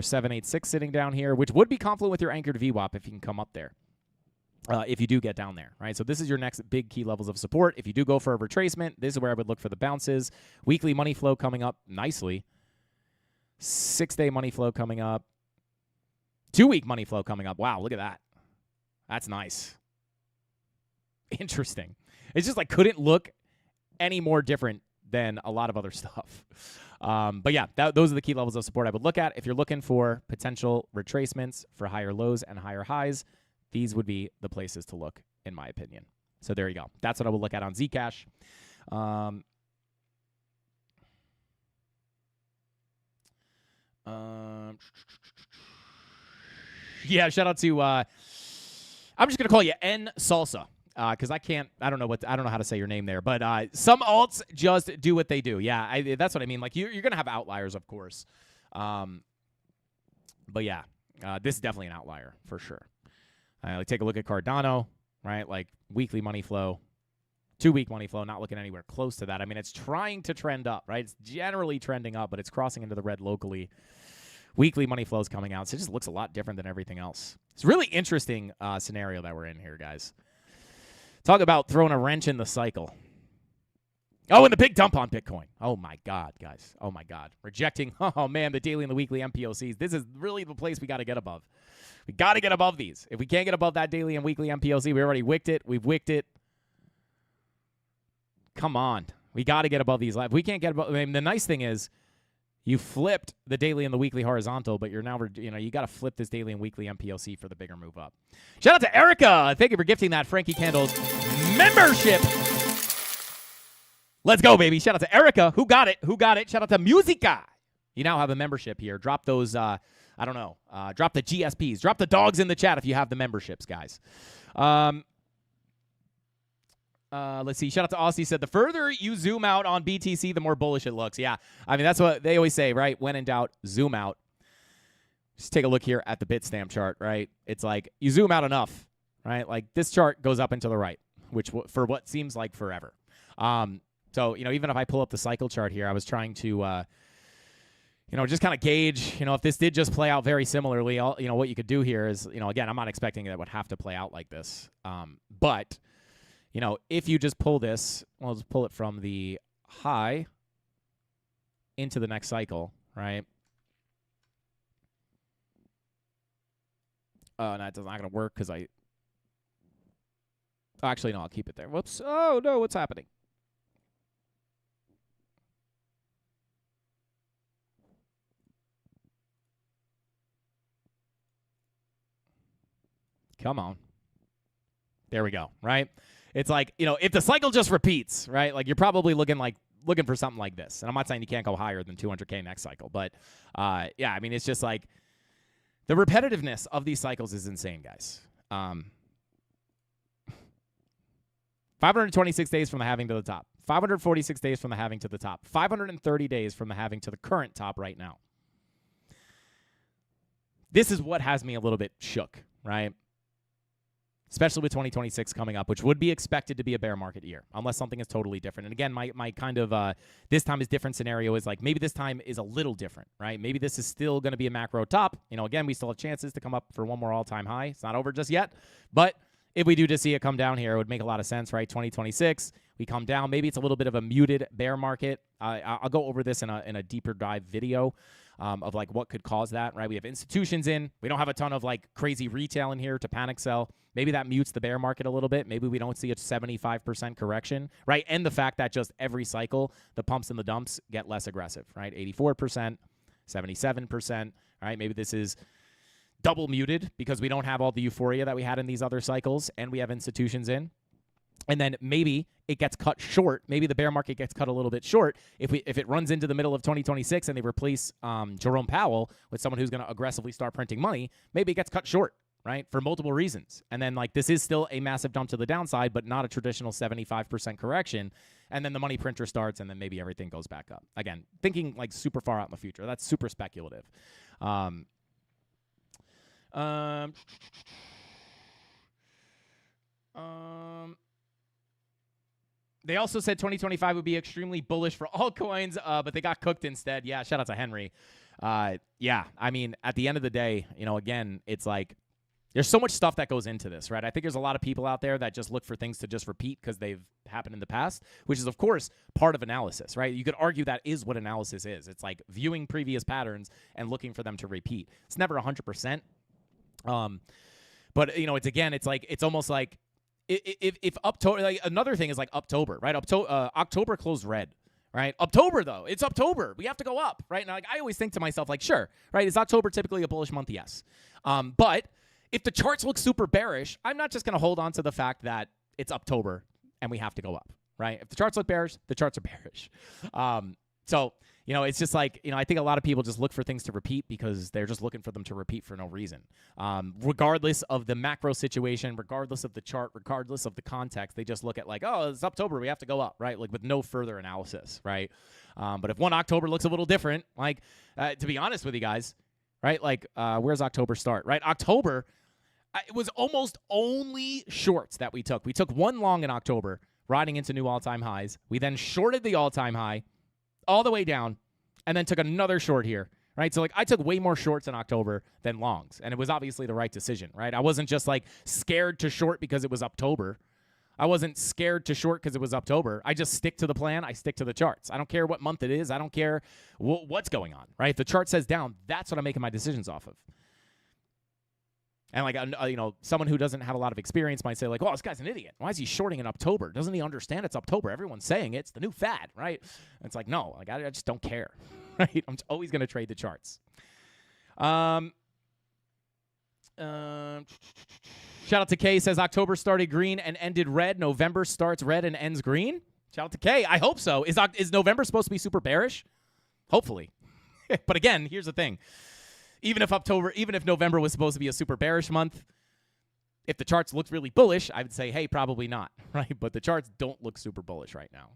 786 sitting down here, which would be confluent with your anchored VWAP if you can come up there. If you do get down there, right? So this is your next big key levels of support. If you do go for a retracement, this is where I would look for the bounces. Weekly money flow coming up nicely. 6-day money flow coming up. 2-week money flow coming up. Wow, look at that. That's nice. Interesting. It's just like couldn't look any more different than a lot of other stuff. But yeah, those are the key levels of support I would look at. If you're looking for potential retracements for higher lows and higher highs, these would be the places to look, in my opinion. So there you go. That's what I would look at on Zcash. Yeah, shout out to I'm just gonna call you N Salsa because I don't know how to say your name there, but some alts just do what they do. Yeah, that's what I mean. Like you're gonna have outliers, of course, but yeah, this is definitely an outlier for sure. Like take a look at Cardano, right? Like weekly money flow, 2-week money flow, not looking anywhere close to that. I mean, it's trying to trend up, right? It's generally trending up, but it's crossing into the red locally. Weekly money flow is coming out, so it just looks a lot different than everything else. It's a really interesting scenario that we're in here, guys. Talk about throwing a wrench in the cycle. Oh, and the big dump on Bitcoin. Oh, my God, guys. Oh, my God. Rejecting, oh, man, the daily and the weekly MPOCs. This is really the place we got to get above. We got to get above these. If we can't get above that daily and weekly MPOC, we already wicked it. We've wicked it. Come on. We got to get above these. If we can't get above, I mean, the nice thing is you flipped the daily and the weekly horizontal, but you're now, you got to flip this daily and weekly MPOC for the bigger move up. Shout out to Erica. Thank you for gifting that Frankie Candles membership. Let's go, baby. Shout out to Erica. Who got it? Shout out to Musica. You now have a membership here. Drop those, drop the GSPs. Drop the dogs in the chat if you have the memberships, guys. Let's see. Shout out to Aussie. Said, the further you zoom out on BTC, the more bullish it looks. Yeah. I mean, that's what they always say, right? When in doubt, zoom out. Just take a look here at the Bitstamp chart, right? It's like you zoom out enough, right? Like this chart goes up and to the right, which for what seems like forever. So, even if I pull up the cycle chart here, I was trying to, just kind of gauge, if this did just play out very similarly, what you could do here is, again, I'm not expecting that it would have to play out like this. But, if you just pull this, well, let's pull it from the high into the next cycle, right? No, it's not going to work because actually, no, I'll keep it there. Whoops. Oh, no, what's happening? Come on. There we go, right? It's like, if the cycle just repeats, right? Like you're probably looking for something like this. And I'm not saying you can't go higher than 200K next cycle, but yeah, I mean, it's just like the repetitiveness of these cycles is insane, guys. 526 days from the halving to the top. 546 days from the halving to the top. 530 days from the halving to the current top right now. This is what has me a little bit shook, right? Especially with 2026 coming up, which would be expected to be a bear market year, unless something is totally different. And again, my kind of this time is different scenario is like maybe this time is a little different, right? Maybe this is still going to be a macro top. Again, we still have chances to come up for one more all-time high. It's not over just yet. But if we do just see it come down here, it would make a lot of sense, right? 2026, we come down. Maybe it's a little bit of a muted bear market. I'll go over this in a deeper dive video. Of like what could cause that, right? We have institutions in. We don't have a ton of like crazy retail in here to panic sell. Maybe that mutes the bear market a little bit. Maybe we don't see a 75% correction, right? And the fact that just every cycle, the pumps and the dumps get less aggressive, right? 84%, 77%, right? Maybe this is double muted because we don't have all the euphoria that we had in these other cycles and we have institutions in. And then maybe it gets cut short. Maybe the bear market gets cut a little bit short if it runs into the middle of 2026 and they replace Jerome Powell with someone who's going to aggressively start printing money. Maybe it gets cut short, right, for multiple reasons. And then like this is still a massive dump to the downside, but not a traditional 75% correction. And then the money printer starts, and then maybe everything goes back up. Again, thinking like super far out in the future. That's super speculative. They also said 2025 would be extremely bullish for altcoins, but they got cooked instead. Yeah, shout out to Henry. Yeah, I mean, at the end of the day, again, it's like there's so much stuff that goes into this, right? I think there's a lot of people out there that just look for things to just repeat because they've happened in the past, which is, of course, part of analysis, right? You could argue that is what analysis is. It's like viewing previous patterns and looking for them to repeat. It's never 100%. But, it's almost like, if October, like another thing is like October, right? October closed red, right? October though, it's October. We have to go up, right? And like I always think to myself, like, sure, right? Is October typically a bullish month? Yes. But if the charts look super bearish, I'm not just going to hold on to the fact that it's October and we have to go up, right? If the charts look bearish, the charts are bearish. So, it's just like, I think a lot of people just look for things to repeat because they're just looking for them to repeat for no reason. Regardless of the macro situation, regardless of the chart, regardless of the context, they just look at like, oh, it's October, we have to go up, right? Like with no further analysis, right? But if one October looks a little different, like, to be honest with you guys, right? Like, where's October start, right? October, it was almost only shorts that we took. We took one long in October, riding into new all-time highs. We then shorted the all-time high all the way down, and then took another short here, right? So, like, I took way more shorts in October than longs, and it was obviously the right decision, right? I wasn't just, like, scared to short because it was October. I wasn't scared to short because it was October. I just stick to the plan. I stick to the charts. I don't care what month it is. I don't care what's going on, right? If the chart says down, that's what I'm making my decisions off of. And like, someone who doesn't have a lot of experience might say like, oh, this guy's an idiot. Why is he shorting in October? Doesn't he understand it's October? Everyone's saying it's the new fad, right? And it's like, no, like I just don't care, right? I'm always going to trade the charts. Shout out to Kay, says October started green and ended red. November starts red and ends green. Shout out to Kay. I hope so. Is November supposed to be super bearish? Hopefully. But again, here's the thing. Even if November was supposed to be a super bearish month, if the charts looked really bullish, I would say, hey, probably not, right? But the charts don't look super bullish right now.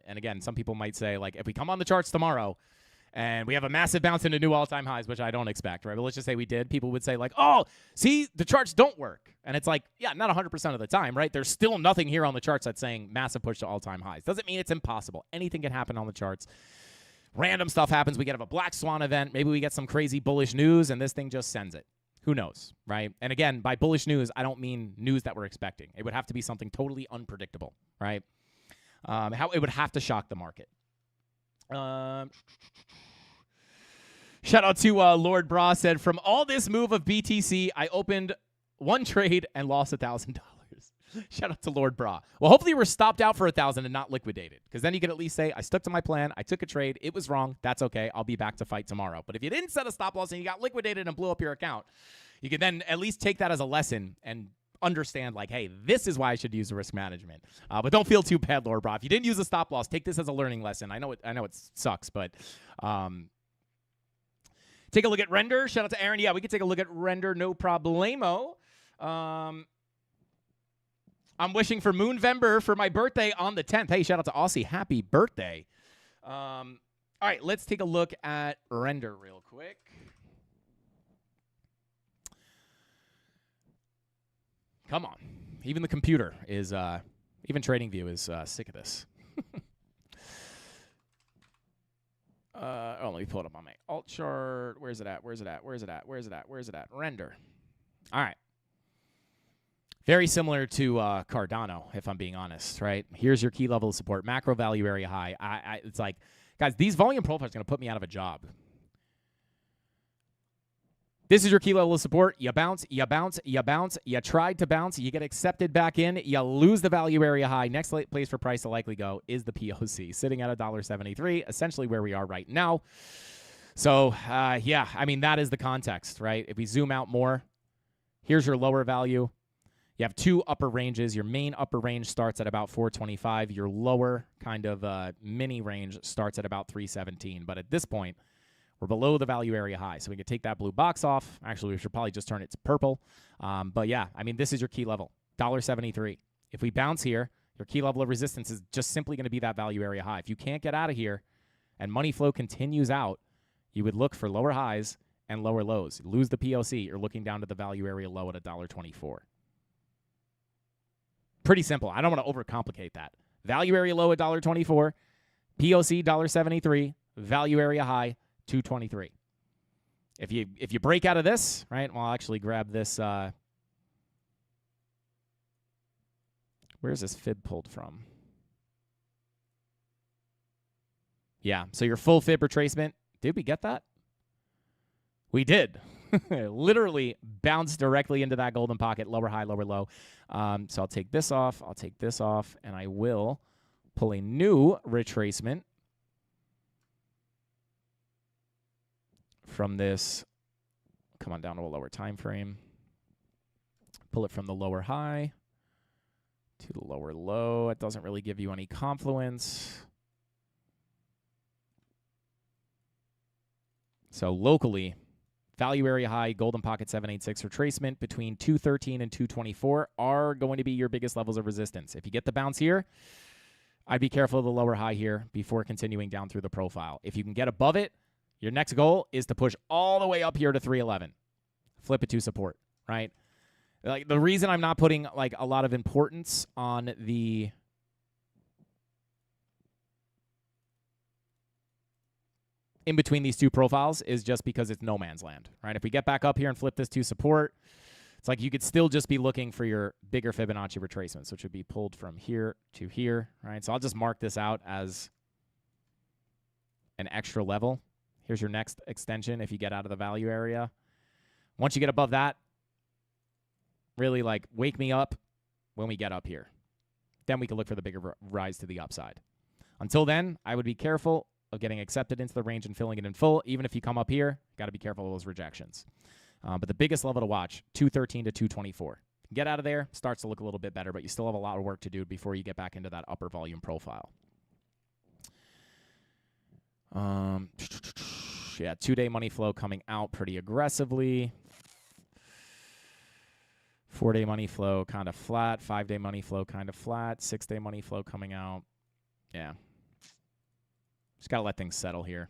And again, some people might say, like, if we come on the charts tomorrow and we have a massive bounce into new all-time highs, which I don't expect, right? But let's just say we did. People would say, like, oh, see, the charts don't work. And it's like, yeah, not 100% of the time, right? There's still nothing here on the charts that's saying massive push to all-time highs. Doesn't mean it's impossible. Anything can happen on the charts. Random stuff happens. We get a black swan event. Maybe we get some crazy bullish news, and this thing just sends it. Who knows, right? And again, by bullish news, I don't mean news that we're expecting. It would have to be something totally unpredictable, right? It would have to shock the market. Shout out to Lord Bra said, from all this move of BTC, I opened one trade and lost $1,000. Shout out to Lord Bra. Well, hopefully you were stopped out for $1,000 and not liquidated, because then you can at least say, I stuck to my plan. I took a trade. It was wrong. That's okay. I'll be back to fight tomorrow. But if you didn't set a stop loss and you got liquidated and blew up your account, you can then at least take that as a lesson and understand, like, hey, this is why I should use risk management. But don't feel too bad, Lord Bra. If you didn't use a stop loss, take this as a learning lesson. I know it sucks, but take a look at Render. Shout out to Aaron. Yeah, we can take a look at Render. No problemo. I'm wishing for Moonvember for my birthday on the 10th. Hey, shout out to Aussie. Happy birthday. All right, let's take a look at Render real quick. Come on. Even the computer is, even TradingView is sick of this. Let me pull it up on my alt chart. Where's it at? Render. All right. Very similar to Cardano, if I'm being honest, right? Here's your key level of support, macro value area high. It's like, guys, these volume profiles are going to put me out of a job. This is your key level of support. You bounce. You tried to bounce. You get accepted back in. You lose the value area high. Next place for price to likely go is the POC, sitting at $1.73, essentially where we are right now. So, yeah, I mean, that is the context, right? If we zoom out more, here's your lower value. You have two upper ranges. Your main upper range starts at about 425. Your lower kind of mini range starts at about 317. But at this point, we're below the value area high. So we can take that blue box off. Actually, we should probably just turn it to purple. But yeah, I mean, this is your key level, $1.73. If we bounce here, your key level of resistance is just simply going to be that value area high. If you can't get out of here and money flow continues out, you would look for lower highs and lower lows. Lose the POC, you're looking down to the value area low at $1.24. Pretty simple. I don't want to overcomplicate that. Value area low at $1.24, POC $1.73, value area high $2.23. If you break out of this, right? Well, I'll actually grab this. Where's this fib pulled from? Yeah. So your full fib retracement. Did we get that? We did. Literally bounced directly into that golden pocket, lower high, lower low. So I'll take this off, and I will pull a new retracement from this. Come on down to a lower time frame. Pull it from the lower high to the lower low. It doesn't really give you any confluence. So locally, value area high, golden pocket 786 retracement between 213 and 224 are going to be your biggest levels of resistance. If you get the bounce here, I'd be careful of the lower high here before continuing down through the profile. If you can get above it, your next goal is to push all the way up here to 311. Flip it to support, right? Like the reason I'm not putting like a lot of importance on the in between these two profiles is just because it's no man's land, right? If we get back up here and flip this to support, It's like you could still just be looking for your bigger Fibonacci retracements, which would be pulled from here to here, right? So I'll just mark this out as an extra level. Here's your next extension if you get out of the value area. Once you get above that, really like wake me up when we get up here. Then we can look for the bigger rise to the upside. Until then, I would be careful of getting accepted into the range and filling it in full. Even if you come up here, got to be careful of those rejections. But the biggest level to watch, 213 to 224. Get out of there, starts to look a little bit better, but you still have a lot of work to do before you get back into that upper volume profile. Yeah, 2-day money flow coming out pretty aggressively. 4-day money flow kind of flat. 5-day money flow kind of flat. 6-day money flow coming out. Yeah. Just got to let things settle here.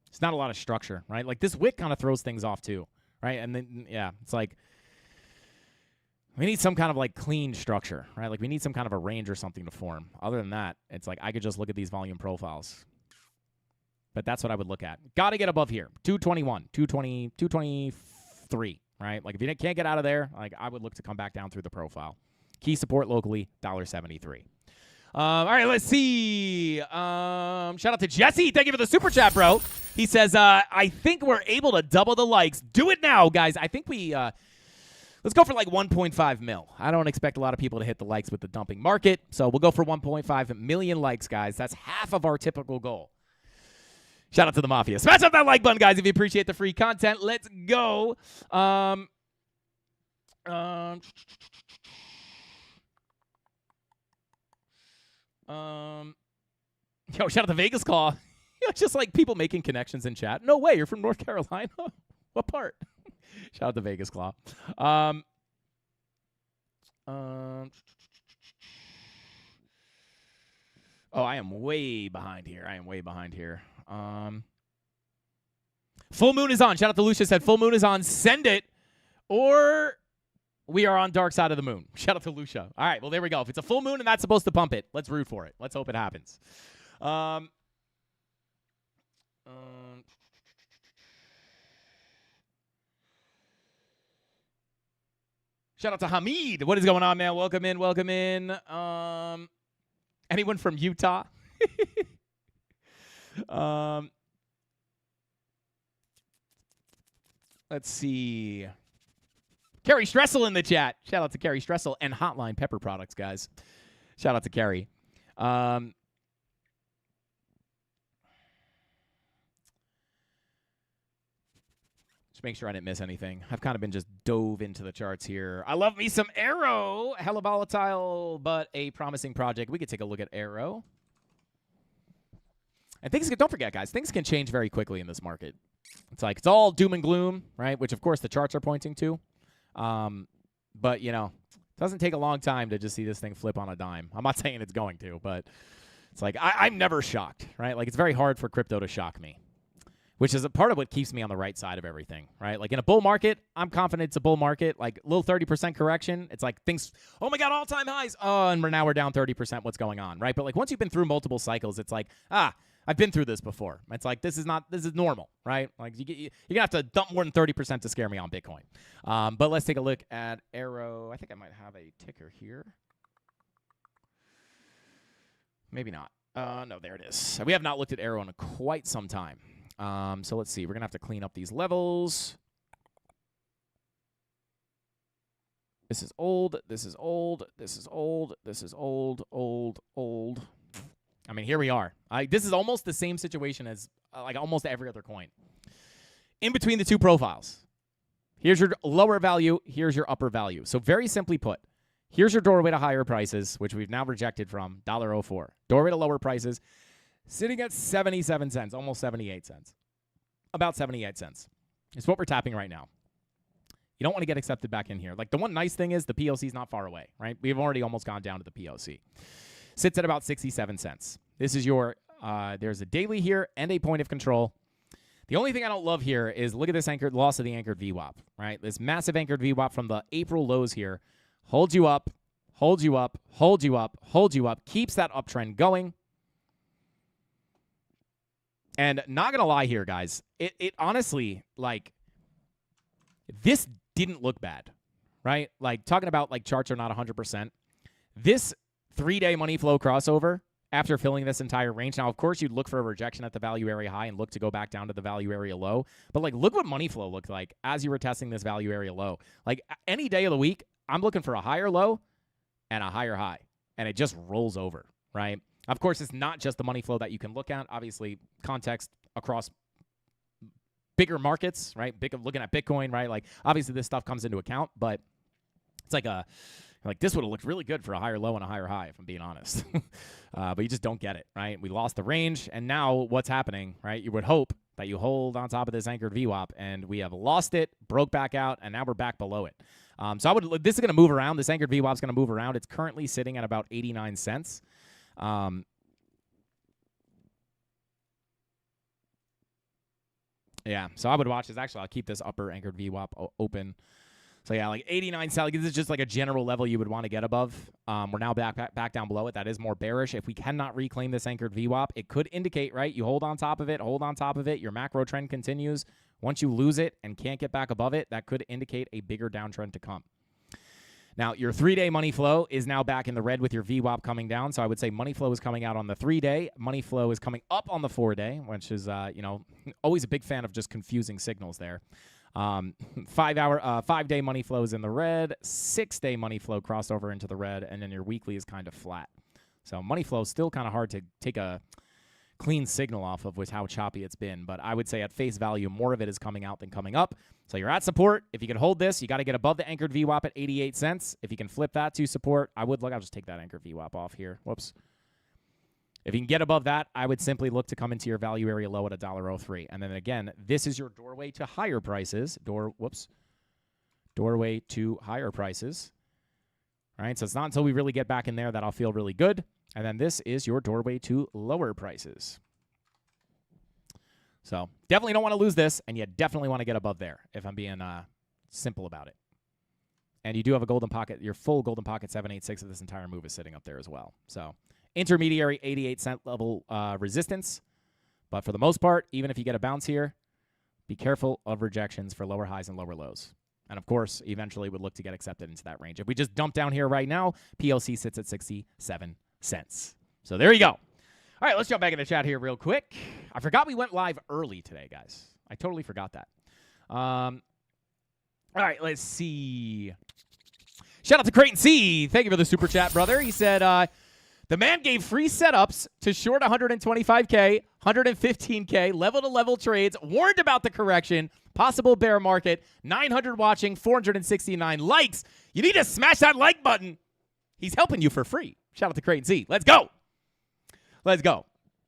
It's not a lot of structure, right? Like this wick kind of throws things off too, right? And then, yeah, it's like we need some kind of like clean structure, right? Like we need some kind of a range or something to form. Other than that, it's like I could just look at these volume profiles. But that's what I would look at. Got to get above here. 221, 220, 223, right? Like if you can't get out of there, like I would look to come back down through the profile. Key support locally, $1.73. All right, let's see. Shout out to Jesse. Thank you for the super chat, bro. He says, I think we're able to double the likes. Do it now, guys. I think we let's go for like 1.5 mil. I don't expect a lot of people to hit the likes with the dumping market, so we'll go for 1.5 million likes, guys. That's half of our typical goal. Shout out to the Mafia. Smash up that like button, guys, if you appreciate the free content. Let's go. Yo, shout out to Vegas Claw. It's just like people making connections in chat. No way, you're from North Carolina? What part? Shout out to Vegas Claw. Oh, I am way behind here. Full moon is on. Shout out to Lucia, said full moon is on. Send it. Or we are on dark side of the moon. Shout out to Lucia. All right, well, there we go. If it's a full moon and that's supposed to pump it, let's root for it. Let's hope it happens. Shout out to Hamid. What is going on, man? Welcome in. Anyone from Utah? Let's see. Carrie Stressel in the chat. Shout out to Carrie Stressel and Hotline Pepper Products, guys. Shout out to Carrie. Just make sure I didn't miss anything. I've kind of been just dove into the charts here. I love me some Arrow. Hella volatile, but a promising project. We could take a look at Arrow. And things don't forget, guys, things can change very quickly in this market. It's like it's all doom and gloom, right? Which, of course, the charts are pointing to. But, you know, it doesn't take a long time to just see this thing flip on a dime. I'm not saying it's going to, but it's like I'm never shocked, right? Like it's very hard for crypto to shock me, which is a part of what keeps me on the right side of everything, right? Like in a bull market, I'm confident it's a bull market. Like a little 30% correction, it's like things, oh my God, all-time highs. Oh, and we're down 30%. What's going on, right? But like once you've been through multiple cycles, it's like, I've been through this before. It's like, this is normal, right? Like you're going to have to dump more than 30% to scare me on Bitcoin. But let's take a look at Arrow. I think I might have a ticker here. Maybe not. No, there it is. We have not looked at Arrow in quite some time. So let's see. We're going to have to clean up these levels. This is old. This is old. This is old. This is old, old. I mean, here we are. This is almost the same situation as like almost every other coin. In between the two profiles. Here's your lower value. Here's your upper value. So very simply put, here's your doorway to higher prices, which we've now rejected from $1.04. Doorway to lower prices, sitting at 77 cents, almost 78 cents. About 78 cents. It's what we're tapping right now. You don't want to get accepted back in here. Like the one nice thing is the POC is not far away, right? We've already almost gone down to the POC. Sits at about 67 cents. This is your, there's a daily here and a point of control. The only thing I don't love here is look at this anchored loss of the anchored VWAP, right? This massive anchored VWAP from the April lows here holds you up, holds you up, holds you up, holds you up, keeps that uptrend going. And not going to lie here, guys, it honestly, like, this didn't look bad, right? Like talking about like charts are not 100%. This 3-day money flow crossover after filling this entire range. Now, of course, you'd look for a rejection at the value area high and look to go back down to the value area low. But like, look what money flow looked like as you were testing this value area low. Like any day of the week, I'm looking for a higher low and a higher high, and it just rolls over, right? Of course, it's not just the money flow that you can look at. Obviously, context across bigger markets, right? Looking at Bitcoin, right? Like, obviously, this stuff comes into account, but it's like this would have looked really good for a higher low and a higher high, if I'm being honest. But you just don't get it, right? We lost the range, and now what's happening, right? You would hope that you hold on top of this anchored VWAP, and we have lost it, broke back out, and now we're back below it. So this is going to move around. This anchored VWAP is going to move around. It's currently sitting at about 89 cents. Yeah, so I would watch this. Actually, I'll keep this upper anchored VWAP open. So yeah, like 89 cents. Like, this is just like a general level you would want to get above. We're now back down below it. That is more bearish. If we cannot reclaim this anchored VWAP, it could indicate, right? You hold on top of it. Your macro trend continues. Once you lose it and can't get back above it, that could indicate a bigger downtrend to come. Now, your 3-day money flow is now back in the red with your VWAP coming down. So I would say money flow is coming out on the 3-day. Money flow is coming up on the 4-day, which is, always a big fan of just confusing signals there. 5-day money flow is in the red. 6-day money flow crossed over into the red, and then your weekly is kind of flat. So money flow is still kind of hard to take a clean signal off of with how choppy it's been. But I would say at face value, more of it is coming out than coming up. So you're at support. If you can hold this, you got to get above the anchored VWAP at 88 cents. If you can flip that to support, I'll just take that anchored VWAP off here. Whoops. If you can get above that, I would simply look to come into your value area low at $1.03. And then again, this is your doorway to higher prices. Doorway to higher prices. All right, so it's not until we really get back in there that I'll feel really good. And then this is your doorway to lower prices. So definitely don't want to lose this, and you definitely want to get above there if I'm being simple about it. And you do have a golden pocket. Your full golden pocket 786 of this entire move is sitting up there as well. So intermediary 88-cent level resistance. But for the most part, even if you get a bounce here, be careful of rejections for lower highs and lower lows. And, of course, eventually would look to get accepted into that range. If we just dump down here right now, PLC sits at 67 cents. So there you go. All right, let's jump back in the chat here real quick. I forgot we went live early today, guys. I totally forgot that. All right, let's see. Shout out to Creighton C. Thank you for the super chat, brother. He said, the man gave free setups to short 125K, 115K, level-to-level trades, warned about the correction, possible bear market, 900 watching, 469 likes. You need to smash that like button. He's helping you for free. Shout out to Creighton Z. Let's go. Let's go.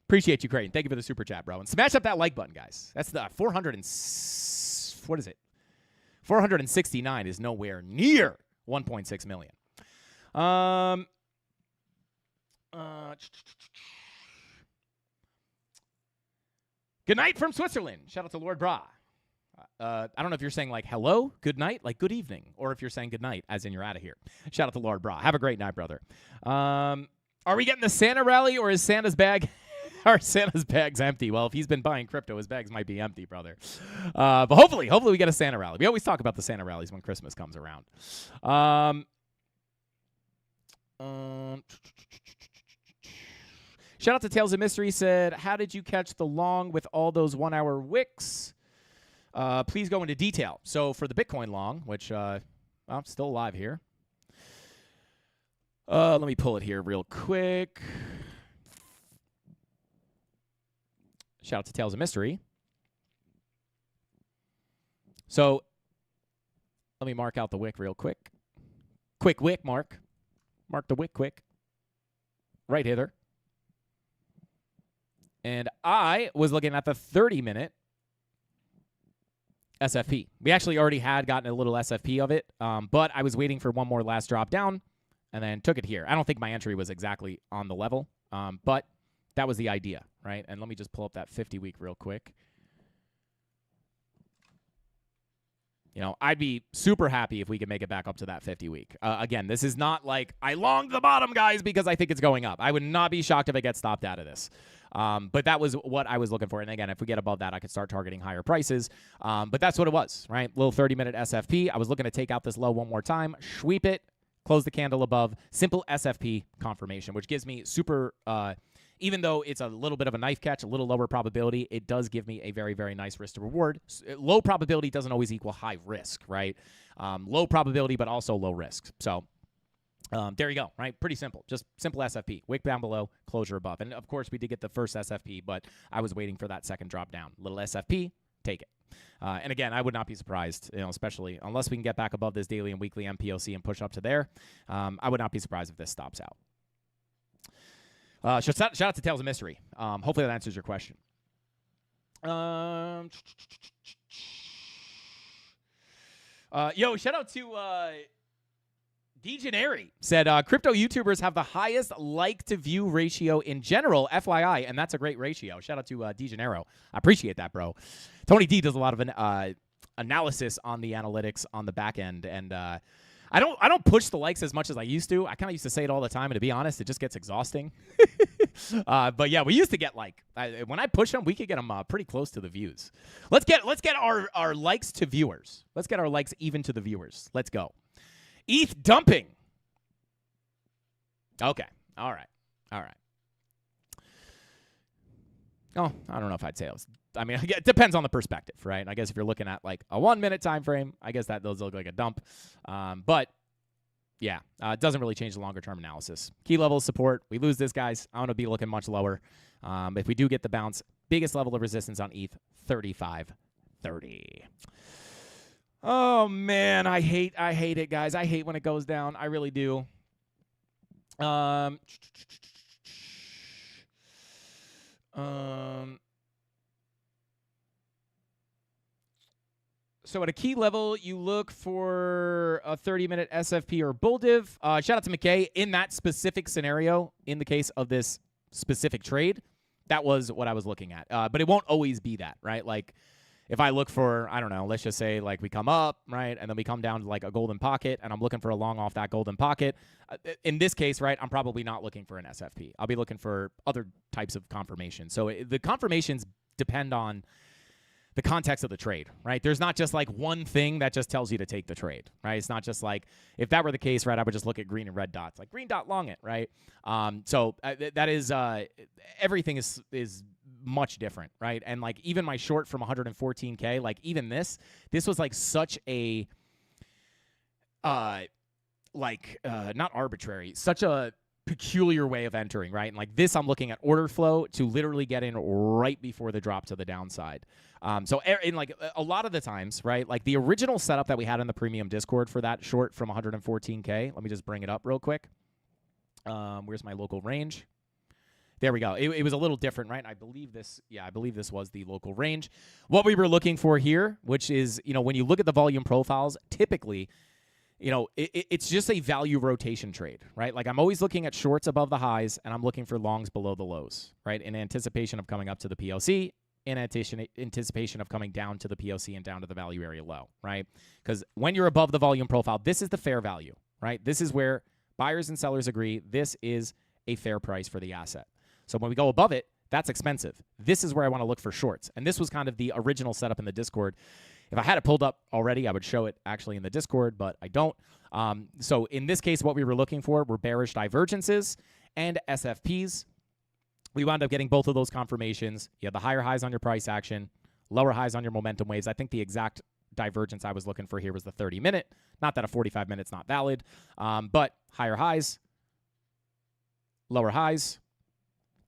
Appreciate you, Creighton. Thank you for the super chat, bro. And smash up that like button, guys. That's the 469 is nowhere near 1.6 million. Good night from Switzerland. Shout out to Lord Bra. I don't know if you're saying like hello, good night, like good evening, or if you're saying good night, as in you're out of here. Shout out to Lord Bra. Have a great night, brother. Are we getting the Santa rally, or is Santa's bag? Are Santa's bags empty? Well, if he's been buying crypto, his bags might be empty, brother. But hopefully we get a Santa rally. We always talk about the Santa rallies when Christmas comes around. Shout out to Tales of Mystery. Said, how did you catch the long with all those 1-hour wicks? Please go into detail. So for the Bitcoin long, which I'm still alive here. Let me pull it here real quick. Shout out to Tales of Mystery. So let me mark out the wick real quick. Quick wick, Mark. Mark the wick quick. Right hither. And I was looking at the 30-minute SFP. We actually already had gotten a little SFP of it, but I was waiting for one more last drop down and then took it here. I don't think my entry was exactly on the level, but that was the idea, right? And let me just pull up that 50-week real quick. You know, I'd be super happy if we could make it back up to that 50-week. Again, this is not like I longed the bottom, guys, because I think it's going up. I would not be shocked if I get stopped out of this. But that was what I was looking for. And again, if we get above that, I could start targeting higher prices. But that's what it was, right? Little 30-minute SFP. I was looking to take out this low one more time, sweep it, close the candle above, simple SFP confirmation, which gives me super, even though it's a little bit of a knife catch, a little lower probability, it does give me a very, very nice risk to reward. Low probability doesn't always equal high risk, right? Low probability, but also low risk. So there you go, right? Pretty simple. Just simple SFP. Wick down below, closure above. And, of course, we did get the first SFP, but I was waiting for that second drop down. Little SFP, take it. And again, I would not be surprised, especially unless we can get back above this daily and weekly MPOC and push up to there. I would not be surprised if this stops out. Shout out to Tales of Mystery. Hopefully that answers your question. Shout out to DeGeneri. Said, crypto YouTubers have the highest like-to-view ratio in general, FYI, and that's a great ratio. Shout out to DeGenero. I appreciate that, bro. Tony D does a lot of analysis on the analytics on the back end, and I don't push the likes as much as I used to. I kind of used to say it all the time, and to be honest, it just gets exhausting. But yeah, we used to get when I push them, we could get them pretty close to the views. Let's get our likes to viewers. Let's get our likes even to the viewers. Let's go. ETH dumping. Okay. All right. Oh, I don't know if I'd say it was. I mean, it depends on the perspective, right? I guess if you're looking at like a 1 minute time frame, I guess that those look like a dump. But yeah, it doesn't really change the longer term analysis. Key level of support. We lose this, guys. I want to be looking much lower. If we do get the bounce, biggest level of resistance on ETH, 35.30. Oh man, I hate it, guys. I hate when it goes down. I really do. So at a key level, you look for a 30-minute SFP or bull div. Shout out to McKay. In that specific scenario, in the case of this specific trade, that was what I was looking at. But it won't always be that, right? Like, if I look for, I don't know, let's just say like we come up, right, and then we come down to like a golden pocket, and I'm looking for a long off that golden pocket. In this case, right, I'm probably not looking for an SFP. I'll be looking for other types of confirmation. So the confirmations depend on the context of the trade, right? There's not just like one thing that just tells you to take the trade, right? It's not just like, if that were the case, right, I would just look at green and red dots, like green dot long it, right? So that is, everything is much different, right? And like even my short from 114K, like even this was like such a, not arbitrary, such a peculiar way of entering, right? And like this, I'm looking at order flow to literally get in right before the drop to the downside. So in like a lot of the times, right, like the original setup that we had in the premium Discord for that short from 114K, let me just bring it up real quick. Where's my local range? There we go. It was a little different, right? I believe this was the local range. What we were looking for here, which is, when you look at the volume profiles, typically, it's just a value rotation trade, right? Like I'm always looking at shorts above the highs, and I'm looking for longs below the lows, right? In anticipation of coming up to the POC, in anticipation of coming down to the POC and down to the value area low, right? Because when you're above the volume profile, this is the fair value, right? This is where buyers and sellers agree this is a fair price for the asset. So when we go above it, that's expensive. This is where I want to look for shorts. And this was kind of the original setup in the Discord. If I had it pulled up already, I would show it actually in the Discord, but I don't. So in this case, what we were looking for were bearish divergences and SFPs. We wound up getting both of those confirmations. You have the higher highs on your price action, lower highs on your momentum waves. I think the exact divergence I was looking for here was the 30-minute. Not that a 45-minute's not valid, but higher highs, lower highs,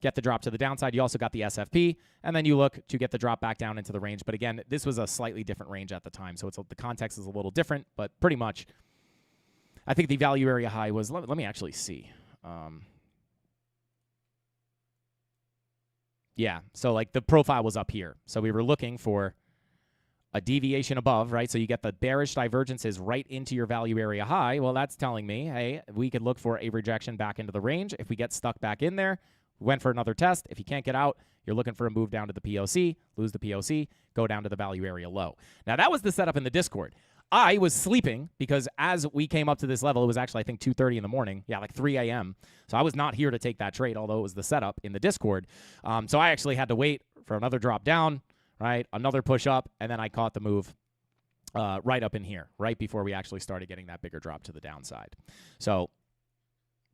get the drop to the downside. You also got the SFP, and then you look to get the drop back down into the range. But again, this was a slightly different range at the time, so the context is a little different, but pretty much I think the value area high was, let me actually see. Yeah, so like the profile was up here. So we were looking for a deviation above, right? So you get the bearish divergences right into your value area high. Well, that's telling me, hey, we could look for a rejection back into the range. If we get stuck back in there, went for another test. If you can't get out, you're looking for a move down to the POC, lose the POC, go down to the value area low. Now, that was the setup in the Discord. I was sleeping because as we came up to this level, it was actually, I think, 2:30 in the morning. Yeah, like 3 a.m. So I was not here to take that trade, although it was the setup in the Discord. So I actually had to wait for another drop down, right? Another push up, and then I caught the move right up in here, right before we actually started getting that bigger drop to the downside. So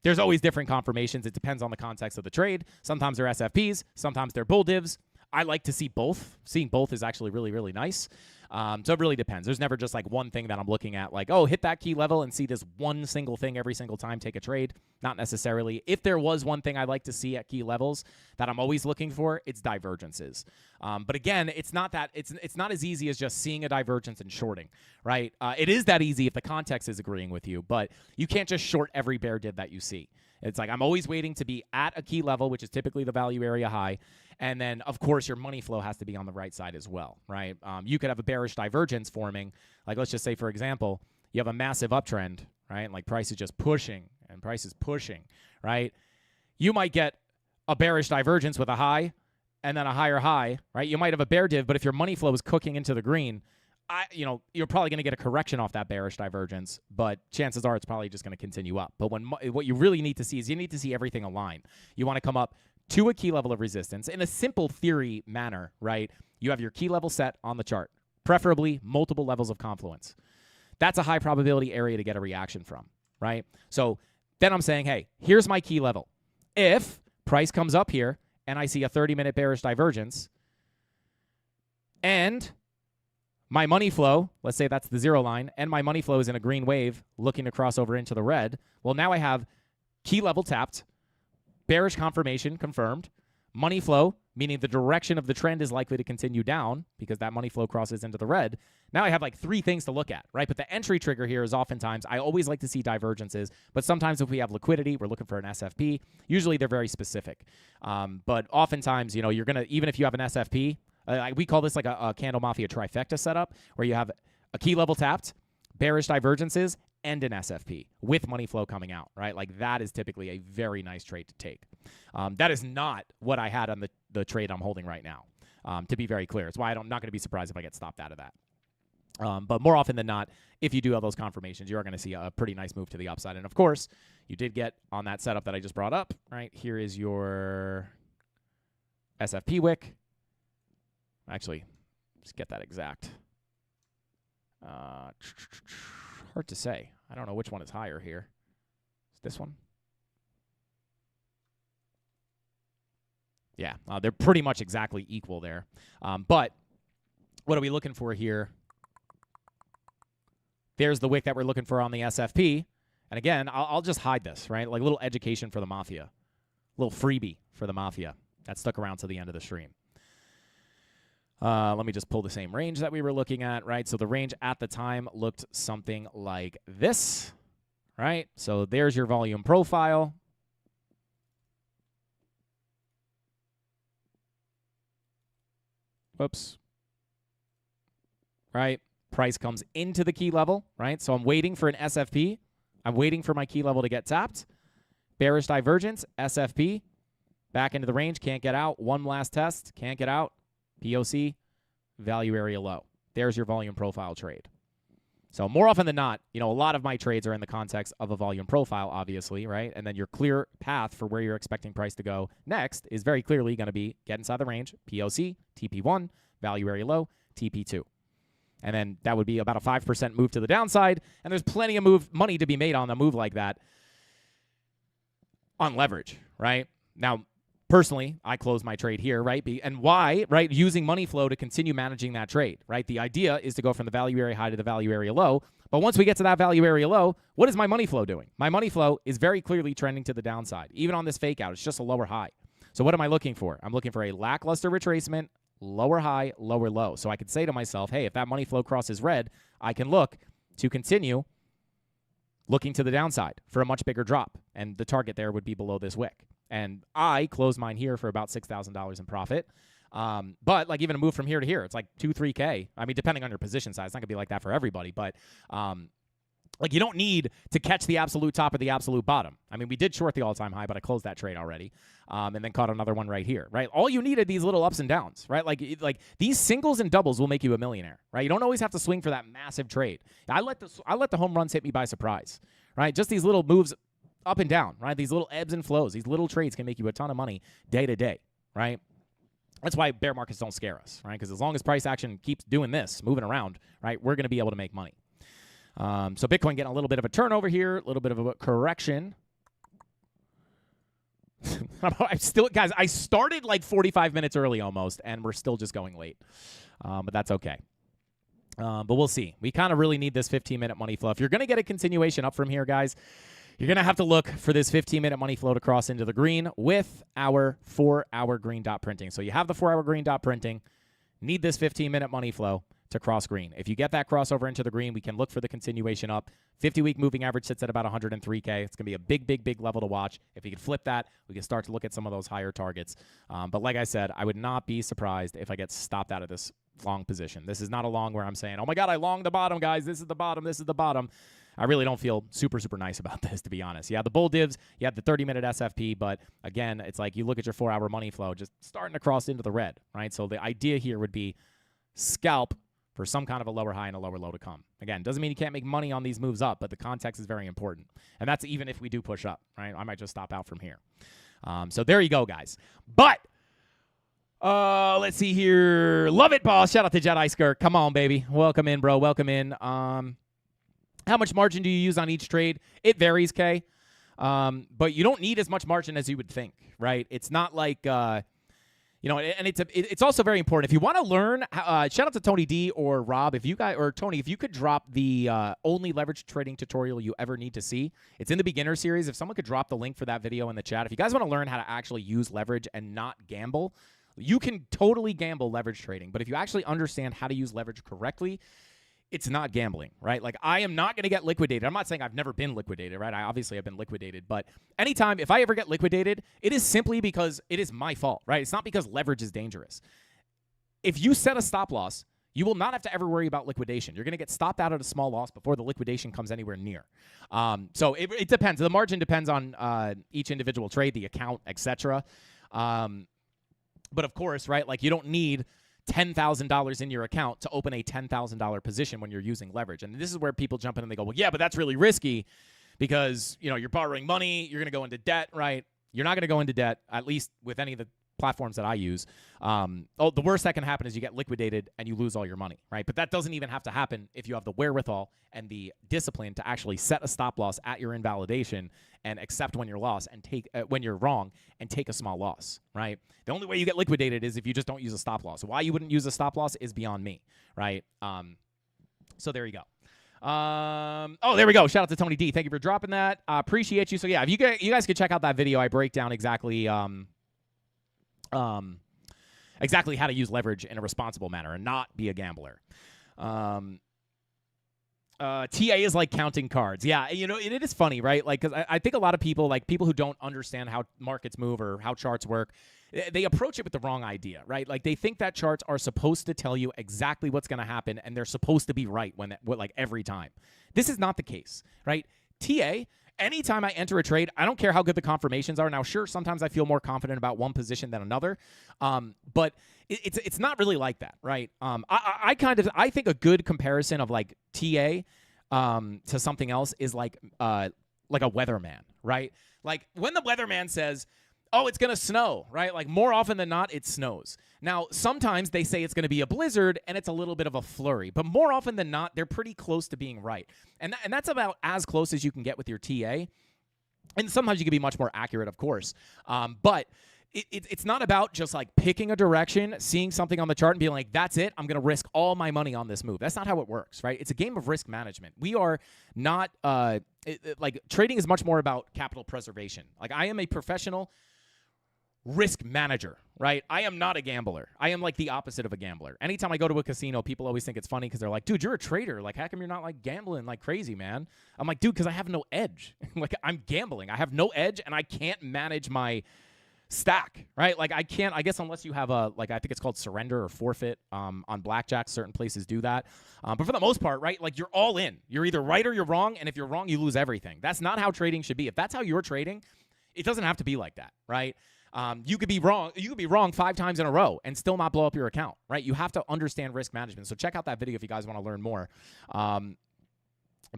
there's always different confirmations. It depends on the context of the trade. Sometimes they're SFPs. Sometimes they're bull divs. I like to see both. Seeing both is actually really, really nice. So it really depends. There's never just like one thing that I'm looking at, like, oh, hit that key level and see this one single thing every single time, take a trade. Not necessarily. If there was one thing I like to see at key levels that I'm always looking for, it's divergences. But again, it's not as easy as just seeing a divergence and shorting, right? It is that easy if the context is agreeing with you, but you can't just short every bear div that you see. It's like I'm always waiting to be at a key level, which is typically the value area high. And then, of course, your money flow has to be on the right side as well, right? You could have a bearish divergence forming. Like, let's just say, for example, you have a massive uptrend, right? And like price is just pushing and price is pushing, right? You might get a bearish divergence with a high and then a higher high, right? You might have a bear div, but if your money flow is cooking into the green, you're probably going to get a correction off that bearish divergence, but chances are it's probably just going to continue up. But what you really need to see is you need to see everything align. You want to come up to a key level of resistance in a simple theory manner, right? You have your key level set on the chart, preferably multiple levels of confluence. That's a high probability area to get a reaction from, right? So then I'm saying, hey, here's my key level. If price comes up here and I see a 30-minute bearish divergence and my money flow, let's say that's the zero line, and my money flow is in a green wave looking to cross over into the red, well, now I have key level tapped, bearish confirmation confirmed, money flow, meaning the direction of the trend is likely to continue down because that money flow crosses into the red. Now I have like three things to look at, right? But the entry trigger here is oftentimes, I always like to see divergences, but sometimes if we have liquidity, we're looking for an SFP. Usually they're very specific. But oftentimes, you're going to, even if you have an SFP, we call this like a CandleMafia trifecta setup where you have a key level tapped, bearish divergences, and an SFP with money flow coming out, right? Like that is typically a very nice trade to take. That is not what I had on the trade I'm holding right now, to be very clear. It's why I'm not going to be surprised if I get stopped out of that. But more often than not, if you do have those confirmations, you are going to see a pretty nice move to the upside. And of course, you did get on that setup that I just brought up, right? Here is your SFP wick. Actually, let's get that exact. Hard to say. I don't know which one is higher here. Is this one? Yeah, they're pretty much exactly equal there. But what are we looking for here? There's the wick that we're looking for on the SFP. And again, I'll just hide this, right? Like a little education for the Mafia. A little freebie for the Mafia that stuck around to the end of the stream. Let me just pull the same range that we were looking at, right? So the range at the time looked something like this, right? So there's your volume profile. Whoops. Right? Price comes into the key level, right? So I'm waiting for an SFP. I'm waiting for my key level to get tapped. Bearish divergence, SFP. Back into the range, can't get out. One last test, can't get out. POC, value area low. There's your volume profile trade. So more often than not, a lot of my trades are in the context of a volume profile, obviously, right? And then your clear path for where you're expecting price to go next is very clearly going to be get inside the range, POC, TP1, value area low, TP2. And then that would be about a 5% move to the downside. And there's plenty of money to be made on a move like that on leverage, right? Now, personally, I close my trade here, right? And why, right? Using money flow to continue managing that trade, right? The idea is to go from the value area high to the value area low. But once we get to that value area low, what is my money flow doing? My money flow is very clearly trending to the downside. Even on this fake out, it's just a lower high. So what am I looking for? I'm looking for a lackluster retracement, lower high, lower low. So I could say to myself, hey, if that money flow crosses red, I can look to continue looking to the downside for a much bigger drop. And the target there would be below this wick. And I closed mine here for about $6,000 in profit. But like even a move from here to here, it's like 2-3K. I mean, depending on your position size, it's not gonna be like that for everybody. But Like, you don't need to catch the absolute top or the absolute bottom. I mean, we did short the all-time high, but I closed that trade already, and then caught another one right here, right? All you need are these little ups and downs, right? Like these singles and doubles will make you a millionaire, right? You don't always have to swing for that massive trade. I let the home runs hit me by surprise, right? Just these little moves up and down, right? These little ebbs and flows, these little trades can make you a ton of money day to day, right? That's why bear markets don't scare us, right? Because as long as price action keeps doing this, moving around, right, we're going to be able to make money. So Bitcoin getting a little bit of a turnover here, a little bit of a correction. Guys, I started like 45 minutes early almost, and we're still just going late. But that's okay. But we'll see. We kind of really need this 15-minute money flow. If you're going to get a continuation up from here, guys, you're going to have to look for this 15-minute money flow to cross into the green with our 4-hour green dot printing. So you have the 4-hour green dot printing, need this 15-minute money flow to cross green. If you get that crossover into the green, we can look for the continuation up. 50-week moving average sits at about 103K. It's going to be a big level to watch. If we can flip that, we can start to look at some of those higher targets. But like I said, I would not be surprised if I get stopped out of this long position. This is not a long where I'm saying, oh my God, I longed the bottom, guys. This is the bottom. This is the bottom. I really don't feel super nice about this, to be honest. You have the bull divs, you have the 30-minute SFP, but again, it's like you look at your 4-hour money flow just starting to cross into the red, right? So the idea here would be scalp for some kind of a lower high and a lower low to come. Again, doesn't mean you can't make money on these moves up, but the context is very important. And that's even if we do push up, right? I might just stop out from here. So there you go, guys. But let's see here. Love it, boss. Shout out to Jedi Skirk. Come on, baby. Welcome in, bro. Welcome in. How much margin do you use on each trade? It varies, Kay. But you don't need as much margin as you would think, right? It's not like... you know, and it's also very important. If you want to learn, shout out to Tony D or Rob, if you guys, or Tony, if you could drop the only leverage trading tutorial you ever need to see. It's in the beginner series. If someone could drop the link for that video in the chat. If you guys want to learn how to actually use leverage and not gamble, you can totally gamble leverage trading. But if you actually understand how to use leverage correctly, it's not gambling, right? Like, I am not going to get liquidated. I'm not saying I've never been liquidated, right? I obviously have been liquidated. But anytime, if I ever get liquidated, it is simply because it is my fault, right? It's not because leverage is dangerous. If you set a stop loss, you will not have to ever worry about liquidation. You're going to get stopped out at a small loss before the liquidation comes anywhere near. So it depends. The margin depends on each individual trade, the account, etc. But of course, right, like you don't need $10,000 in your account to open a $10,000 position when you're using leverage. And this is where people jump in and they go, well, yeah, but that's really risky because, you know, you're borrowing money, you're going to go into debt, right? You're not going to go into debt, at least with any of the platforms that I use. The worst that can happen is you get liquidated and you lose all your money, right? But that doesn't even have to happen if you have the wherewithal and the discipline to actually set a stop loss at your invalidation and accept when you're lost and take when you're wrong and take a small loss, right? The only way you get liquidated is if you just don't use a stop loss. Why you wouldn't use a stop loss is beyond me, right? So there you go. Oh, there we go. Shout out to Tony D. Thank you for dropping that. Appreciate you. So yeah, if you guys could check out that video, I break down exactly exactly how to use leverage in a responsible manner and not be a gambler. TA is like counting cards. Yeah, you know, it is funny, right? Like, because I think a lot of people, like people who don't understand how markets move or how charts work, they approach it with the wrong idea, right? Like they think that charts are supposed to tell you exactly what's going to happen and they're supposed to be right like every time. This is not the case, right? TA, anytime I enter a trade, I don't care how good the confirmations are. Now, sure, sometimes I feel more confident about one position than another, but it's not really like that, right? I think a good comparison of like TA to something else is like a weatherman, right? Like when the weatherman says, oh, it's going to snow, right? Like more often than not, it snows. Now, sometimes they say it's going to be a blizzard and it's a little bit of a flurry, but more often than not, they're pretty close to being right. And that's about as close as you can get with your TA. And sometimes you can be much more accurate, of course. But it's not about just like picking a direction, seeing something on the chart and being like, that's it, I'm going to risk all my money on this move. That's not how it works, right? It's a game of risk management. We are not, like trading is much more about capital preservation. Like I am a professional risk manager, right? I am not a gambler. I am like the opposite of a gambler. Anytime I go to a casino, people always think it's funny because they're like, dude, you're a trader. Like, how come you're not like gambling like crazy, man? I'm like, dude, because I have no edge. Like, I'm gambling. I have no edge and I can't manage my stack, right? Like I can't, I guess unless you have a, like I think it's called surrender or forfeit on blackjack, certain places do that. But for the most part, right, like you're all in. You're either right or you're wrong, and if you're wrong, you lose everything. That's not how trading should be. If that's how you're trading, it doesn't have to be like that, right? You could be wrong. You could be wrong 5 times in a row and still not blow up your account, right? You have to understand risk management. So check out that video if you guys want to learn more.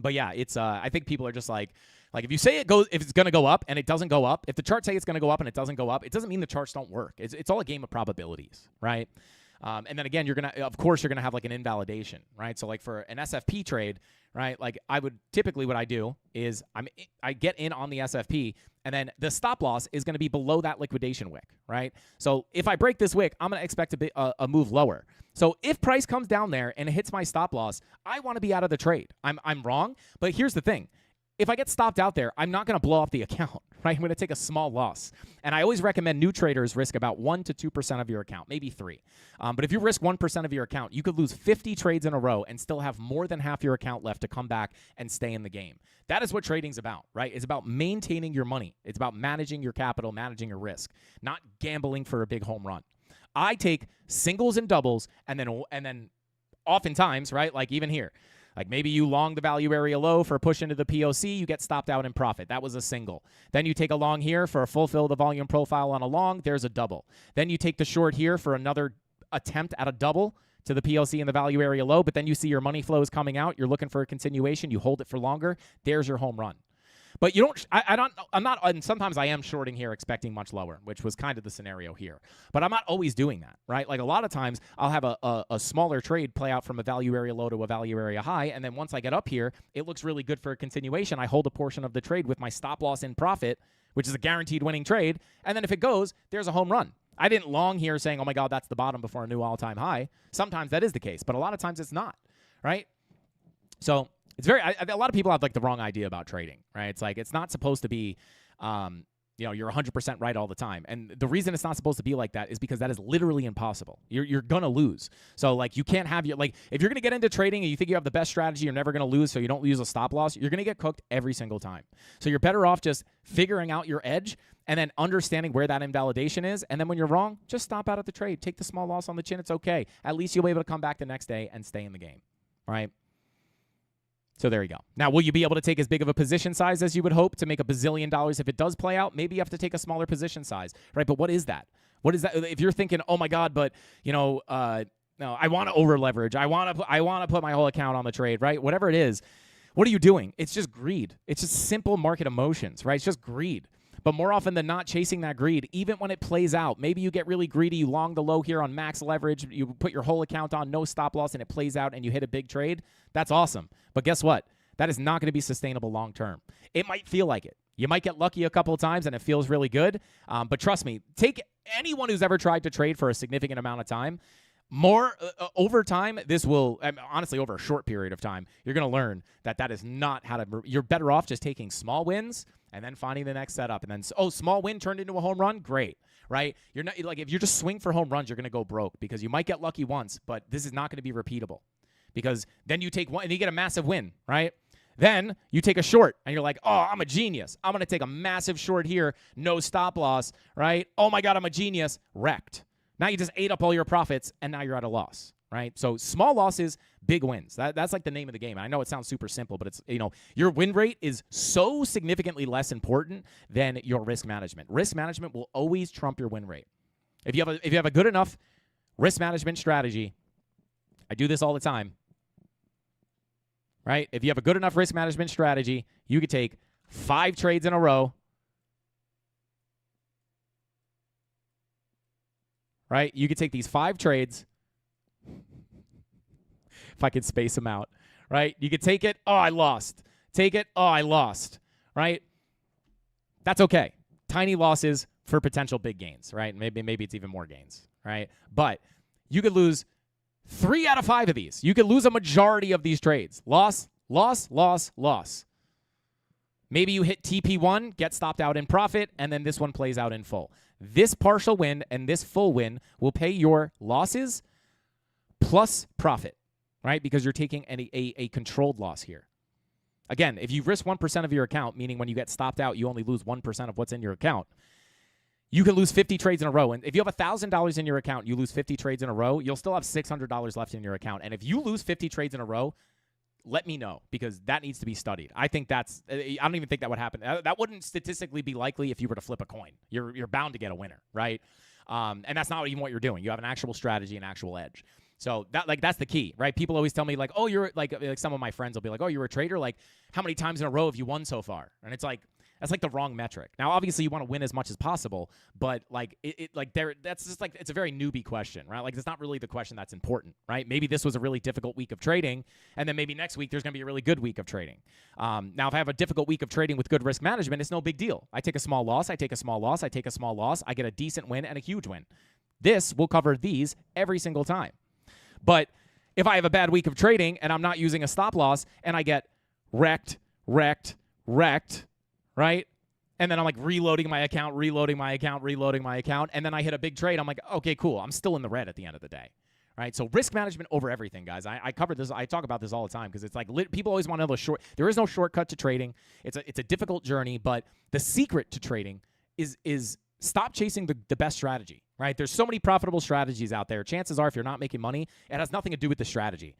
But yeah, it's I think people are just like if you say if it's going to go up and it doesn't go up, if the charts say it's going to go up and it doesn't go up, it doesn't mean the charts don't work. It's all a game of probabilities, right? And then again, of course you're gonna have like an invalidation, right? So like for an SFP trade, right? Like typically what I do is I get in on the SFP, and then the stop loss is gonna be below that liquidation wick, right? So if I break this wick, I'm gonna expect a move lower. So if price comes down there and it hits my stop loss, I want to be out of the trade. I'm wrong, but here's the thing. If I get stopped out there, I'm not going to blow up the account, right? I'm going to take a small loss. And I always recommend new traders risk about 1 to 2% of your account, maybe 3. But if you risk 1% of your account, you could lose 50 trades in a row and still have more than half your account left to come back and stay in the game. That is what trading's about, right? It's about maintaining your money. It's about managing your capital, managing your risk, not gambling for a big home run. I take singles and doubles, and then oftentimes, right, like even here, like maybe you long the value area low for a push into the POC, you get stopped out in profit. That was a single. Then you take a long here for a fulfill the volume profile on a long, there's a double. Then you take the short here for another attempt at a double to the POC and the value area low, but then you see your money flow is coming out, you're looking for a continuation, you hold it for longer, there's your home run. But you don't, I'm not, and sometimes I am shorting here expecting much lower, which was kind of the scenario here. But I'm not always doing that, right? Like a lot of times I'll have a smaller trade play out from a value area low to a value area high. And then once I get up here, it looks really good for a continuation. I hold a portion of the trade with my stop loss in profit, which is a guaranteed winning trade. And then if it goes, there's a home run. I didn't long here saying, oh my God, that's the bottom before a new all-time high. Sometimes that is the case, but a lot of times it's not, right? So it's a lot of people have like the wrong idea about trading, right? It's like, it's not supposed to be, you're 100% right all the time. And the reason it's not supposed to be like that is because that is literally impossible. You're going to lose. So like you can't have if you're going to get into trading and you think you have the best strategy, you're never going to lose, so you don't use a stop loss, you're going to get cooked every single time. So you're better off just figuring out your edge and then understanding where that invalidation is. And then when you're wrong, just stop out of the trade. Take the small loss on the chin. It's okay. At least you'll be able to come back the next day and stay in the game, right? So there you go. Now, will you be able to take as big of a position size as you would hope to make $1 billion if it does play out? Maybe you have to take a smaller position size, right? But what is that? What is that? If you're thinking, oh my God, but no, I want to over leverage. I want to put my whole account on the trade, right? Whatever it is, what are you doing? It's just greed. It's just simple market emotions, right? It's just greed. But more often than not, chasing that greed, even when it plays out, maybe you get really greedy, you long the low here on max leverage, you put your whole account on, no stop loss, and it plays out and you hit a big trade. That's awesome. But guess what? That is not going to be sustainable long term. It might feel like it. You might get lucky a couple of times and it feels really good. But trust me, take anyone who's ever tried to trade for a significant amount of time, over time, this will, honestly, over a short period of time, you're going to learn that is not how to, you're better off just taking small wins and then finding the next setup. And then, small win turned into a home run? Great, right? You're not, like, if you just swing for home runs, you're going to go broke because you might get lucky once, but this is not going to be repeatable because then you take one and you get a massive win, right? Then you take a short and you're like, oh, I'm a genius. I'm going to take a massive short here, no stop loss, right? Oh my God, I'm a genius. Wrecked. Now you just ate up all your profits, and now you're at a loss, right? So small losses, big wins. That's like the name of the game. And I know it sounds super simple, but it's, your win rate is so significantly less important than your risk management. Risk management will always trump your win rate. If you have a good enough risk management strategy, I do this all the time, right? If you have a good enough risk management strategy, you could take 5 trades in a row, right? You could take these 5 trades, if I could space them out, right? You could take it, oh, I lost. Take it, oh, I lost, right? That's okay. Tiny losses for potential big gains, right? Maybe it's even more gains, right? But you could lose 3 out of 5 of these. You could lose a majority of these trades. Loss, loss, loss, loss. Maybe you hit TP1, get stopped out in profit, and then this one plays out in full. This partial win and this full win will pay your losses plus profit, right? Because you're taking a controlled loss here. Again, if you risk 1% of your account, meaning when you get stopped out, you only lose 1% of what's in your account, You can lose 50 trades in a row. And if you have $1,000 in your account, you lose 50 trades in a row, you'll still have $600 left in your account. And if you lose 50 trades in a row, let me know, because that needs to be studied. I don't even think that would happen. That wouldn't statistically be likely if you were to flip a coin. You're bound to get a winner, right? And that's not even what you're doing. You have an actual strategy, an actual edge. So that's the key, right? People always tell me like, oh, you're like some of my friends will be like, oh, you're a trader. Like, how many times in a row have you won so far? And it's like, that's like the wrong metric. Now, obviously, you want to win as much as possible, but like that's just like, it's a very newbie question, right? Like, it's not really the question that's important, right? Maybe this was a really difficult week of trading, and then maybe next week there's going to be a really good week of trading. Now, if I have a difficult week of trading with good risk management, it's no big deal. I take a small loss, I take a small loss, I take a small loss, I get a decent win and a huge win. This will cover these every single time. But if I have a bad week of trading and I'm not using a stop loss and I get wrecked, right? And then I'm like reloading my account, and then I hit a big trade. I'm like, okay, cool. I'm still in the red at the end of the day, right? So risk management over everything, guys. I cover this. I talk about this all the time because it's like people always want to know there is no shortcut to trading. It's a difficult journey, but the secret to trading is stop chasing the best strategy, right? There's so many profitable strategies out there. Chances are if you're not making money, it has nothing to do with the strategy.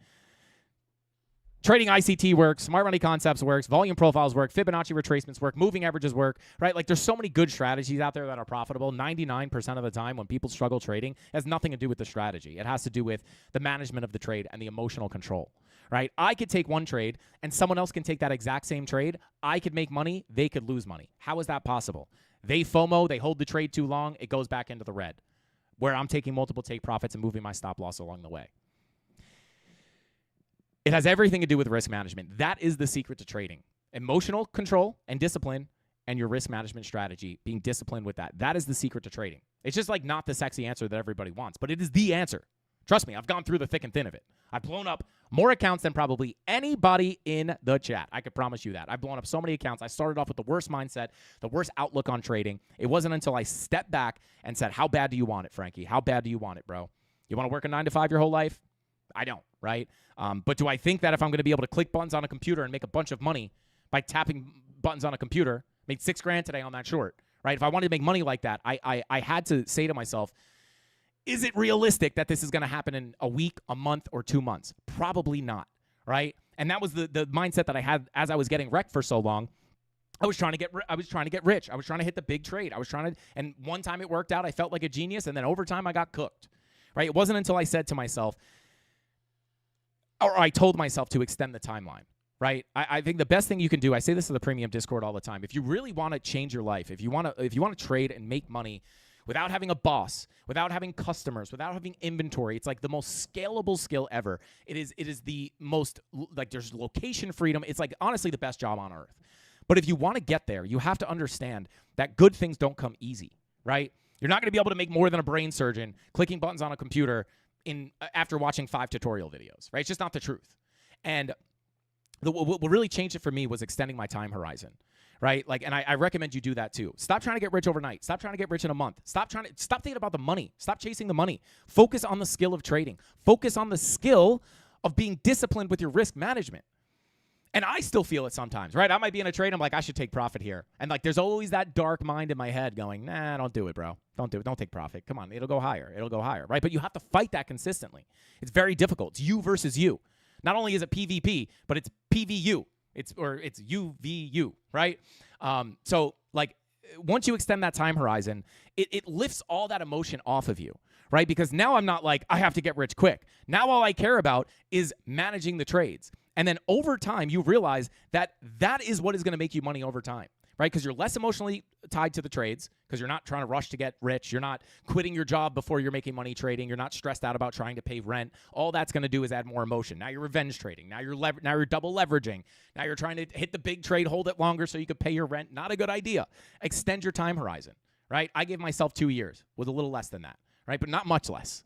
Trading ICT works, smart money concepts works, volume profiles work, Fibonacci retracements work, moving averages work, right? Like, there's so many good strategies out there that are profitable. 99% of the time when people struggle trading, it has nothing to do with the strategy. It has to do with the management of the trade and the emotional control, right? I could take one trade and someone else can take that exact same trade. I could make money. They could lose money. How is that possible? They FOMO, they hold the trade too long, it goes back into the red, where I'm taking multiple take profits and moving my stop loss along the way. It has everything to do with risk management. That is the secret to trading. Emotional control and discipline, and your risk management strategy, being disciplined with that. That is the secret to trading. It's just like not the sexy answer that everybody wants, but it is the answer. Trust me, I've gone through the thick and thin of it. I've blown up more accounts than probably anybody in the chat. I could promise you that. I've blown up so many accounts. I started off with the worst mindset, the worst outlook on trading. It wasn't until I stepped back and said, how bad do you want it, Frankie? How bad do you want it, bro? You want to work a 9 to 5 your whole life? I don't, right? But do I think that if I'm going to be able to click buttons on a computer and make a bunch of money by tapping buttons on a computer, made $6,000 today on that short, right? If I wanted to make money like that, I had to say to myself, is it realistic that this is going to happen in a week, a month, or 2 months? Probably not, right? And that was the mindset that I had as I was getting wrecked for so long. I was trying to get rich. I was trying to hit the big trade. And one time it worked out. I felt like a genius, and then over time I got cooked, right? It wasn't until I said to myself, or I told myself to extend the timeline, right? I think the best thing you can do, I say this to the premium Discord all the time, if you really want to change your life, if you want to trade and make money without having a boss, without having customers, without having inventory, it's like the most scalable skill ever. It is the most, like, there's location freedom. It's like honestly the best job on earth. But if you want to get there, you have to understand that good things don't come easy, right? You're not going to be able to make more than a brain surgeon clicking buttons on a computer after watching 5 tutorial videos, right? It's just not the truth. And what really changed it for me was extending my time horizon, right? Like, and I recommend you do that too. Stop trying to get rich overnight. Stop trying to get rich in a month. Stop thinking about the money. Stop chasing the money. Focus on the skill of trading. Focus on the skill of being disciplined with your risk management. And I still feel it sometimes, right? I might be in a trade. I'm like, I should take profit here. And like, there's always that dark mind in my head going, nah, don't do it, bro. Don't do it. Don't take profit. Come on. It'll go higher. It'll go higher, right? But you have to fight that consistently. It's very difficult. It's you versus you. Not only is it PvP, but it's PVU. It's UVU, right? So like, once you extend that time horizon, it lifts all that emotion off of you, right? Because now I'm not like, I have to get rich quick. Now all I care about is managing the trades. And then over time, you realize that that is what is going to make you money over time, right? Because you're less emotionally tied to the trades, because you're not trying to rush to get rich. You're not quitting your job before you're making money trading. You're not stressed out about trying to pay rent. All that's going to do is add more emotion. Now you're revenge trading. Now you're double leveraging. Now you're trying to hit the big trade, hold it longer so you could pay your rent. Not a good idea. Extend your time horizon, right? I gave myself 2 years with a little less than that, right? But not much less.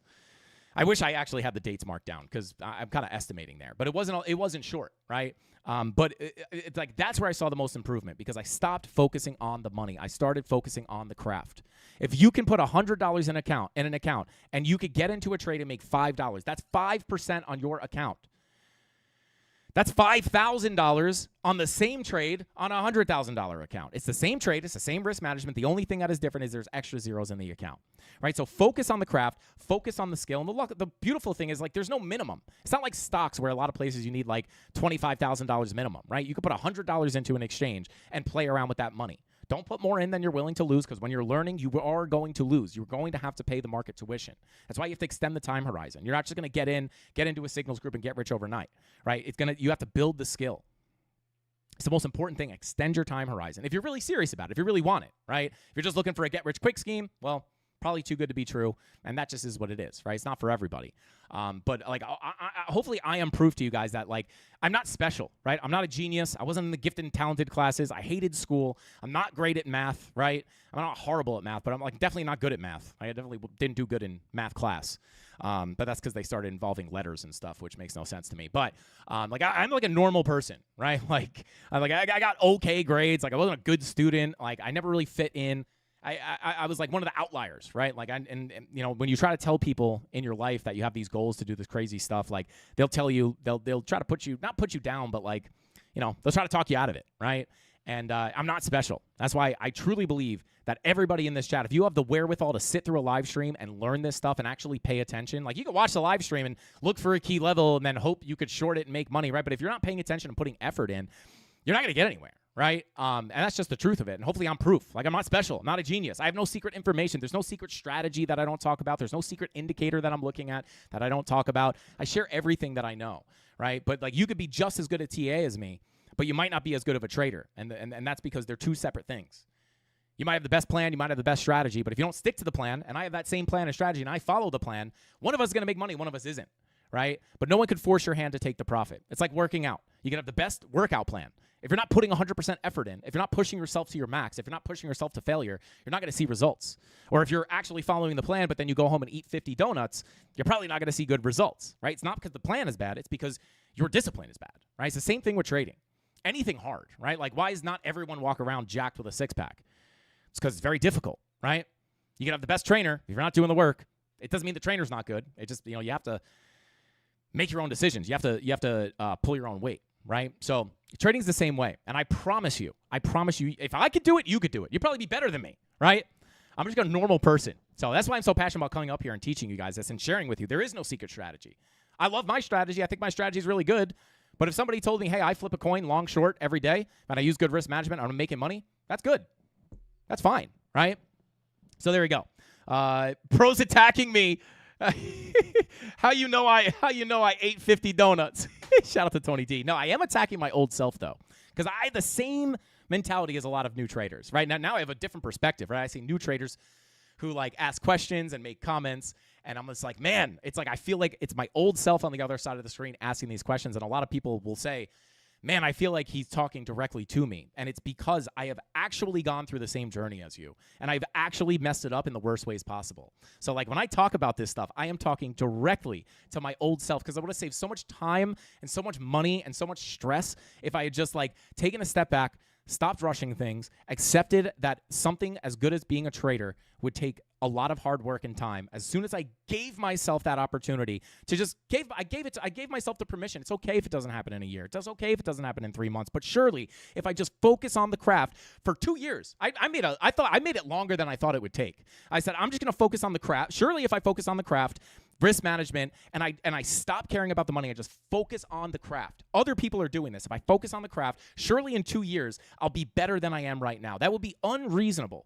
I wish I actually had the dates marked down because I'm kind of estimating there, but it wasn't short, right? But it's like that's where I saw the most improvement because I stopped focusing on the money. I started focusing on the craft. If you can put $100 in an account and you could get into a trade and make $5, that's 5% on your account. That's $5,000 on the same trade on a $100,000 account. It's the same trade. It's the same risk management. The only thing that is different is there's extra zeros in the account, right? So focus on the craft, focus on the skill. And the beautiful thing is, like, there's no minimum. It's not like stocks where a lot of places you need like $25,000 minimum, right? You could put $100 into an exchange and play around with that money. Don't put more in than you're willing to lose, because when you're learning, you are going to lose. You're going to have to pay the market tuition. That's why you have to extend the time horizon. You're not just going to get into a signals group and get rich overnight, right? You have to build the skill. It's the most important thing. Extend your time horizon. If you're really serious about it, if you really want it, right? If you're just looking for a get-rich-quick scheme, well, probably too good to be true, and that just is what it is, right? It's not for everybody. But like, hopefully I am proof to you guys that, like, I'm not special, right? I'm not a genius. I wasn't in the gifted and talented classes. I hated school. I'm not great at math, right? I'm not horrible at math, but I'm like definitely not good at math. I definitely didn't do good in math class. But that's because they started involving letters and stuff, which makes no sense to me. But like, I'm like a normal person, right? Like I got okay grades. Like, I wasn't a good student. Like, I never really fit in. I was like one of the outliers, right? Like, and you know, when you try to tell people in your life that you have these goals to do this crazy stuff, like, they'll tell you, they'll try to not put you down, but, like, you know, they'll try to talk you out of it, right? And I'm not special. That's why I truly believe that everybody in this chat, if you have the wherewithal to sit through a live stream and learn this stuff and actually pay attention, like, you can watch the live stream and look for a key level and then hope you could short it and make money, right? But if you're not paying attention and putting effort in, you're not going to get anywhere, right? And that's just the truth of it. And hopefully I'm proof. Like, I'm not special. I'm not a genius. I have no secret information. There's no secret strategy that I don't talk about. There's no secret indicator that I'm looking at that I don't talk about. I share everything that I know, right? But, like, you could be just as good at TA as me, but you might not be as good of a trader. And that's because they're two separate things. You might have the best plan, you might have the best strategy, but if you don't stick to the plan, and I have that same plan and strategy, and I follow the plan, one of us is going to make money, one of us isn't, right? But no one could force your hand to take the profit. It's like working out. You can have the best workout plan. If you're not putting 100% effort in, if you're not pushing yourself to your max, if you're not pushing yourself to failure, you're not going to see results. Or if you're actually following the plan, but then you go home and eat 50 donuts, you're probably not going to see good results, right? It's not because the plan is bad. It's because your discipline is bad, right? It's the same thing with trading. Anything hard, right? Like, why does not everyone walk around jacked with a six-pack? It's because it's very difficult, right? You can have the best trainer. If you're not doing the work, it doesn't mean the trainer's not good. It just, you know, you have to make your own decisions. You have to pull your own weight, right? So trading's the same way. And I promise you, if I could do it, you could do it. You'd probably be better than me, right? I'm just a normal person. So that's why I'm so passionate about coming up here and teaching you guys this and sharing with you. There is no secret strategy. I love my strategy. I think my strategy is really good. But if somebody told me, hey, I flip a coin long, short every day, and I use good risk management, I'm making money, that's good. That's fine, right? So there we go. Pros attacking me. How you know I ate 50 donuts? Shout out to Tony D. No, I am attacking my old self, though, because I have the same mentality as a lot of new traders, right? Now I have a different perspective, right? I see new traders who, like, ask questions and make comments, and I'm just like, man, it's like I feel like it's my old self on the other side of the screen asking these questions, and a lot of people will say, man, I feel like he's talking directly to me. And it's because I have actually gone through the same journey as you. And I've actually messed it up in the worst ways possible. So, like, when I talk about this stuff, I am talking directly to my old self, because I would have saved so much time and so much money and so much stress if I had just, like, taken a step back, stopped rushing things, accepted that something as good as being a trader would take a lot of hard work and time. As soon as I gave myself that opportunity to just I gave myself the permission. It's okay if it doesn't happen in a year. It's okay if it doesn't happen in 3 months. But surely, if I just focus on the craft for 2 years, I made it longer than I thought it would take. I said, I'm just going to focus on the craft. Surely, if I focus on the craft, risk management, and I stop caring about the money, I just focus on the craft. Other people are doing this. If I focus on the craft, surely in 2 years, I'll be better than I am right now. That would be unreasonable.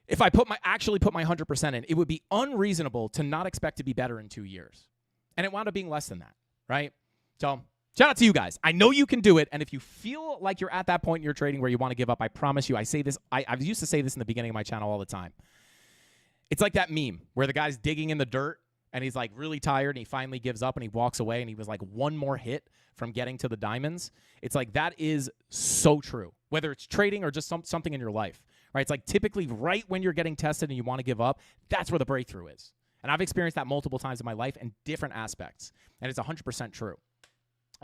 If I actually put my 100% in, it would be unreasonable to not expect to be better in 2 years. And it wound up being less than that, right? So shout out to you guys. I know you can do it. And if you feel like you're at that point in your trading where you want to give up, I promise you, I say this, I used to say this in the beginning of my channel all the time. It's like that meme where the guy's digging in the dirt and he's like really tired and he finally gives up and he walks away and he was like one more hit from getting to the diamonds. It's like that is so true, whether it's trading or just something in your life, right? It's like typically right when you're getting tested and you want to give up, that's where the breakthrough is. And I've experienced that multiple times in my life in different aspects, and it's 100% true.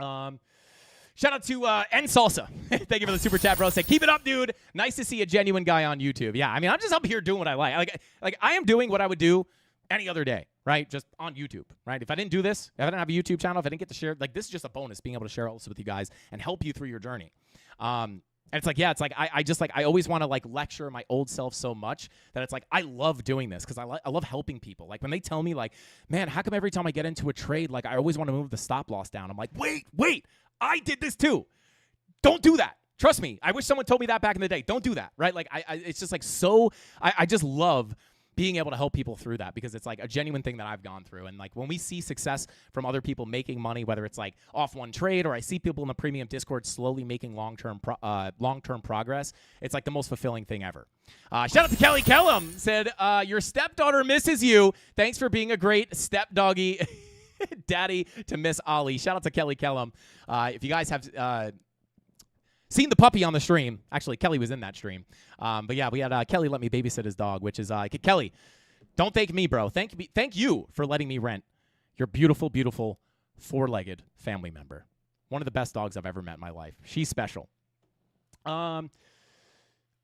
Shout out to N Salsa. Thank you for the super chat, bro. Say, keep it up, dude. Nice to see a genuine guy on YouTube. Yeah, I mean, I'm just up here doing what I like. Like I am doing what I would do any other day, right? Just on YouTube, right? If I didn't do this, if I didn't have a YouTube channel, if I didn't get to share, like this is just a bonus, being able to share all this with you guys and help you through your journey. And it's like, yeah, it's like I always want to like lecture my old self so much that it's like I love doing this because I love helping people. Like when they tell me like, man, how come every time I get into a trade, like I always want to move the stop loss down? I'm like, wait, I did this too. Don't do that. Trust me. I wish someone told me that back in the day. Don't do that, right? Like it's just like so. I just love being able to help people through that because it's like a genuine thing that I've gone through. And like when we see success from other people making money, whether it's like off one trade or I see people in the premium Discord slowly making long-term progress, it's like the most fulfilling thing ever. Shout out to Kelly Kellum, said, your stepdaughter misses you. Thanks for being a great stepdoggy daddy to Miss Ollie. Shout out to Kelly Kellum. If you guys have seen the puppy on the stream. Actually, Kelly was in that stream. But yeah, we had Kelly let me babysit his dog, which is Kelly, don't thank me, bro. Thank you for letting me rent your beautiful, beautiful four-legged family member. One of the best dogs I've ever met in my life. She's special. Shout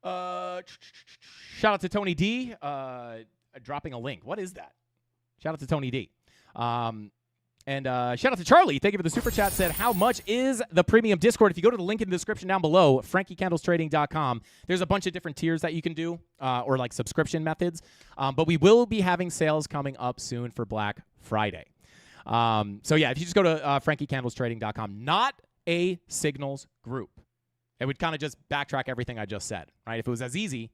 out to Tony D. Dropping a link. What is that? Shout out to Tony D. And shout out to Charlie. Thank you for the super chat. Said, how much is the premium Discord? If you go to the link in the description down below, FrankieCandlesTrading.com, there's a bunch of different tiers that you can do or like subscription methods. But we will be having sales coming up soon for Black Friday. So yeah, if you just go to FrankieCandlesTrading.com, not a signals group, it would kind of just backtrack everything I just said, right? If it was as easy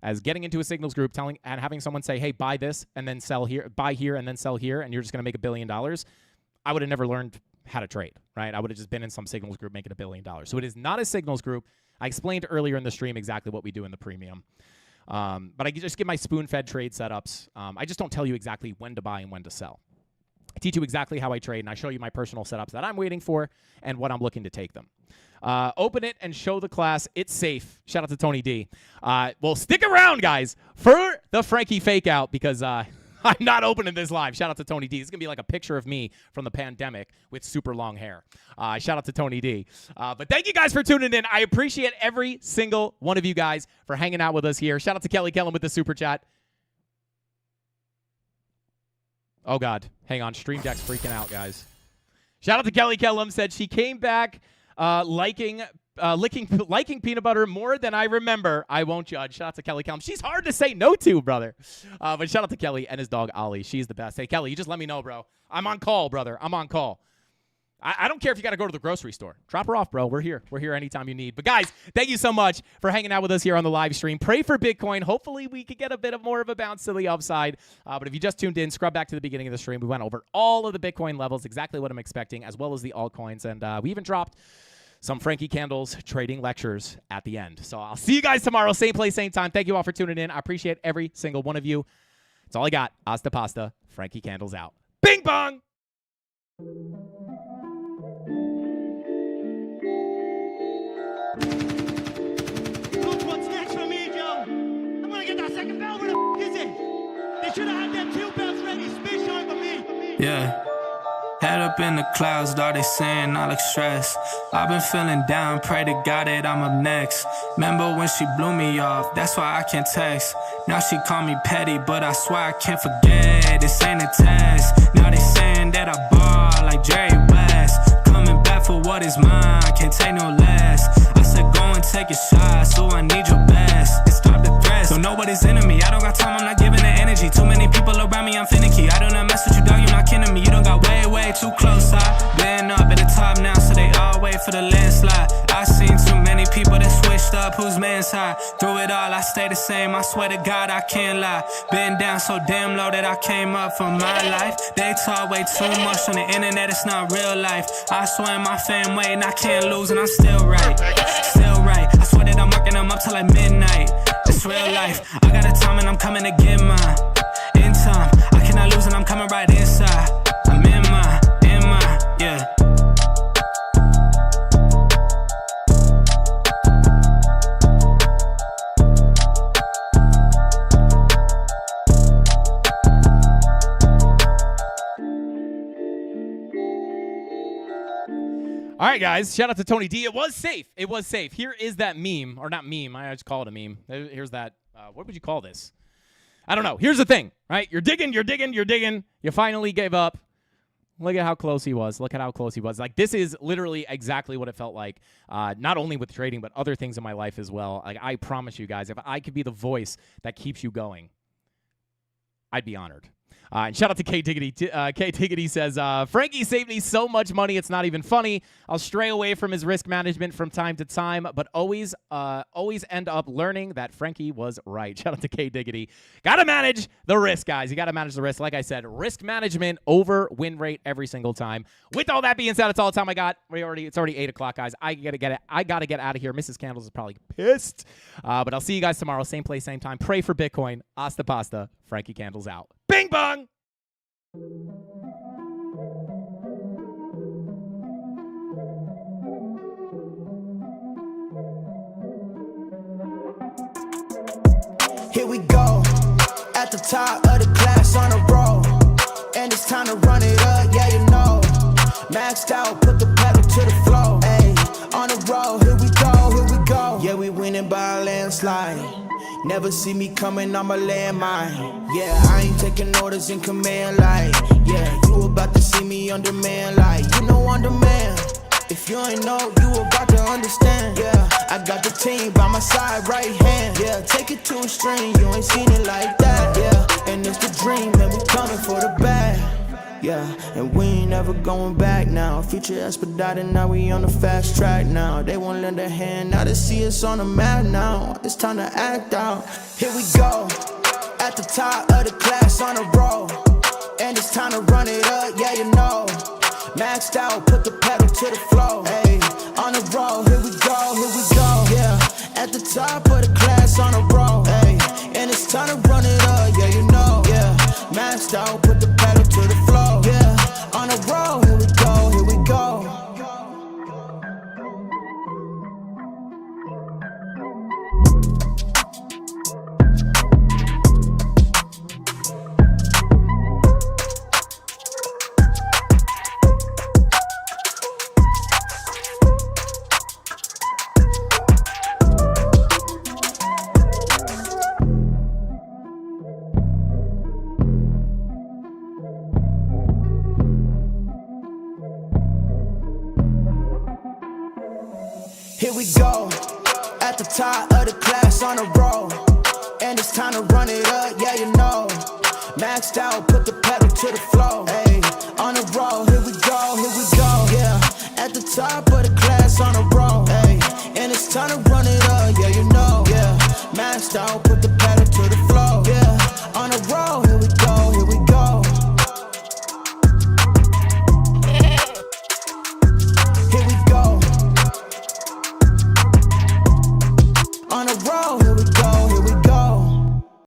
as getting into a signals group, telling and having someone say, hey, buy this and then sell here, buy here and then sell here, and you're just going to make $1 billion, I would have never learned how to trade, right? I would have just been in some signals group making $1 billion. So it is not a signals group. I explained earlier in the stream exactly what we do in the premium. But I just give my spoon-fed trade setups. I just don't tell you exactly when to buy and when to sell. I teach you exactly how I trade, and I show you my personal setups that I'm waiting for and what I'm looking to take them. Open it and show the class. It's safe. Shout out to Tony D. Well, stick around, guys, for the Frankie fake out because I'm not opening this live. Shout out to Tony D. It's going to be like a picture of me from the pandemic with super long hair. Shout out to Tony D. But thank you guys for tuning in. I appreciate every single one of you guys for hanging out with us here. Shout out to Kelly Kellum with the super chat. Oh, God. Hang on. Stream Deck's freaking out, guys. Shout out to Kelly Kellum. Said she came back liking peanut butter more than I remember. I won't judge. Shout out to Kelly Kellum. She's hard to say no to, brother. But shout out to Kelly and his dog, Ollie. She's the best. Hey, Kelly, you just let me know, bro. I'm on call, brother. I'm on call. I don't care if you got to go to the grocery store. Drop her off, bro. We're here. We're here anytime you need. But, guys, thank you so much for hanging out with us here on the live stream. Pray for Bitcoin. Hopefully, we could get a bit more of a bounce to the upside. But if you just tuned in, scrub back to the beginning of the stream. We went over all of the Bitcoin levels, exactly what I'm expecting, as well as the altcoins. And we even dropped some Frankie Candles trading lectures at the end. So I'll see you guys tomorrow. Same place, same time. Thank you all for tuning in. I appreciate every single one of you. That's all I got. Hasta pasta. Frankie Candles out. Bing bong!
Look what's next for me, Joe. I'm gonna get that second bell. Where the is it? They should have had them 2 bells ready. Spit shine for me.
Yeah. Head up in the clouds, dog, they saying I look stressed. I've been feeling down, pray to God that I'm up next. Remember when she blew me off, that's why I can't text. Now she call me petty, but I swear I can't forget. This ain't a test. Now they saying that I ball like Jerry West. Coming back for what is mine, can't take no less. I said go and take a shot, so I need your best. And stop the threats, don't know what is in me. I don't got time, I'm not giving the energy. Too many people around me, I'm finicky. I do not mess with you, dog, you're not kidding me. You don't got way too close. I been up at the top now, so they all wait for the landslide. I seen too many people that switched up, whose man's high. Through it all, I stay the same, I swear to God, I can't lie. Been down so damn low that I came up from my life. They talk way too much on the internet, it's not real life. I swear my fam waiting, I can't lose and I'm still right. Still right, I swear that I'm working them up till like midnight. It's real life, I got a time and I'm coming to get mine. In time, I cannot lose and I'm coming right inside. I'm in my, yeah.
All right, guys. Shout out to Tony D. It was safe. It was safe. Here is that meme. Or not meme. I just call it a meme. Here's that. What would you call this? I don't know. Here's the thing, right? You're digging. You finally gave up. Look at how close he was. Like, this is literally exactly what it felt like, not only with trading, but other things in my life as well. Like, I promise you guys, if I could be the voice that keeps you going, I'd be honored. And shout out to K Diggity. K Diggity says, Frankie saved me so much money, it's not even funny. I'll stray away from his risk management from time to time, but always end up learning that Frankie was right. Shout out to K Diggity. Got to manage the risk, guys. You got to manage the risk. Like I said, risk management over win rate every single time. With all that being said, that's all the time I got. It's already 8 o'clock, guys. I got to get out of here. Mrs. Candles is probably pissed. But I'll see you guys tomorrow. Same place, same time. Pray for Bitcoin. Hasta pasta. Frankie Candles out. Bing bong!
Here we go, at the top of the class on a roll, and it's time to run it up, yeah you know. Maxed out, put the pedal to the floor, ayy, on the road, here we go. Yeah, we winning by a landslide. Never see me coming, I'm a landmine. Yeah, I ain't taking orders in command like, yeah, you about to see me on demand like, you know on demand. If you ain't know, you about to understand. Yeah, I got the team by my side, right hand. Yeah, take it to a string, you ain't seen it like that. Yeah, and it's the dream, and we coming for the bag. Yeah, and we ain't never going back now. Future expedited, now we on the fast track now. They won't lend a hand, now they see us on the map now. It's time to act out. Here we go, at the top of the class on a roll, and it's time to run it up, yeah you know. Maxed out, put the pedal to the floor, ayy, on the road, here we go, yeah. At the top of the class on a roll, ayy, and it's time to run it up, yeah you know, yeah. Maxed out, put the pedal to the floor, yeah, on the road, here we go, here we go. Here we go, at the top of the class on a roll, and it's time to run it up, yeah you know. Maxed out, put the pedal to the floor.